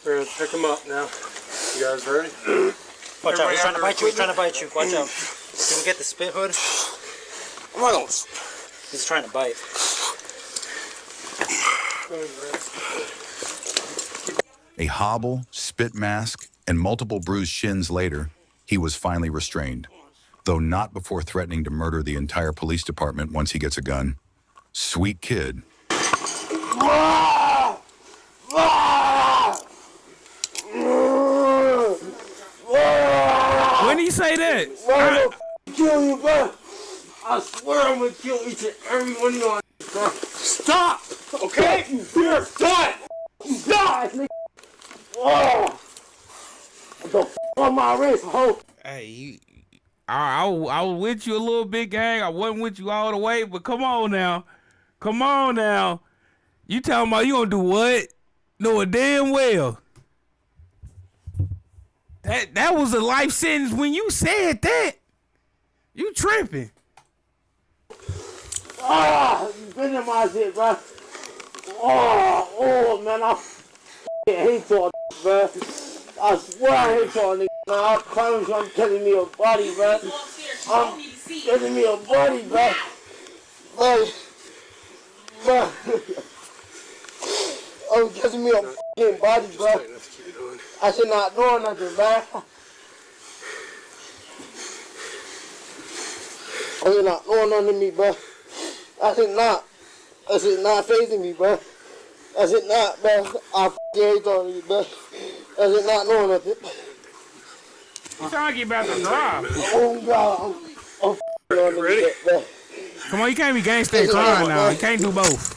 We're gonna pick him up now. You guys ready? Watch out, he's trying to bite you. He's trying to bite you. Watch out. Can we get the spit hood? He's trying to bite. A hobble, spit mask, and multiple bruised shins later, he was finally restrained, though not before threatening to murder the entire police department once he gets a gun. Sweet kid. When he say that? I'm gonna kill you, bro. I swear I'm gonna kill each and every one of you, bro. Stop! Okay? You're done! Die, nigga! Oh! The f on my wrist, ho! Hey, I was with you a little bit, gang. I wasn't with you all the way, but come on now. Come on now. You talking about you gonna do what? Knowing damn well. That was a life sentence when you said that. You tripping. Ah! You been in my shit, bro. Oh, man, I hate y'all, bro. I swear I hate y'all, nigga. I promise you I'm killing me a body, bro. I'm killing me a body, bro. Like, bro. I'm killing me a fucking body, bro. I should not do nothing, bro. I should not do nothing to me, bro. I should not. That shit not facing me, bro. That shit not, bro. I hate on you, bro. That shit not doing nothing. You sound like you about to drive. Oh, God. I'm ready? Bro. Come on, bro. You can't be gangster and crime now. You can't do both.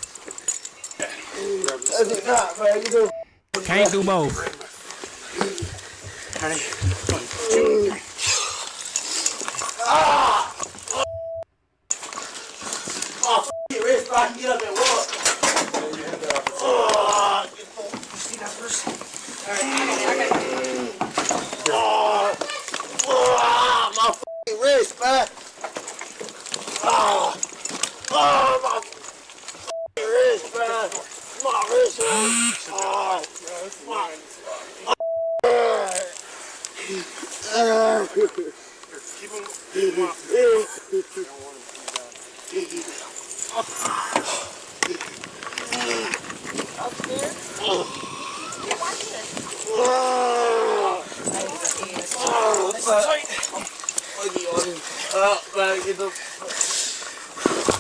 Can't do both. Honey. Oh, your wrist, bro. I can get up and walk. See that first? All right, my f***ing wrist, man. My f***ing wrist, man. My wrist hurts. Keep him up.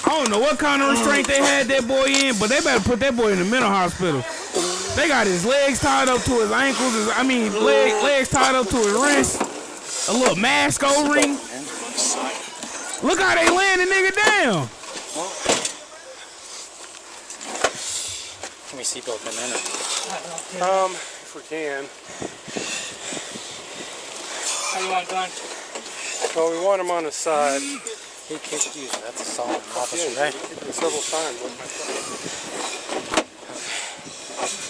I don't know what kind of restraint they had that boy in, but they better put that boy in the mental hospital. They got his legs tied up to his ankles. Legs tied up to his wrists. A little mask over him. Look how they laying the nigga down. Can we seatbelt him in? If we can. How you want it done? Well, we want him on his side. He kicked you, so that's a solid officer, Yeah, right? several times.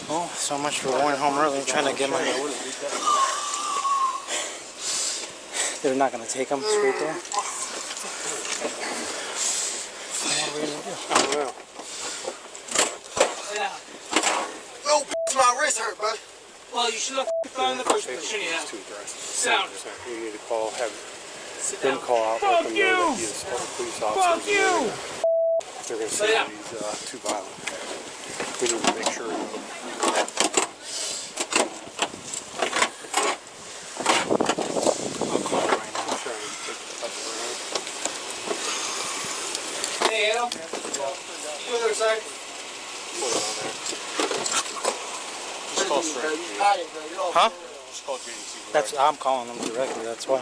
Well, so much for going home early and trying to get my... They're not going to take him straight there? What are we going to do? I don't know. Oh, my wrist hurt, bud. Well, you should have found the first place, shouldn't you have? Sit down. We need to call, have Sit them down. call out, let them know that he is a police officer. Fuck you! They're going to say that he's too violent. We need to make sure. Hey, Adam. You go to the side. Just call straight. Huh? Just call JDC. That's, I'm calling them directly, that's why.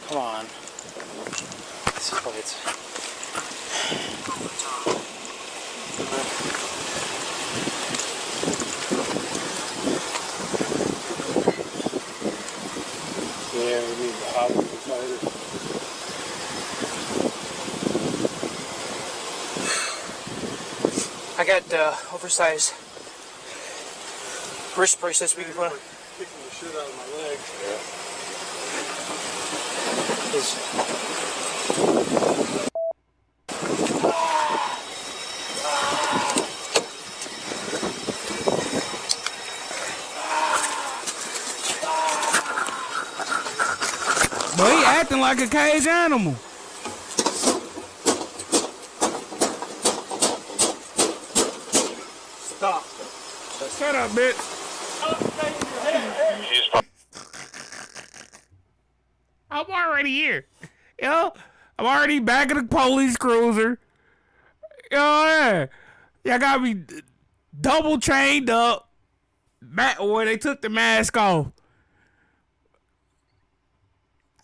Come on. This is what it's... Yeah, we need the hot cider. I got oversized wrist bracelets we can put on. Kicking the shit out of my leg. Boy, he acting like a caged animal. Stop. Shut up, bitch. I'm already here. Yo, I'm already back in the police cruiser. Yeah. Y'all got me double chained up. Back where they took the mask off.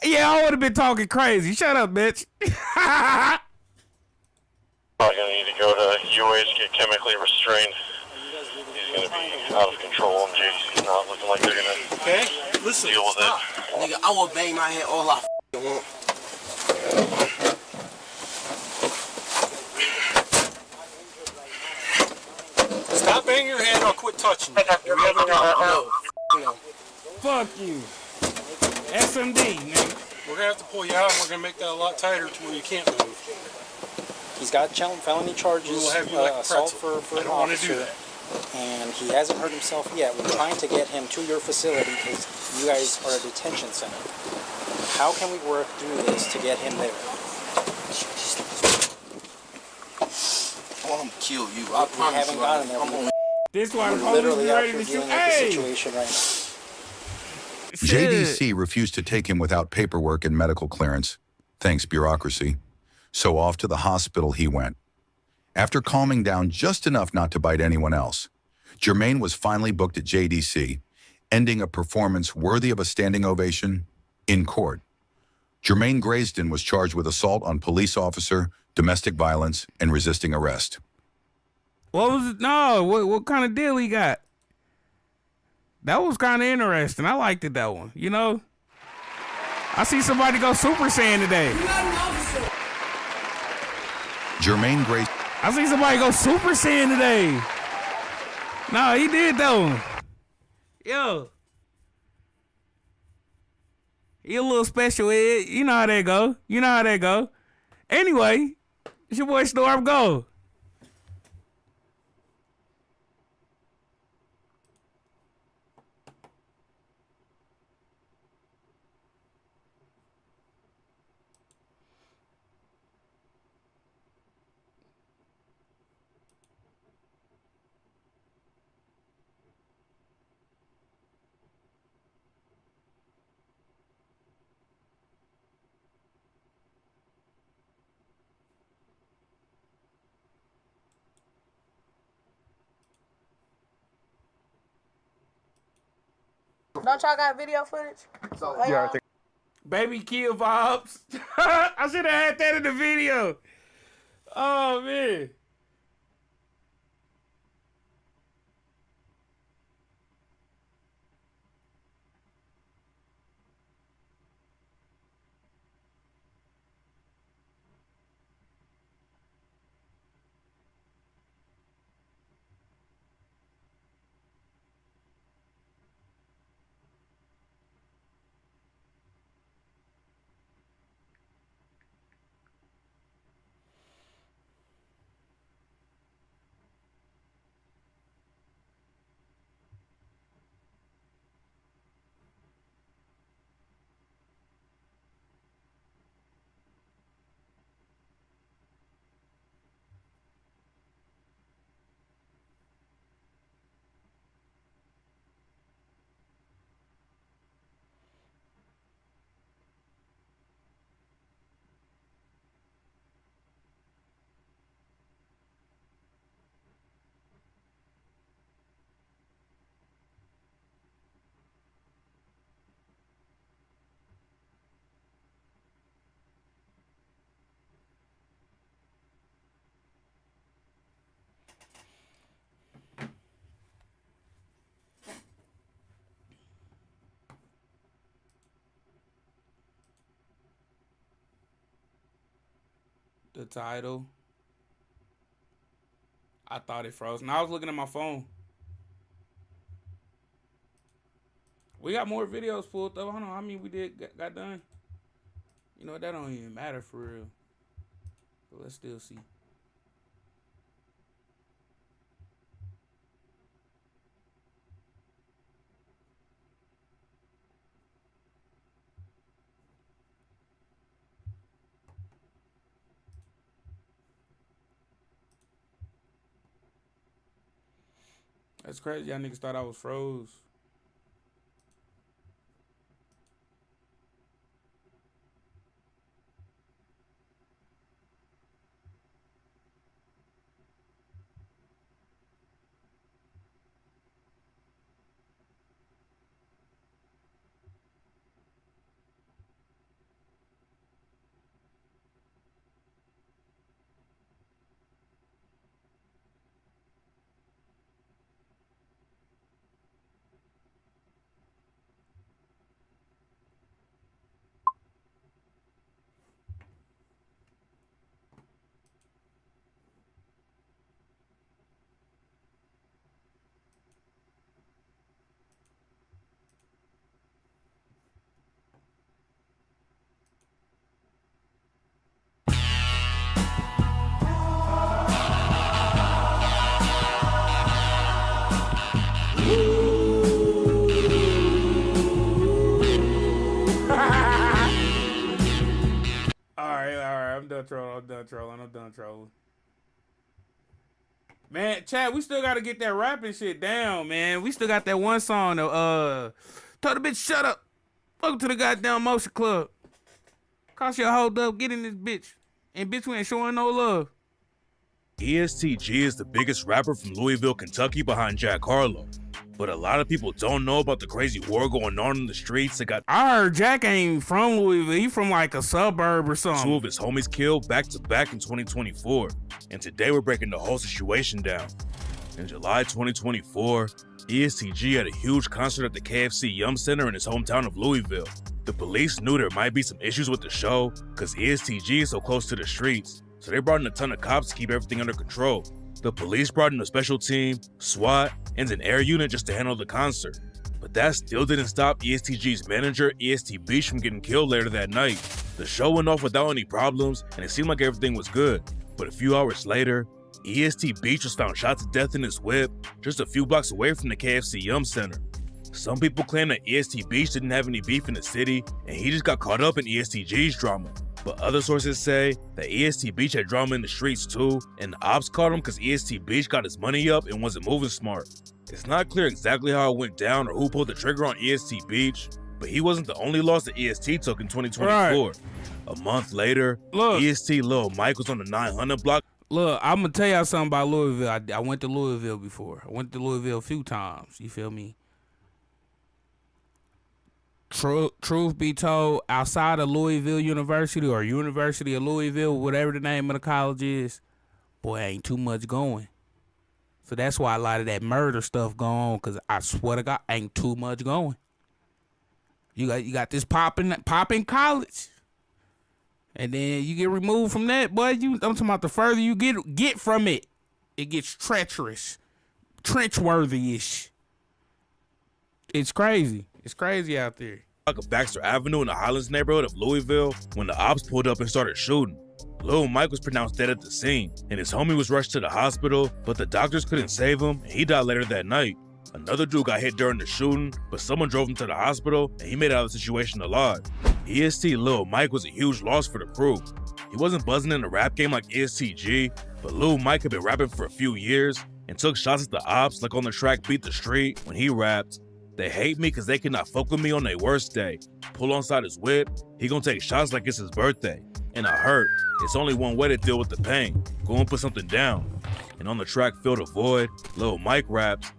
Yeah, I would have been talking crazy. Shut up, bitch. Probably gonna need to go to UA to get chemically restrained. He's gonna be out of control, and JC's not looking like they're gonna deal with it. Nigga, I will bang my head all I want. Stop banging your head, I'll quit touching you. No. Fuck you. SMD, nigga. We're gonna have to pull you out, and we're gonna make that a lot tighter to where you can't move. He's got felony charges, We'll have you like a assault pretzel. for I an don't want to officer. do that. And he hasn't hurt himself yet. We're trying to get him to your facility because you guys are a detention center. How can we work through this to get him there? Hold I'm gonna kill you. We haven't gotten there. I'm gonna... This why the We're police literally be out ready here to shoot. dealing with the Hey! situation right now. JDC refused to take him without paperwork and medical clearance. Thanks, bureaucracy. So off to the hospital he went. After calming down just enough not to bite anyone else, Germaine was finally booked at JDC, ending a performance worthy of a standing ovation in court. Germaine Grayson was charged with assault on police officer, domestic violence, and resisting arrest. What was it? No, what kind of deal he got? That was kind of interesting. I liked it, that one. You know? I see somebody go Super Saiyan today. Germaine Grayson. I see somebody go Super Saiyan today. No, he did that one. Yo. He a little special ed. You know how that go. You know how that go. Anyway, it's your boy Storm Go. Don't y'all got video footage? Yeah, I think. Baby kill vibes. I should have had that in the video. Oh, man. The title. I thought it froze. Now I was looking at my phone. We got more videos pulled up. I don't know how many we got done. You know, that don't even matter for real. But let's still see. That's crazy. Y'all niggas thought I was froze. Alright, I'm done trolling. Man, Chad, we still gotta get that rapping shit down, man. We still got that one song though. Tell the bitch shut up. Welcome to the goddamn Motion Club. Cost your hold up, get in this bitch. And bitch, we ain't showing no love. ESTG is the biggest rapper from Louisville, Kentucky behind Jack Harlow. But a lot of people don't know about the crazy war going on in the streets that got— I heard Jack ain't from Louisville. He from like a suburb or something. 2 of his homies killed back to back in 2024. And today we're breaking the whole situation down. In July 2024, ESTG had a huge concert at the KFC Yum Center in his hometown of Louisville. The police knew there might be some issues with the show because ESTG is so close to the streets, so they brought in a ton of cops to keep everything under control. The police brought in a special team, SWAT, and an air unit just to handle the concert. But that still didn't stop ESTG's manager, EST Beach, from getting killed later that night. The show went off without any problems, and it seemed like everything was good. But a few hours later, EST Beach was found shot to death in his whip just a few blocks away from the KFC Yum Center. Some people claim that EST Beach didn't have any beef in the city, and he just got caught up in ESTG's drama. But other sources say that EST Beach had drama in the streets too, and the ops caught him because EST Beach got his money up and wasn't moving smart. It's not clear exactly how it went down or who pulled the trigger on EST Beach, but he wasn't the only loss that EST took in 2024. Right. A month later, EST Lil Mike was on the 900 block. Look, I'm gonna tell y'all something about Louisville. I went to Louisville before. I went to Louisville a few times. You feel me? Truth be told, outside of Louisville University or University of Louisville, whatever the name of the college is, boy, ain't too much going. So that's why a lot of that murder stuff go on, because I swear to God, ain't too much going. You got this popping college. And then you get removed from that, boy. I'm talking about the further you get from it, it gets treacherous, trench-worthy-ish. It's crazy. It's crazy out there. Of Baxter Avenue in the Highlands neighborhood of Louisville when the ops pulled up and started shooting. Lil Mike was pronounced dead at the scene, and his homie was rushed to the hospital, but the doctors couldn't save him, and he died later that night. Another dude got hit during the shooting, but someone drove him to the hospital, and he made it out of the situation alive. EST Lil Mike was a huge loss for the crew. He wasn't buzzing in the rap game like ESTG, but Lil Mike had been rapping for a few years and took shots at the ops like on the track Beat the Street when he rapped, "They hate me cause they cannot fuck with me on their worst day. Pull on side his whip, he gon' take shots like it's his birthday. And I hurt, it's only one way to deal with the pain. Go and put something down." And on the track Fill the Void, Lil Mike raps,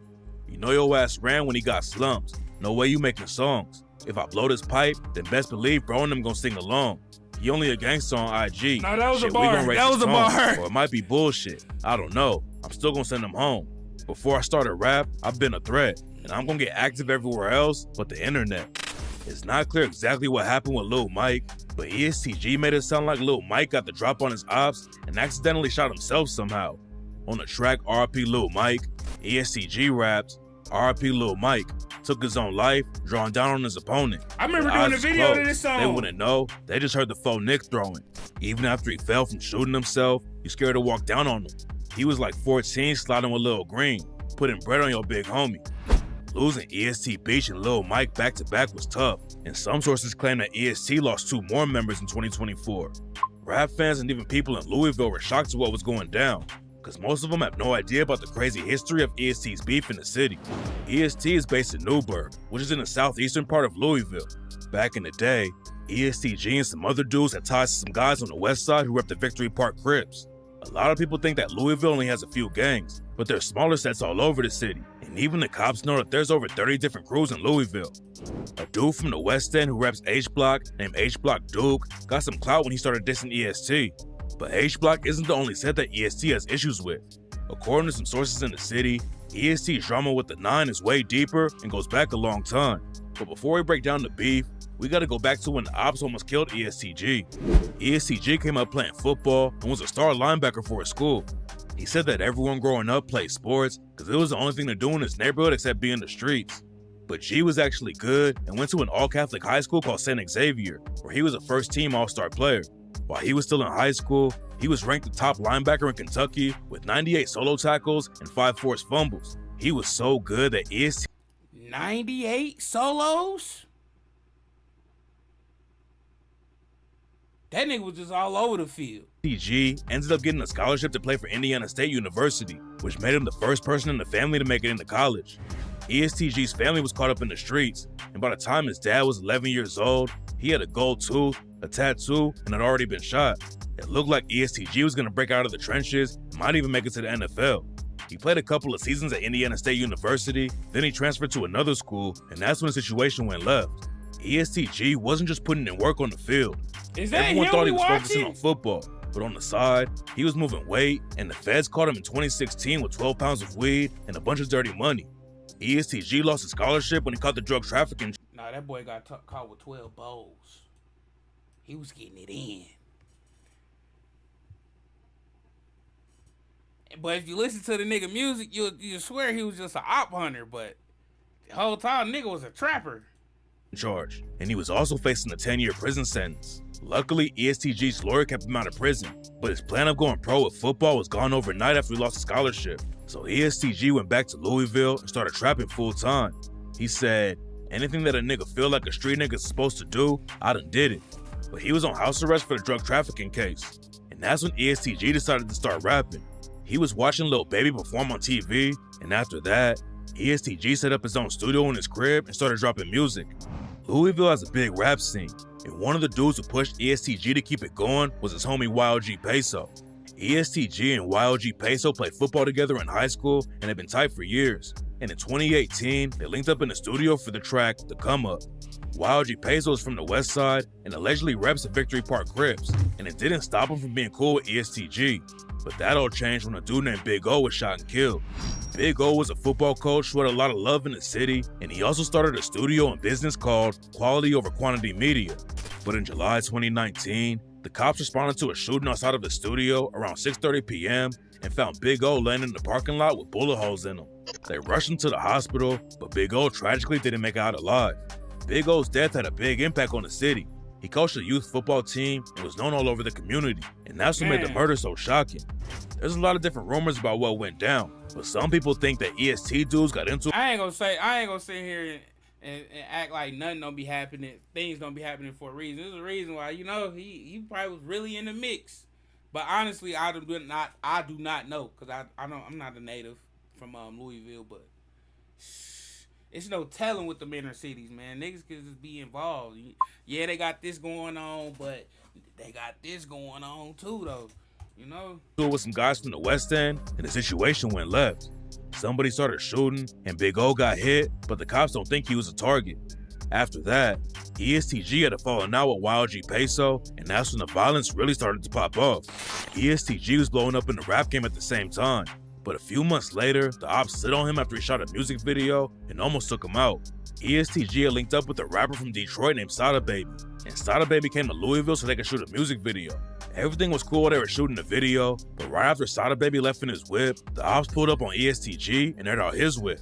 "You know your ass ran when he got slumps. No way you making songs. If I blow this pipe, then best believe bro and them gon' sing along. He only a gangster on IG. No, that was Shit, a bar. That was a bar. Or it might be bullshit. I don't know. I'm still gonna send him home. Before I started rap, I've been a threat. And I'm gonna get active everywhere else but the internet." It's not clear exactly what happened with Lil Mike, but ESTG made it sound like Lil Mike got the drop on his ops and accidentally shot himself somehow. On the track RP Lil Mike, ESTG raps, "RP Lil Mike took his own life, drawing down on his opponent. I remember Their doing eyes the video closed. to this song. They wouldn't know, they just heard the faux Nick throwing. Even after he fell from shooting himself, you scared to walk down on him. He was like 14 sliding with Lil Green, putting bread on your big homie." Losing EST Beach and Lil Mike back to back was tough, and some sources claim that EST lost 2 more members in 2024. Rap fans and even people in Louisville were shocked at what was going down, because most of them have no idea about the crazy history of EST's beef in the city. EST is based in Newburgh, which is in the southeastern part of Louisville. Back in the day, ESTG and some other dudes had ties to some guys on the west side who repped the Victory Park Crips. A lot of people think that Louisville only has a few gangs, but there's smaller sets all over the city, and even the cops know that there's over 30 different crews in Louisville. A dude from the West End who reps H-Block, named H-Block Duke, got some clout when he started dissing EST. But H-Block isn't the only set that EST has issues with. According to some sources in the city, EST's drama with the 9 is way deeper and goes back a long time. But before we break down the beef, we gotta go back to when the ops almost killed ESTG. ESTG came up playing football and was a star linebacker for his school. He said that everyone growing up played sports because it was the only thing to do in his neighborhood except be in the streets. But G was actually good and went to an all-Catholic high school called St. Xavier, where he was a first-team all-star player. While he was still in high school, he was ranked the top linebacker in Kentucky with 98 solo tackles and 5 forced fumbles. He was so good that EST 98 solos? That nigga was just all over the field. ESTG ended up getting a scholarship to play for Indiana State University, which made him the first person in the family to make it into college. ESTG's family was caught up in the streets, and by the time his dad was 11 years old, he had a gold tooth, a tattoo, and had already been shot. It looked like ESTG was going to break out of the trenches and might even make it to the NFL. He played a couple of seasons at Indiana State University, then he transferred to another school, and that's when the situation went left. ESTG wasn't just putting in work on the field. Everyone thought he was focusing on football, but on the side, he was moving weight, and the feds caught him in 2016 with 12 pounds of weed and a bunch of dirty money. ESTG lost his scholarship when he caught the drug trafficking. Nah, that boy got caught with 12 bowls. He was getting it in. But if you listen to the nigga music, you swear he was just an op hunter, but the whole time nigga was a trapper. Charge, and he was also facing a 10-year prison sentence. Luckily, ESTG's lawyer kept him out of prison, but his plan of going pro with football was gone overnight after he lost his scholarship. So ESTG went back to Louisville and started trapping full time. He said, anything that a nigga feel like a street nigga's supposed to do, I done did it. But he was on house arrest for the drug trafficking case. And that's when ESTG decided to start rapping. He was watching Lil Baby perform on TV, and after that, ESTG set up his own studio in his crib and started dropping music. Louisville has a big rap scene, and one of the dudes who pushed ESTG to keep it going was his homie YLG Peso. ESTG and YLG Peso played football together in high school and had been tight for years. And in 2018, they linked up in the studio for the track, The Come Up. YLG Peso is from the West Side and allegedly reps the Victory Park Crips, and it didn't stop him from being cool with ESTG. But that all changed when a dude named Big O was shot and killed. Big O was a football coach who had a lot of love in the city, and he also started a studio and business called Quality Over Quantity Media. But in July 2019, the cops responded to a shooting outside of the studio around 6:30 p.m. and found Big O laying in the parking lot with bullet holes in him. They rushed him to the hospital, but Big O tragically didn't make it out alive. Big O's death had a big impact on the city. He coached a youth football team and was known all over the community, and that's what made the murder so shocking. There's a lot of different rumors about what went down, but some people think that EST dudes got into it. I ain't gonna sit here and act like nothing don't be happening. Things don't be happening for a reason. There's a reason why, he probably was really in the mix. But honestly, I do not know, because I'm not a native from Louisville, but it's no telling with the inner cities, man. Niggas could just be involved. Yeah, they got this going on, but they got this going on too, though. With some guys from the West End, and the situation went left. Somebody started shooting, and Big O got hit, but the cops don't think he was a target. After that, ESTG had a falling out with YLG Peso, and that's when the violence really started to pop off. ESTG was blowing up in the rap game at the same time, but a few months later, the ops slid on him after he shot a music video and almost took him out. ESTG had linked up with a rapper from Detroit named Sada Baby, and Sada Baby came to Louisville so they could shoot a music video. Everything was cool while they were shooting the video, but right after Sada Baby left in his whip, the ops pulled up on ESTG and aired out his whip.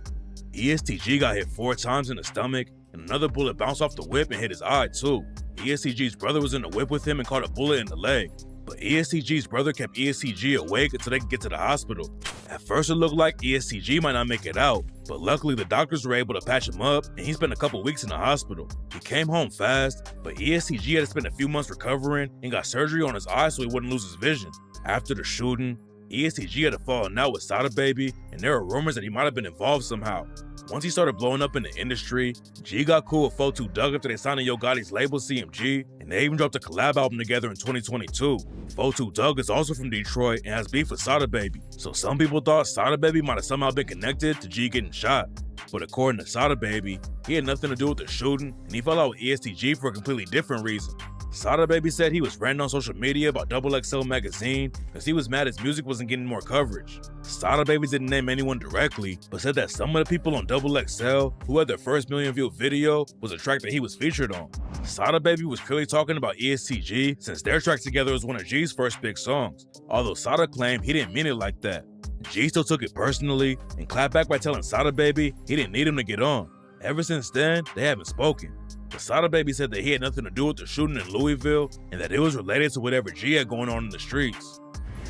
ESTG got hit 4 times in the stomach, and another bullet bounced off the whip and hit his eye too. ESTG's brother was in the whip with him and caught a bullet in the leg, but ESTG's brother kept ESTG awake until they could get to the hospital. At first it looked like ESTG might not make it out, but luckily the doctors were able to patch him up and he spent a couple weeks in the hospital. He came home fast, but ESTG had to spend a few months recovering and got surgery on his eye so he wouldn't lose his vision. After the shooting, ESTG had a falling out with Sada Baby, and there were rumors that he might have been involved somehow. Once he started blowing up in the industry, G got cool with 42 Doug after they signed to Yo Gotti's label CMG, and they even dropped a collab album together in 2022. 42 Doug is also from Detroit and has beef with Sada Baby, so some people thought Sada Baby might have somehow been connected to G getting shot. But according to Sada Baby, he had nothing to do with the shooting, and he fell out with ESTG for a completely different reason. Sada Baby said he was ranting on social media about XXL magazine because he was mad his music wasn't getting more coverage. Sada Baby didn't name anyone directly, but said that some of the people on XXL who had their first million-view video was a track that he was featured on. Sada Baby was clearly talking about ESTG since their track together was one of G's first big songs, although Sada claimed he didn't mean it like that. G still took it personally and clapped back by telling Sada Baby he didn't need him to get on. Ever since then, they haven't spoken. But Sada Baby said that he had nothing to do with the shooting in Louisville and that it was related to whatever G had going on in the streets.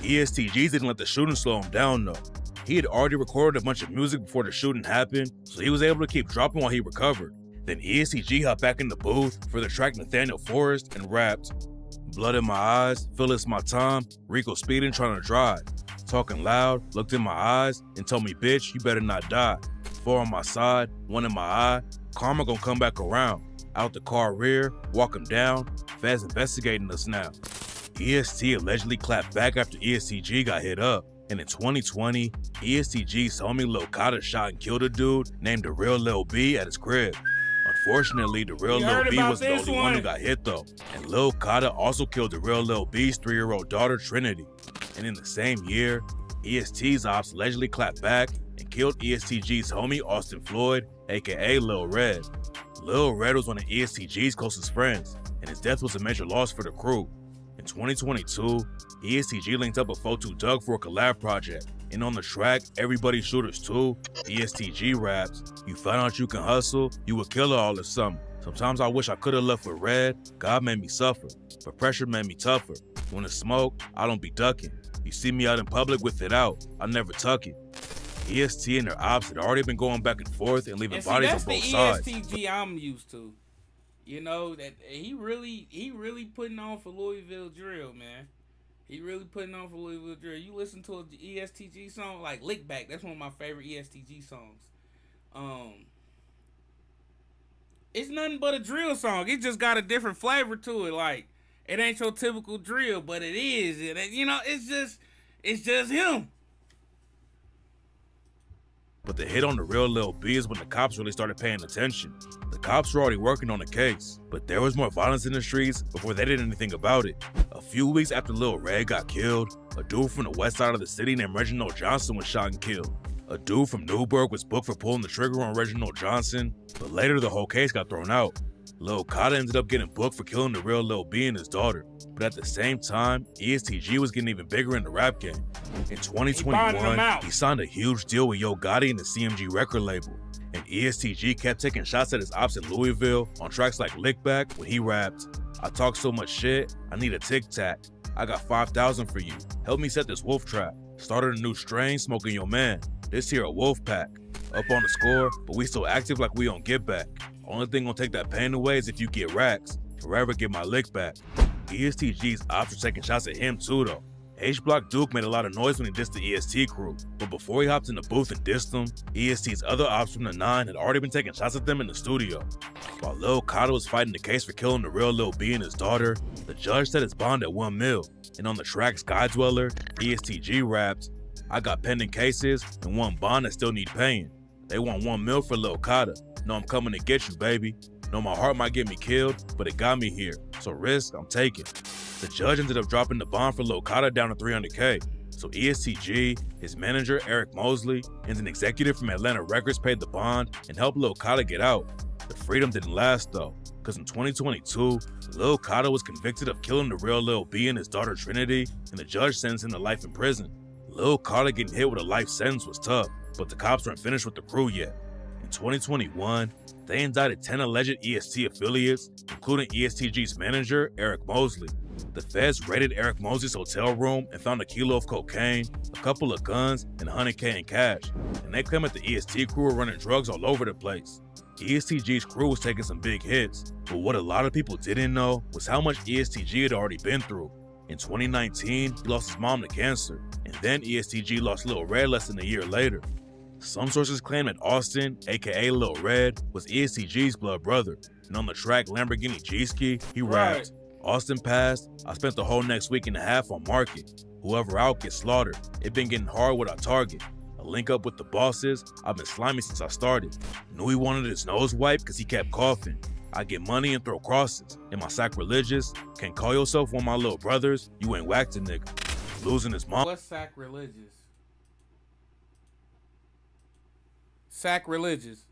ESTG didn't let the shooting slow him down though. He had already recorded a bunch of music before the shooting happened, so he was able to keep dropping while he recovered. Then ESTG hopped back in the booth for the track Nathaniel Forrest and rapped, blood in my eyes, feel it's my time, Rico speeding trying to drive. Talking loud, looked in my eyes, and told me, bitch, you better not die. 4 on my side, 1 in my eye, karma gonna come back around. Out the car rear, walk him down, feds investigating us now. EST allegedly clapped back after ESTG got hit up. And in 2020, ESTG's homie Lil Kata shot and killed a dude named The Real Lil B at his crib. Unfortunately, The Real Lil B was the only one who got hit though. And Lil Kata also killed The Real Lil B's 3-year-old daughter Trinity. And in the same year, EST's ops allegedly clapped back and killed ESTG's homie Austin Floyd, aka Lil Red. Lil Red was one of ESTG's closest friends, and his death was a major loss for the crew. In 2022, ESTG linked up with 42 Doug for a collab project, and on the track Everybody Shooters 2, ESTG raps, "You found out you can hustle, you a killer all of summer. Sometimes I wish I could've left with Red, God made me suffer, but pressure made me tougher. When it's smoke, I don't be ducking. You see me out in public with it out, I never tuck it." EST and their ops had already been going back and forth and leaving bodies on both sides. That's the ESTG I'm used to. You know, that he really putting on for Louisville drill, man. He really putting on for Louisville drill. You listen to an ESTG song like Lick Back, that's one of my favorite ESTG songs. It's nothing but a drill song. It just got a different flavor to it. Like, it ain't your typical drill, but it is. You know, it's just him. But the hit on The Real Lil B is when the cops really started paying attention. The cops were already working on the case, but there was more violence in the streets before they did anything about it. A few weeks after Lil Red got killed, a dude from the west side of the city named Reginald Johnson was shot and killed. A dude from Newburgh was booked for pulling the trigger on Reginald Johnson, but later the whole case got thrown out. Lil Kata ended up getting booked for killing The Real Lil B and his daughter, but at the same time, ESTG was getting even bigger in the rap game. In 2021, he signed a huge deal with Yo Gotti and the CMG record label, and ESTG kept taking shots at his ops in Louisville on tracks like Lick Back when he rapped, "I talk so much shit, I need a tic tac. I got 5,000 for you. Help me set this wolf trap. Started a new strain, smoking your man. This here a wolf pack. Up on the score, but we still active like we on get back. Only thing gonna take that pain away is if you get racks. Forever get my lick back." ESTG's ops were taking shots at him too though. H-Block Duke made a lot of noise when he dissed the EST crew, but before he hopped in the booth and dissed them, EST's other ops from the 9 had already been taking shots at them in the studio. While Lil Kata was fighting the case for killing The Real Lil B and his daughter, the judge set his bond at $1 million, and on the track Sky Dweller, ESTG raps, "I got pending cases and one bond that still need paying. They want $1 million for Lil Kata. Know I'm coming to get you, baby. Know my heart might get me killed, but it got me here. So risk, I'm taking." The judge ended up dropping the bond for Lil Kata down to $300K. So ESTG, his manager Eric Mosley, and an executive from Atlanta Records paid the bond and helped Lil Kata get out. The freedom didn't last though, because in 2022, Lil Kata was convicted of killing The Real Lil B and his daughter Trinity, and the judge sentenced him to life in prison. Lil Kata getting hit with a life sentence was tough, but the cops weren't finished with the crew yet. In 2021, they indicted 10 alleged EST affiliates, including ESTG's manager, Eric Mosley. The feds raided Eric Mosley's hotel room and found a kilo of cocaine, a couple of guns, and $100K in cash. And they claim that the EST crew were running drugs all over the place. ESTG's crew was taking some big hits, but what a lot of people didn't know was how much ESTG had already been through. In 2019, he lost his mom to cancer, and then ESTG lost Lil Red less than a year later. Some sources claim that Austin, aka Lil Red, was ESTG's blood brother, and on the track Lamborghini G-Ski, he rapped, "Austin passed, I spent the whole next week and a half on market. Whoever out gets slaughtered. It been getting hard with our target. A link up with the bosses, I've been slimy since I started. Knew he wanted his nose wiped cause he kept coughing. I get money and throw crosses. Am I sacrilegious? Can't call yourself one of my little brothers? You ain't whacked a nigga. Losing his mom." What's sacrilegious? Sacrilegious.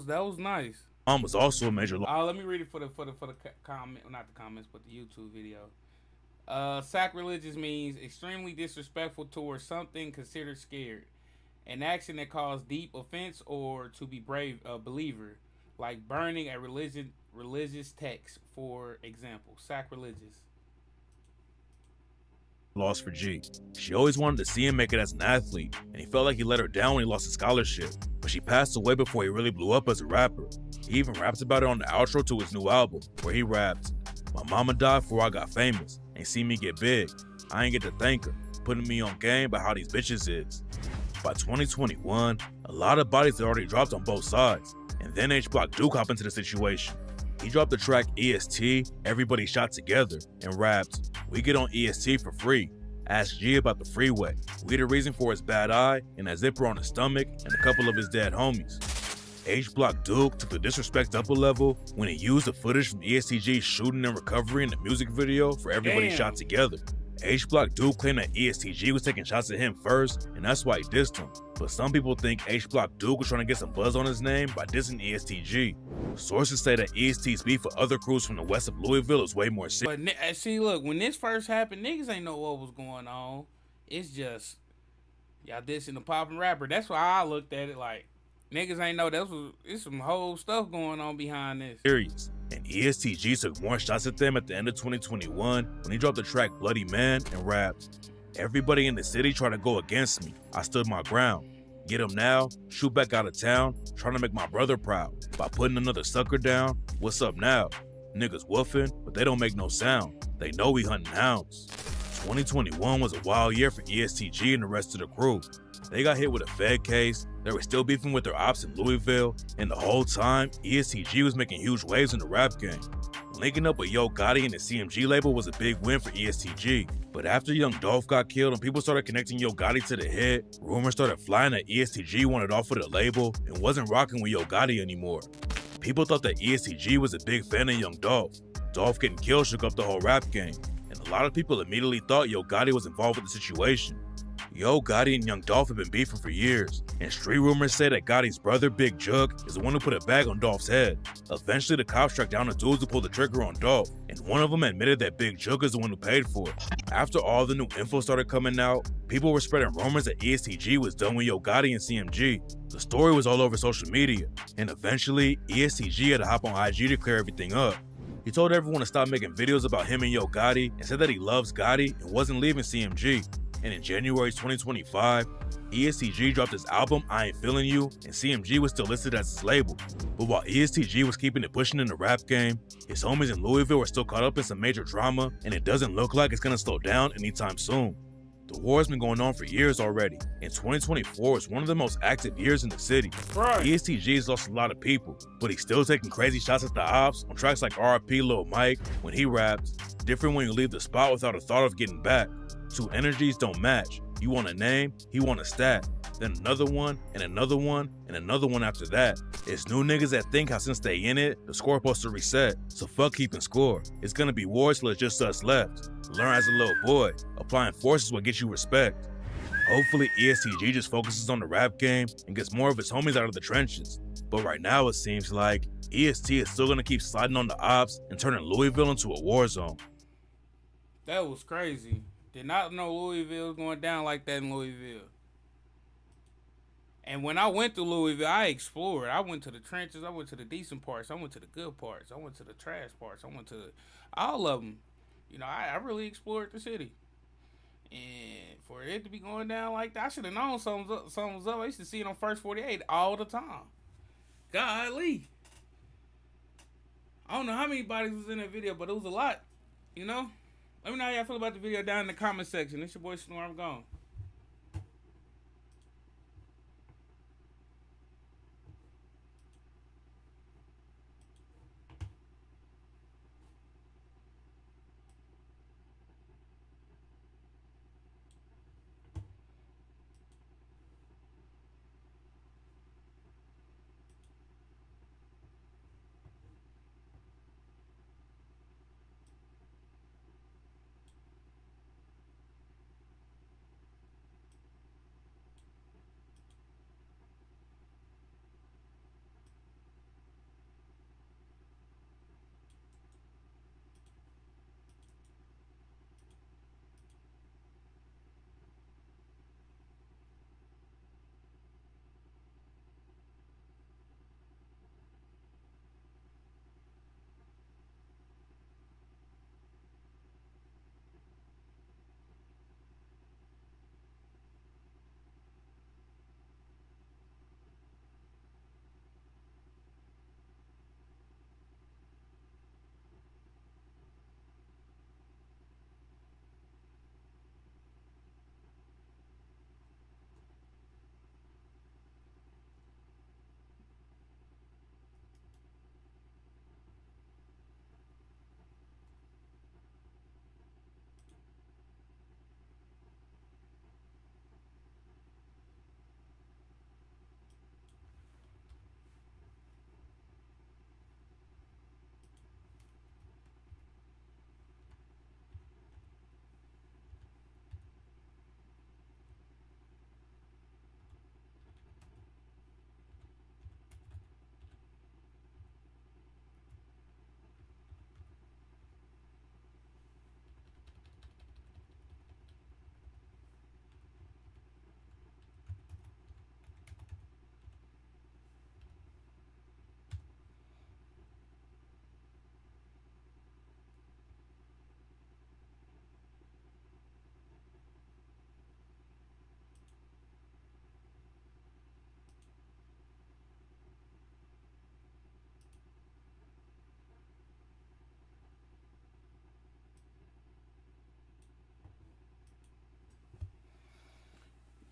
That was nice. Mom was also a major. Let me read it for the comment, not the comments, but the YouTube video. Sacrilegious means extremely disrespectful towards something considered scared. An action that caused deep offense or to be brave a believer, like burning a religious text, for example. Sacrilegious. Lost for G. She always wanted to see him make it as an athlete, and he felt like he let her down when he lost his scholarship. But she passed away before he really blew up as a rapper. He even raps about it on the outro to his new album, where he raps, "My mama died before I got famous. Ain't seen me get big. I ain't get to thank her, putting me on game about how these bitches is." By 2021, a lot of bodies had already dropped on both sides, and then H Block Duke hopped into the situation. He dropped the track EST, Everybody Shot Together, and rapped, "We get on EST for free. Ask G about the freeway. We the reason for his bad eye and a zipper on his stomach and a couple of his dead homies." H Block Duke took the disrespect up a level when he used the footage from ESTG's shooting and recovery in the music video for Everybody Shot Together. H Block Duke claimed that ESTG was taking shots at him first, and that's why he dissed him. But some people think H Block Duke was trying to get some buzz on his name by dissing ESTG. Sources say that EST's beef with other crews from the west of Louisville is way more serious. But see, look, when this first happened, niggas ain't know what was going on. It's just y'all dissing the poppin' rapper. That's why I looked at it like niggas ain't know it's some whole stuff going on behind this. Serious. And ESTG took more shots at them at the end of 2021 when he dropped the track Bloody Man and rapped, "Everybody in the city tried to go against me. I stood my ground. Get him now, shoot back out of town, trying to make my brother proud. By putting another sucker down, what's up now? Niggas woofing, but they don't make no sound. They know we hunting hounds." 2021 was a wild year for ESTG and the rest of the crew. They got hit with a Fed case, they were still beefing with their ops in Louisville, and the whole time, ESTG was making huge waves in the rap game. Linking up with Yo Gotti and the CMG label was a big win for ESTG, but after Young Dolph got killed and people started connecting Yo Gotti to the hit, rumors started flying that ESTG wanted off of the label and wasn't rocking with Yo Gotti anymore. People thought that ESTG was a big fan of Young Dolph. Dolph getting killed shook up the whole rap game, and a lot of people immediately thought Yo Gotti was involved with the situation. Yo Gotti and Young Dolph have been beefing for years, and street rumors say that Gotti's brother, Big Jug, is the one who put a bag on Dolph's head. Eventually, the cops tracked down the dudes who pulled the trigger on Dolph, and one of them admitted that Big Jug is the one who paid for it. After all the new info started coming out, people were spreading rumors that ESTG was done with Yo Gotti and CMG. The story was all over social media, and eventually, ESTG had to hop on IG to clear everything up. He told everyone to stop making videos about him and Yo Gotti and said that he loves Gotti and wasn't leaving CMG. And in January 2025, ESTG dropped his album I Ain't Feeling You, and CMG was still listed as his label. But while ESTG was keeping it pushing in the rap game, his homies in Louisville were still caught up in some major drama, and it doesn't look like it's gonna slow down anytime soon. The war has been going on for years already, and 2024 is one of the most active years in the city. Right. ESTG has lost a lot of people, but he's still taking crazy shots at the ops on tracks like RIP Lil Mike when he raps, "Different when you leave the spot without a thought of getting back. Two energies don't match. You want a name, he want a stat. Then another one, and another one, and another one after that. It's new niggas that think how since they in it, the score supposed to reset. So fuck keeping score. It's gonna be wars till it's just us left. Learn as a little boy. Applying force is what gets you respect." Hopefully ESTG just focuses on the rap game and gets more of his homies out of the trenches. But right now it seems like EST is still gonna keep sliding on the ops and turning Louisville into a war zone. That was crazy. Did not know Louisville was going down like that in Louisville. And when I went to Louisville, I explored. I went to the trenches. I went to the decent parts. I went to the good parts. I went to the trash parts. I went to all of them. You know, I really explored the city. And for it to be going down like that, I should have known something was up. I used to see it on First 48 all the time. Golly. I don't know how many bodies was in that video, but it was a lot. You know? Let me know how y'all feel about the video down in the comment section. It's your boy Snore. I'm gone.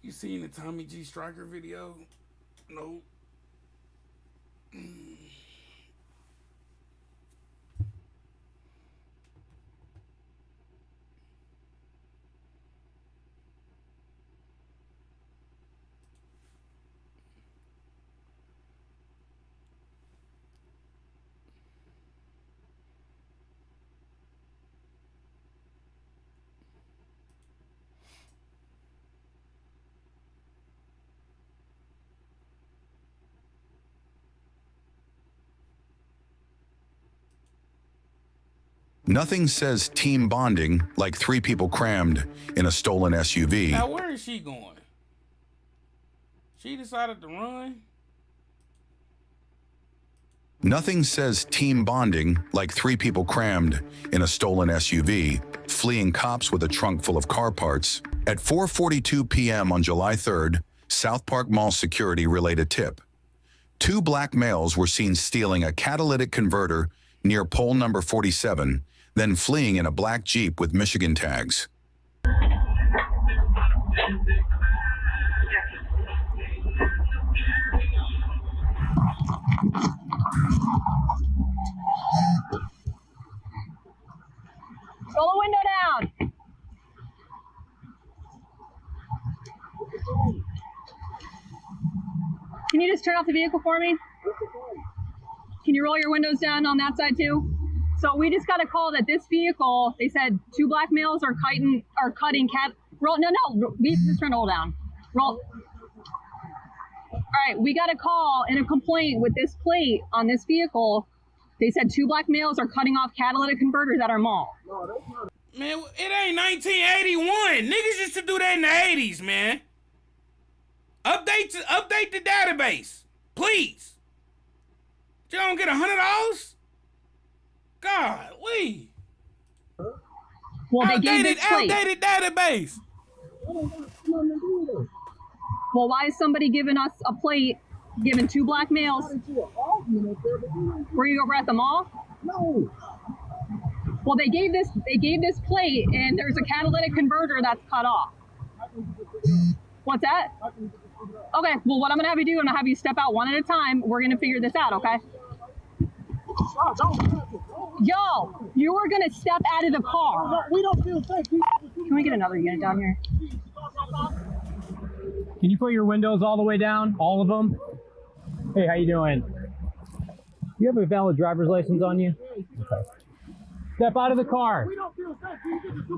You seen the Tommy G Striker video? No. Nothing says team bonding like 3 people crammed in a stolen SUV. Now, where is she going? She decided to run? Nothing says team bonding like 3 people crammed in a stolen SUV, fleeing cops with a trunk full of car parts. At 4:42 p.m. on July 3rd, South Park Mall security relayed a tip. 2 black males were seen stealing a catalytic converter near pole number 47, then fleeing in a black Jeep with Michigan tags. Roll the window down. Can you just turn off the vehicle for me? Can you roll your windows down on that side too? So we just got a call that this vehicle, they said 2 black males are cutting cat. Roll, no, we just turn it all down. Roll. All right, we got a call and a complaint with this plate on this vehicle. They said 2 black males are cutting off catalytic converters at our mall. Man, it ain't 1981. Niggas used to do that in the 80s, man. Update the database, please. You don't get $100? God, we. Well, they gave this plate. Outdated database. Well, why is somebody giving us a plate, giving 2 black males? Were you over at the mall? No. Well, they gave this plate, and there's a catalytic converter that's cut off. What's that? Okay, well, what I'm gonna have you do, I'm gonna have you step out one at a time. We're gonna figure this out, okay? Yo, you are gonna step out of the car. We don't feel safe. Can we get another unit down here? Can you put your windows all the way down? All of them? Hey, how you doing? You have a valid driver's license on you? Okay. Step out of the car.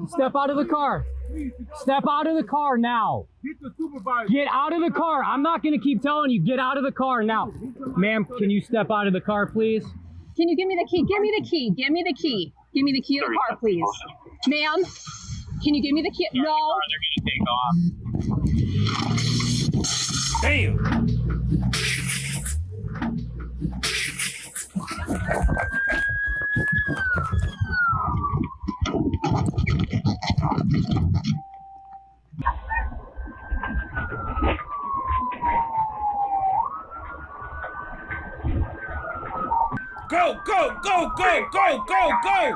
Step out of the car. Step out of the car now. Get out of the car. I'm not going to keep telling you. Get out of the car now. Ma'am, can you step out of the car, please? Can you give me the key? Give me the key. Give me the key. Give me the key of the car, please. Ma'am, can you give me the key? No. They're going to take off. Damn. Go, go, go, go, go, go, go!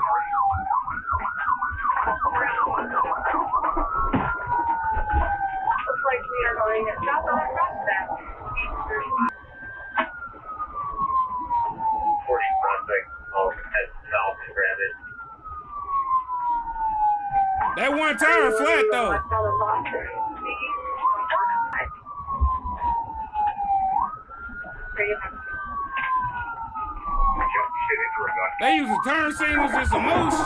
Looks like we are going southbound across that. 40 prospect, all head south and grab it. That one tire flat though. They use a turn signals as a moose.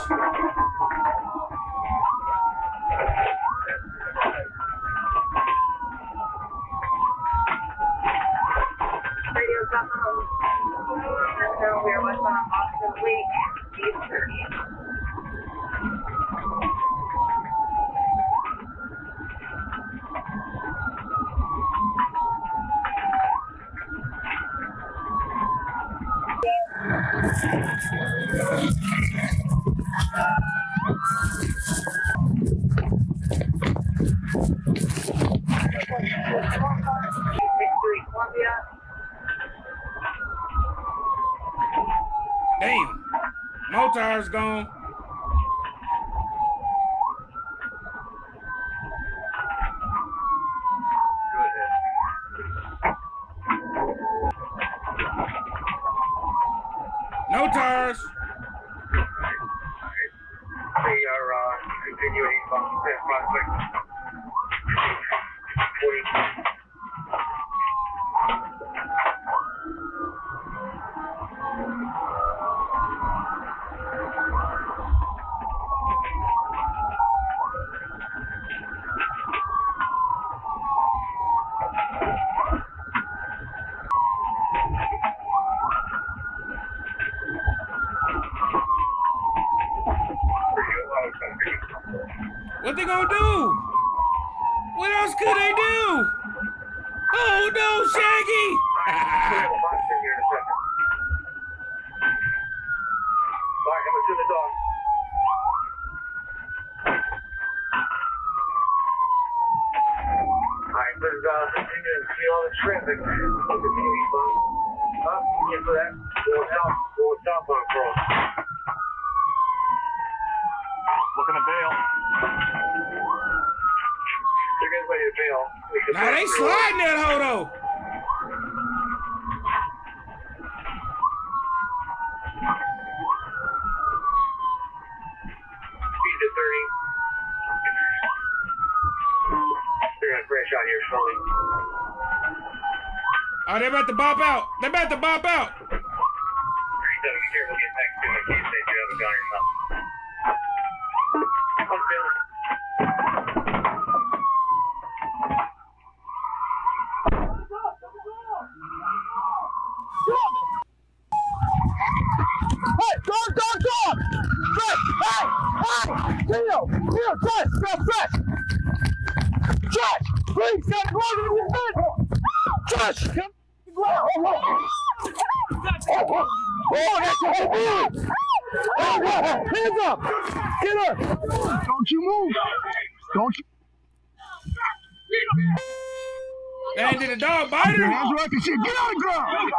Radio's up on. No, we're westbound on Boston Lake, East 30. Damn. No tires gone. No tires. They are continuing from prospect 40. What they gonna do? What else could they do? Oh no, Shaggy! Alright, let's continue to see all the traffic. Up, get for that. Going southbound cross. Looking to bail. They're getting ready to bail. Now they sliding that hoe though. Speed to 30. They're gonna crash out here slowly. Oh, they about to bop out. They about to bop out. 37, be careful getting back to the case that you have a gun or something. Please, get closer to your bed! Josh! Oh, that's a whole boy! Hands up! Get up! Don't you move! Don't you... Hey, did the dog bite her? Your hands are up and shit. Get on the ground!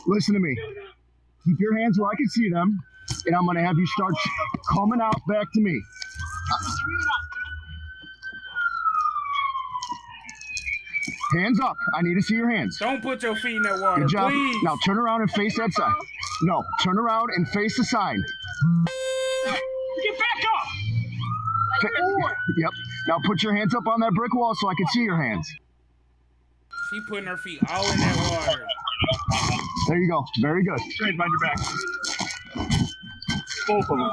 Listen to me. Keep your hands where I can see them, and I'm gonna have you start coming out back to me. Hands up. I need to see your hands. Don't put your feet in that water, Good job. please. Now turn around and face that sign. No, turn around and face the sign. Get back up! Yep. Now put your hands up on that brick wall so I can see your hands. She putting her feet all in that water. There you go. Very good. Straight behind your back. Both of them.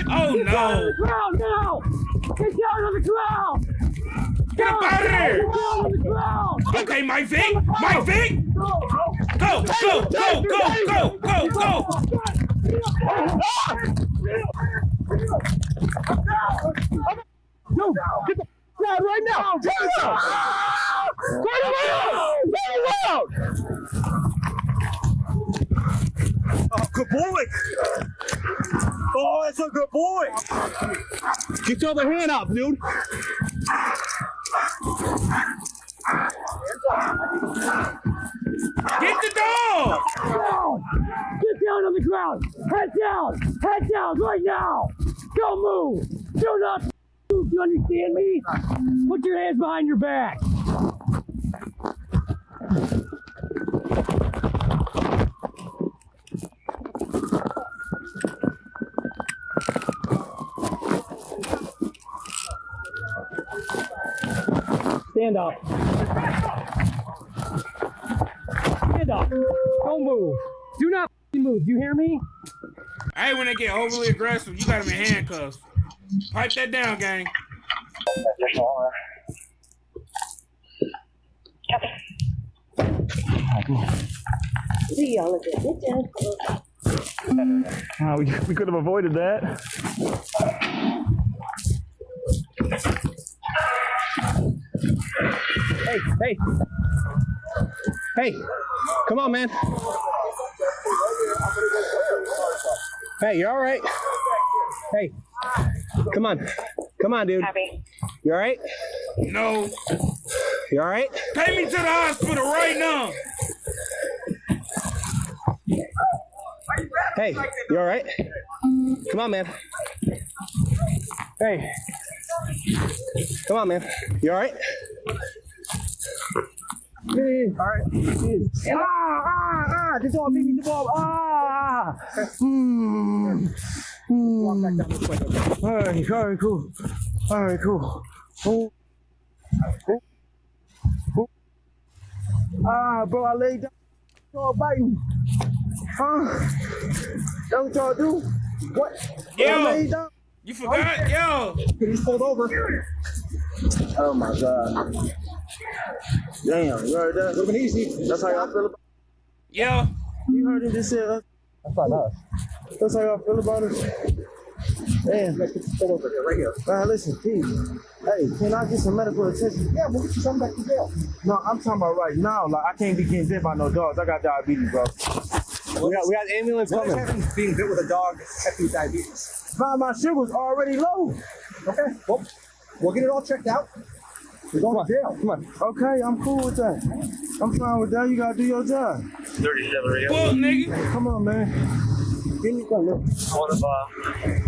Oh Get no! down on the ground now! Get down on the ground! Get up out of here! Get down on the ground! Okay, my feet! My feet! Go! Go! Go! Go! Go! Go! Go! No! Get the ground right now! Get it out! Get it out! Get it out! Oh, good boy! Oh, that's a good boy! Get your other hand up, dude! Get the dog! Get down on the ground! Head down! Head down right now! Don't move! Do not move! You understand me? Put your hands behind your back! Stand up. Stand up. Don't move. Do not move. You hear me? I hate when they get overly aggressive. You got them in handcuffs. Pipe that down, gang. See y'all again. Get down. We could have avoided that. Hey. Hey. Come on, man. Hey, you all right? Hey. Come on. Come on, dude. You all right? No. You all right? Take me to the hospital right now. Hey, you all right? Come on, man. Hey. Come on, man. You all right? Alright. This all beat me the ball. Walk back down this way. Alright, cool. Alright, cool. Bro, I laid down. Y'all biting. That's what y'all do? What? Yo! I laid down. You forgot? Yo! He's pulled over. Oh my God. Damn, you heard that? Looking easy. That's how y'all feel about it? Yo! You heard him just say that's not us. That's how y'all feel about it? Damn. Pull over here, right here. Man, listen, please. Hey, can I get some medical attention? Yeah, we'll get you something back to jail. No, I'm talking about right now. Like, I can't be getting bit by no dogs. I got diabetes, bro. We got ambulance coming. Being bit with a dog affecting diabetes. My sugar's already low. Okay, well, we'll get it all checked out. We're going to jail. Come on. Okay, I'm cool with that. I'm fine with that. You gotta do your job. 37 radio. Fuck, nigga. Come on, man. Give me some look.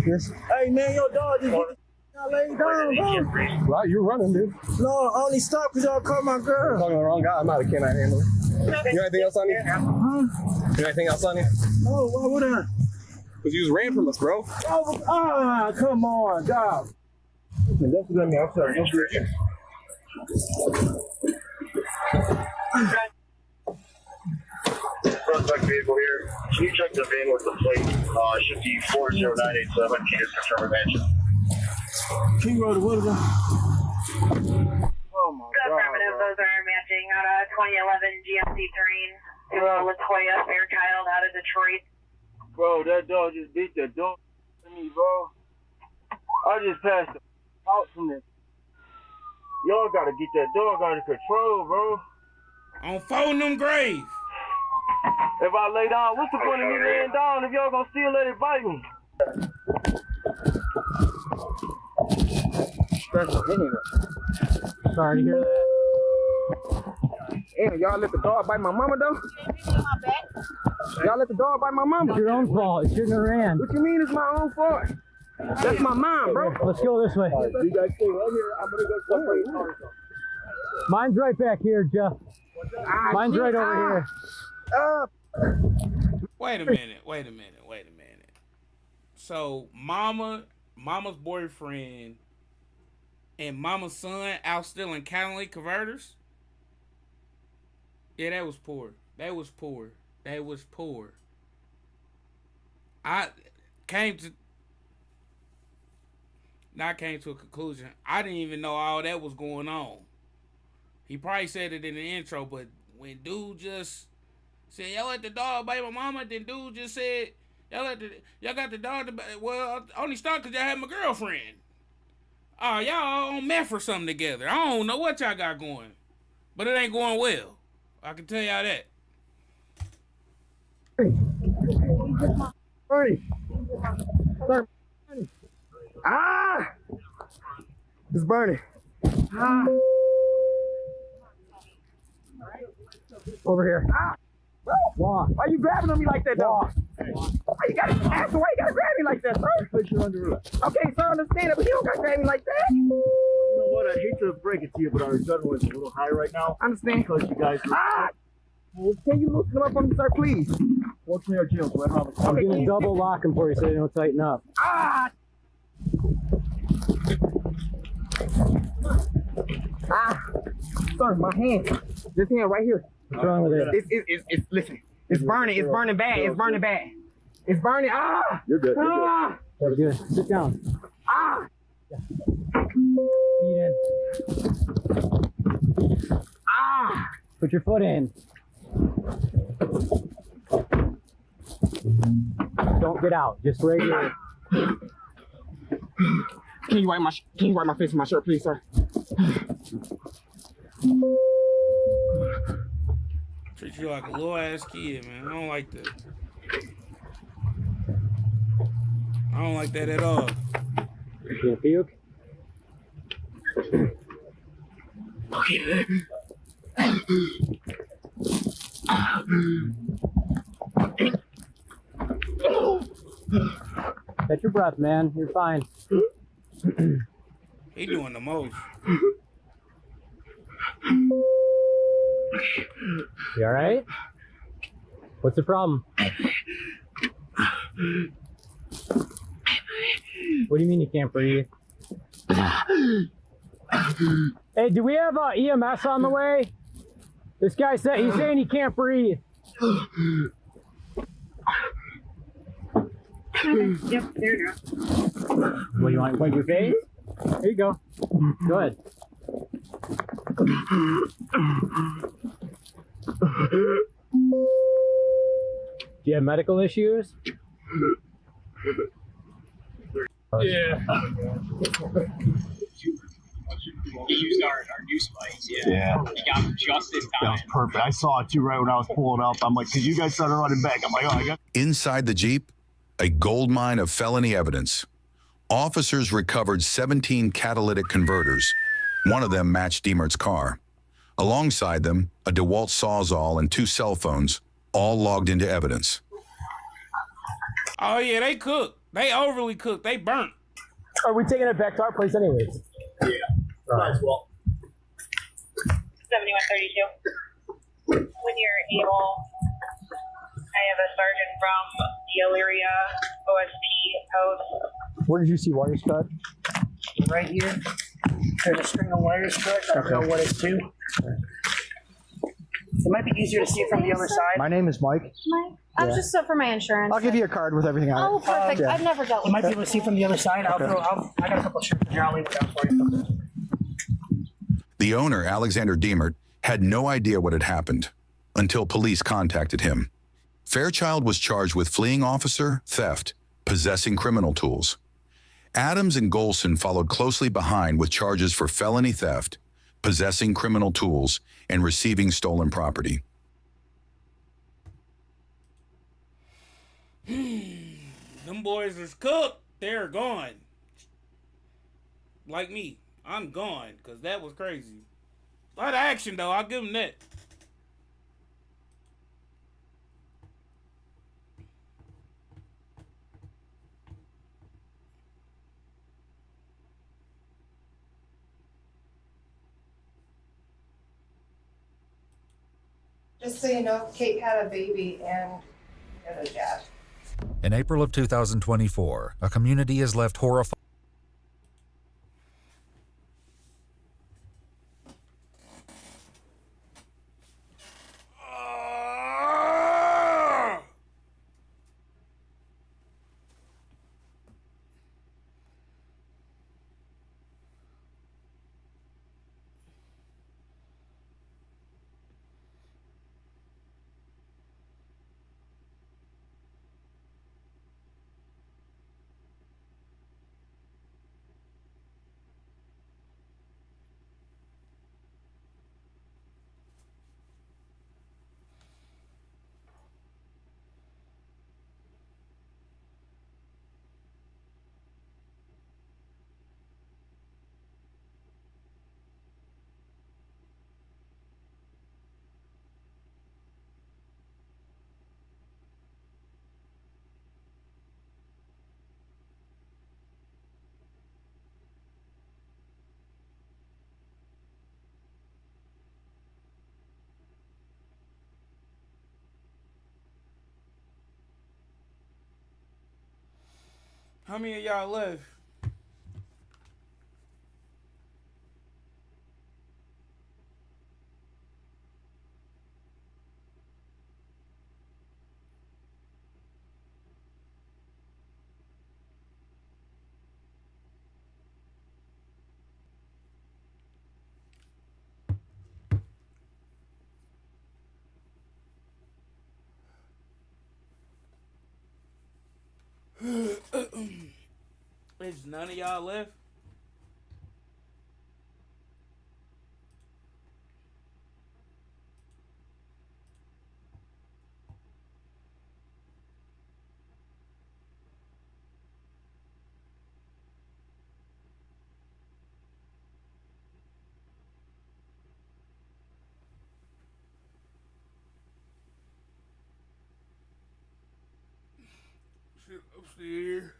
Yes. Hey, man, your dog just laid down, bro. Well, you're running, dude. No, I only stopped because y'all caught my girl. You're talking to the wrong guy. I'm not a canine handler. You got anything else on you? Huh? You got anything else on you? Oh, why would I? Because you just ran from us, bro. Oh, come on, dog. Listen, don't forget me. I'm sorry. Don't forget me. Suspect vehicle here. Can you check the van with the plate? Should be 40987. Can you just confirm advantage? Can you roll the window? Oh my God. Affirmative, those are matching on a 2011 GMC Terrain to Latoya Fairchild out of Detroit. Bro, that dog just beat the dog to me, bro. I just passed out from this. Y'all gotta get that dog under control, bro. On folding them grave. If I lay down, what's the point of me laying down if y'all gonna still let it bite me? Sorry to hear that. Damn, y'all let the dog bite my mama, though? Y'all let the dog bite my mama? It's your own fault. It shouldn't have ran. What you mean it's my own fault? That's my mom, bro. Let's go this way. You guys stay right here. I'm gonna go separate. Mine's right back here, Jeff. Mine's right over here. Wait a minute. So mama's boyfriend and mama's son out stealing Catalytic converters? Yeah, that was poor. I came to a conclusion. I didn't even know all that was going on. He probably said it in the intro, but when dude just said, y'all let the dog bite my mama, then dude just said, y'all got the dog to bite. Well, I only started because y'all had my girlfriend. Oh, y'all on meth or something together. I don't know what y'all got going, but it ain't going well. I can tell y'all that. Bernie. It's burning. Over here. Why you grabbing on me like that, though? Why you gotta grab me like that, sir? Okay, sir, understand it, but you don't gotta grab me like that. You know what? I hate to break it to you, but our adrenaline is a little high right now. Understand? Because you guys. Can you loosen them up on me, sir, please? Fortunately, our jails right now. I'm gonna double lock him for you so they don't tighten up. Sir, my hand. This hand right here. What's wrong with it? It's listen. It's burning bad. It's burning. You're good. Very good. Sit down. Feet in. Put your foot in. Don't get out. Just right here. Can you wipe my face with my shirt, please, sir? Treat you like a little ass kid, man. I don't like that. I don't like that at all. You gonna puke? Catch your breath, man. You're fine. He doing the most. You all right? What's the problem? What do you mean you can't breathe? Hey, do we have EMS on the way? This guy said he's saying he can't breathe. Yep, there you go. What, you want to wipe your face? There you go. Go ahead. Do you have medical issues? Yeah. Used our new spikes, yeah. We got them just this time. That was perfect. I saw it too right when I was pulling up. I'm like, because you guys started running back. I'm like, oh, I got. Inside the Jeep, a goldmine of felony evidence. Officers recovered 17 catalytic converters. One of them matched Diemert's car. Alongside them, a DeWalt Sawzall and 2 cell phones, all logged into evidence. Oh yeah, they cooked. They overly cooked. They burnt. Are we taking it back to our place anyways? Yeah. Might as well. 7132. When you're able, I have a sergeant from the Elyria OSP post. Where did you see wires cut? Right here. There's a string of wires cut. I don't know what it's to. It might be easier to see it from the other side. My name is Mike. Mike? I was just for my insurance. I'll give you a card with everything on it. Oh, perfect. Yeah. I've never dealt You with might be able to see from the other side. I got a couple of shirts here. I'll leave it down for you. The owner, Alexander Diemert, had no idea what had happened until police contacted him. Fairchild was charged with fleeing officer, theft, possessing criminal tools. Adams and Golson followed closely behind with charges for felony theft, possessing criminal tools, and receiving stolen property. Them boys is cooked. They're gone. Like me. I'm gone, because that was crazy. A lot of action, though. I'll give them that. Just so you know, Kate had a baby and a dad. In April of 2024, a community is left horrified. How many of y'all left? Is none of y'all left? Shit upstairs.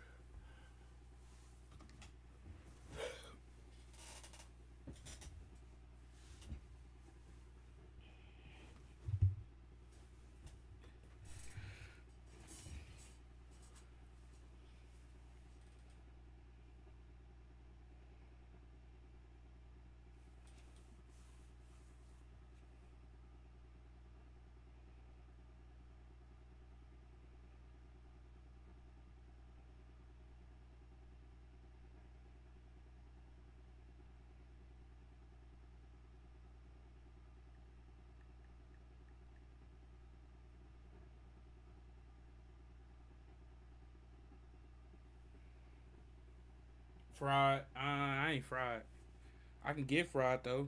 Fried. I ain't fried. I can get fried though.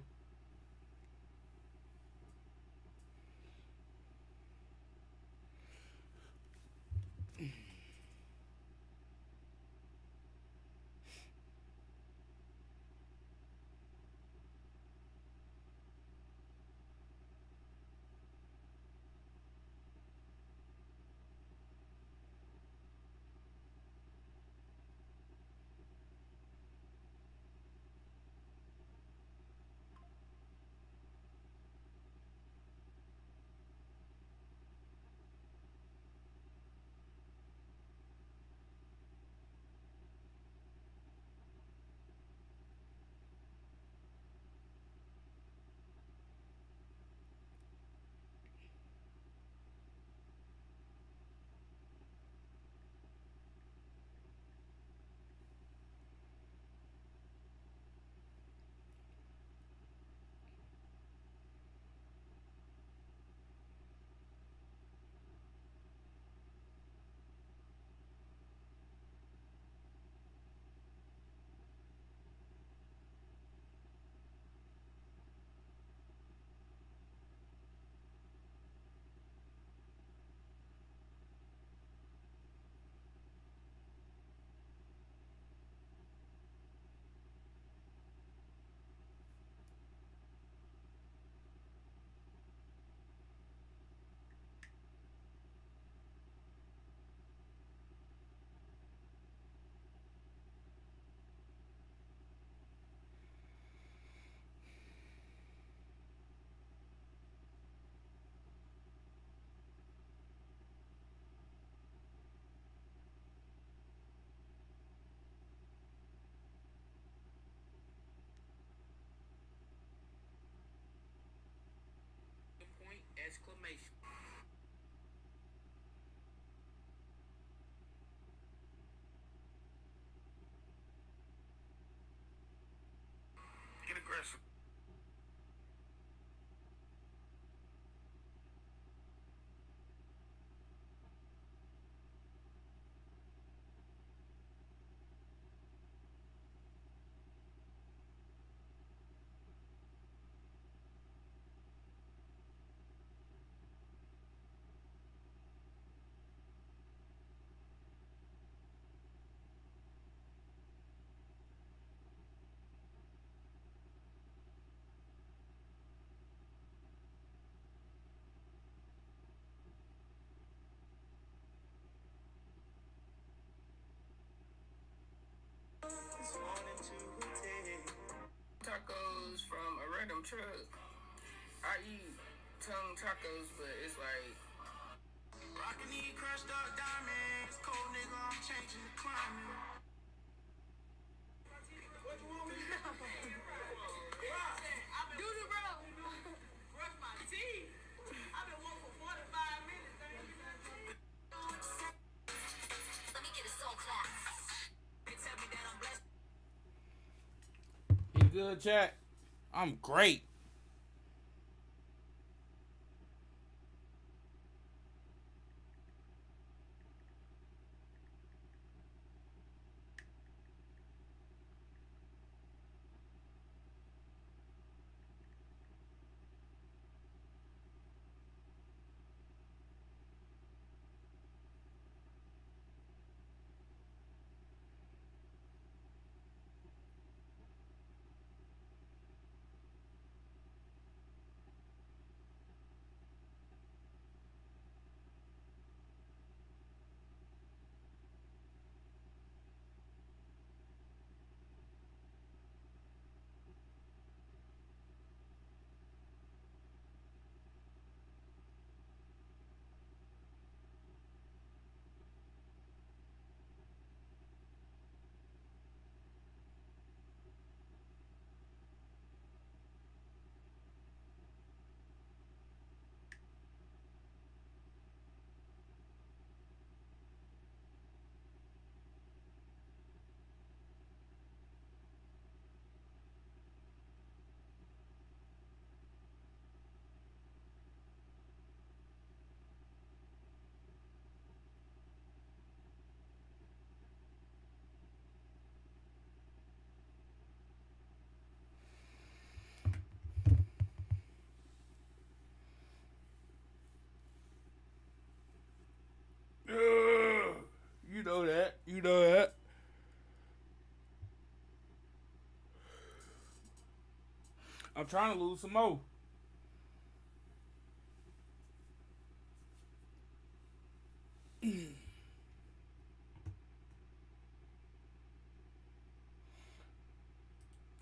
Exclamation. Get aggressive. Tacos from a random truck. I eat tongue tacos, but it's like rockin' these crushed up diamonds. Cold nigga, I'm changing the climate. What you want me to do? Doodle bro. Brush my teeth. I've been woke for 45 minutes. Let me get a soul clap. They tell me that I'm blessed. You good, chat? I'm great. I'm trying to lose some more.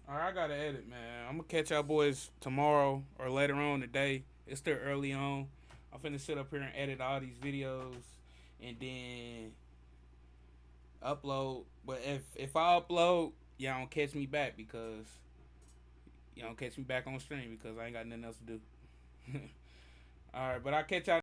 Alright, I gotta edit, man. I'm gonna catch y'all boys tomorrow or later on today. It's still early on. I'm finna sit up here and edit all these videos and then upload. But if I upload, y'all don't catch me back because y'all don't catch me back on stream because I ain't got nothing else to do. Alright, but I'll catch y'all.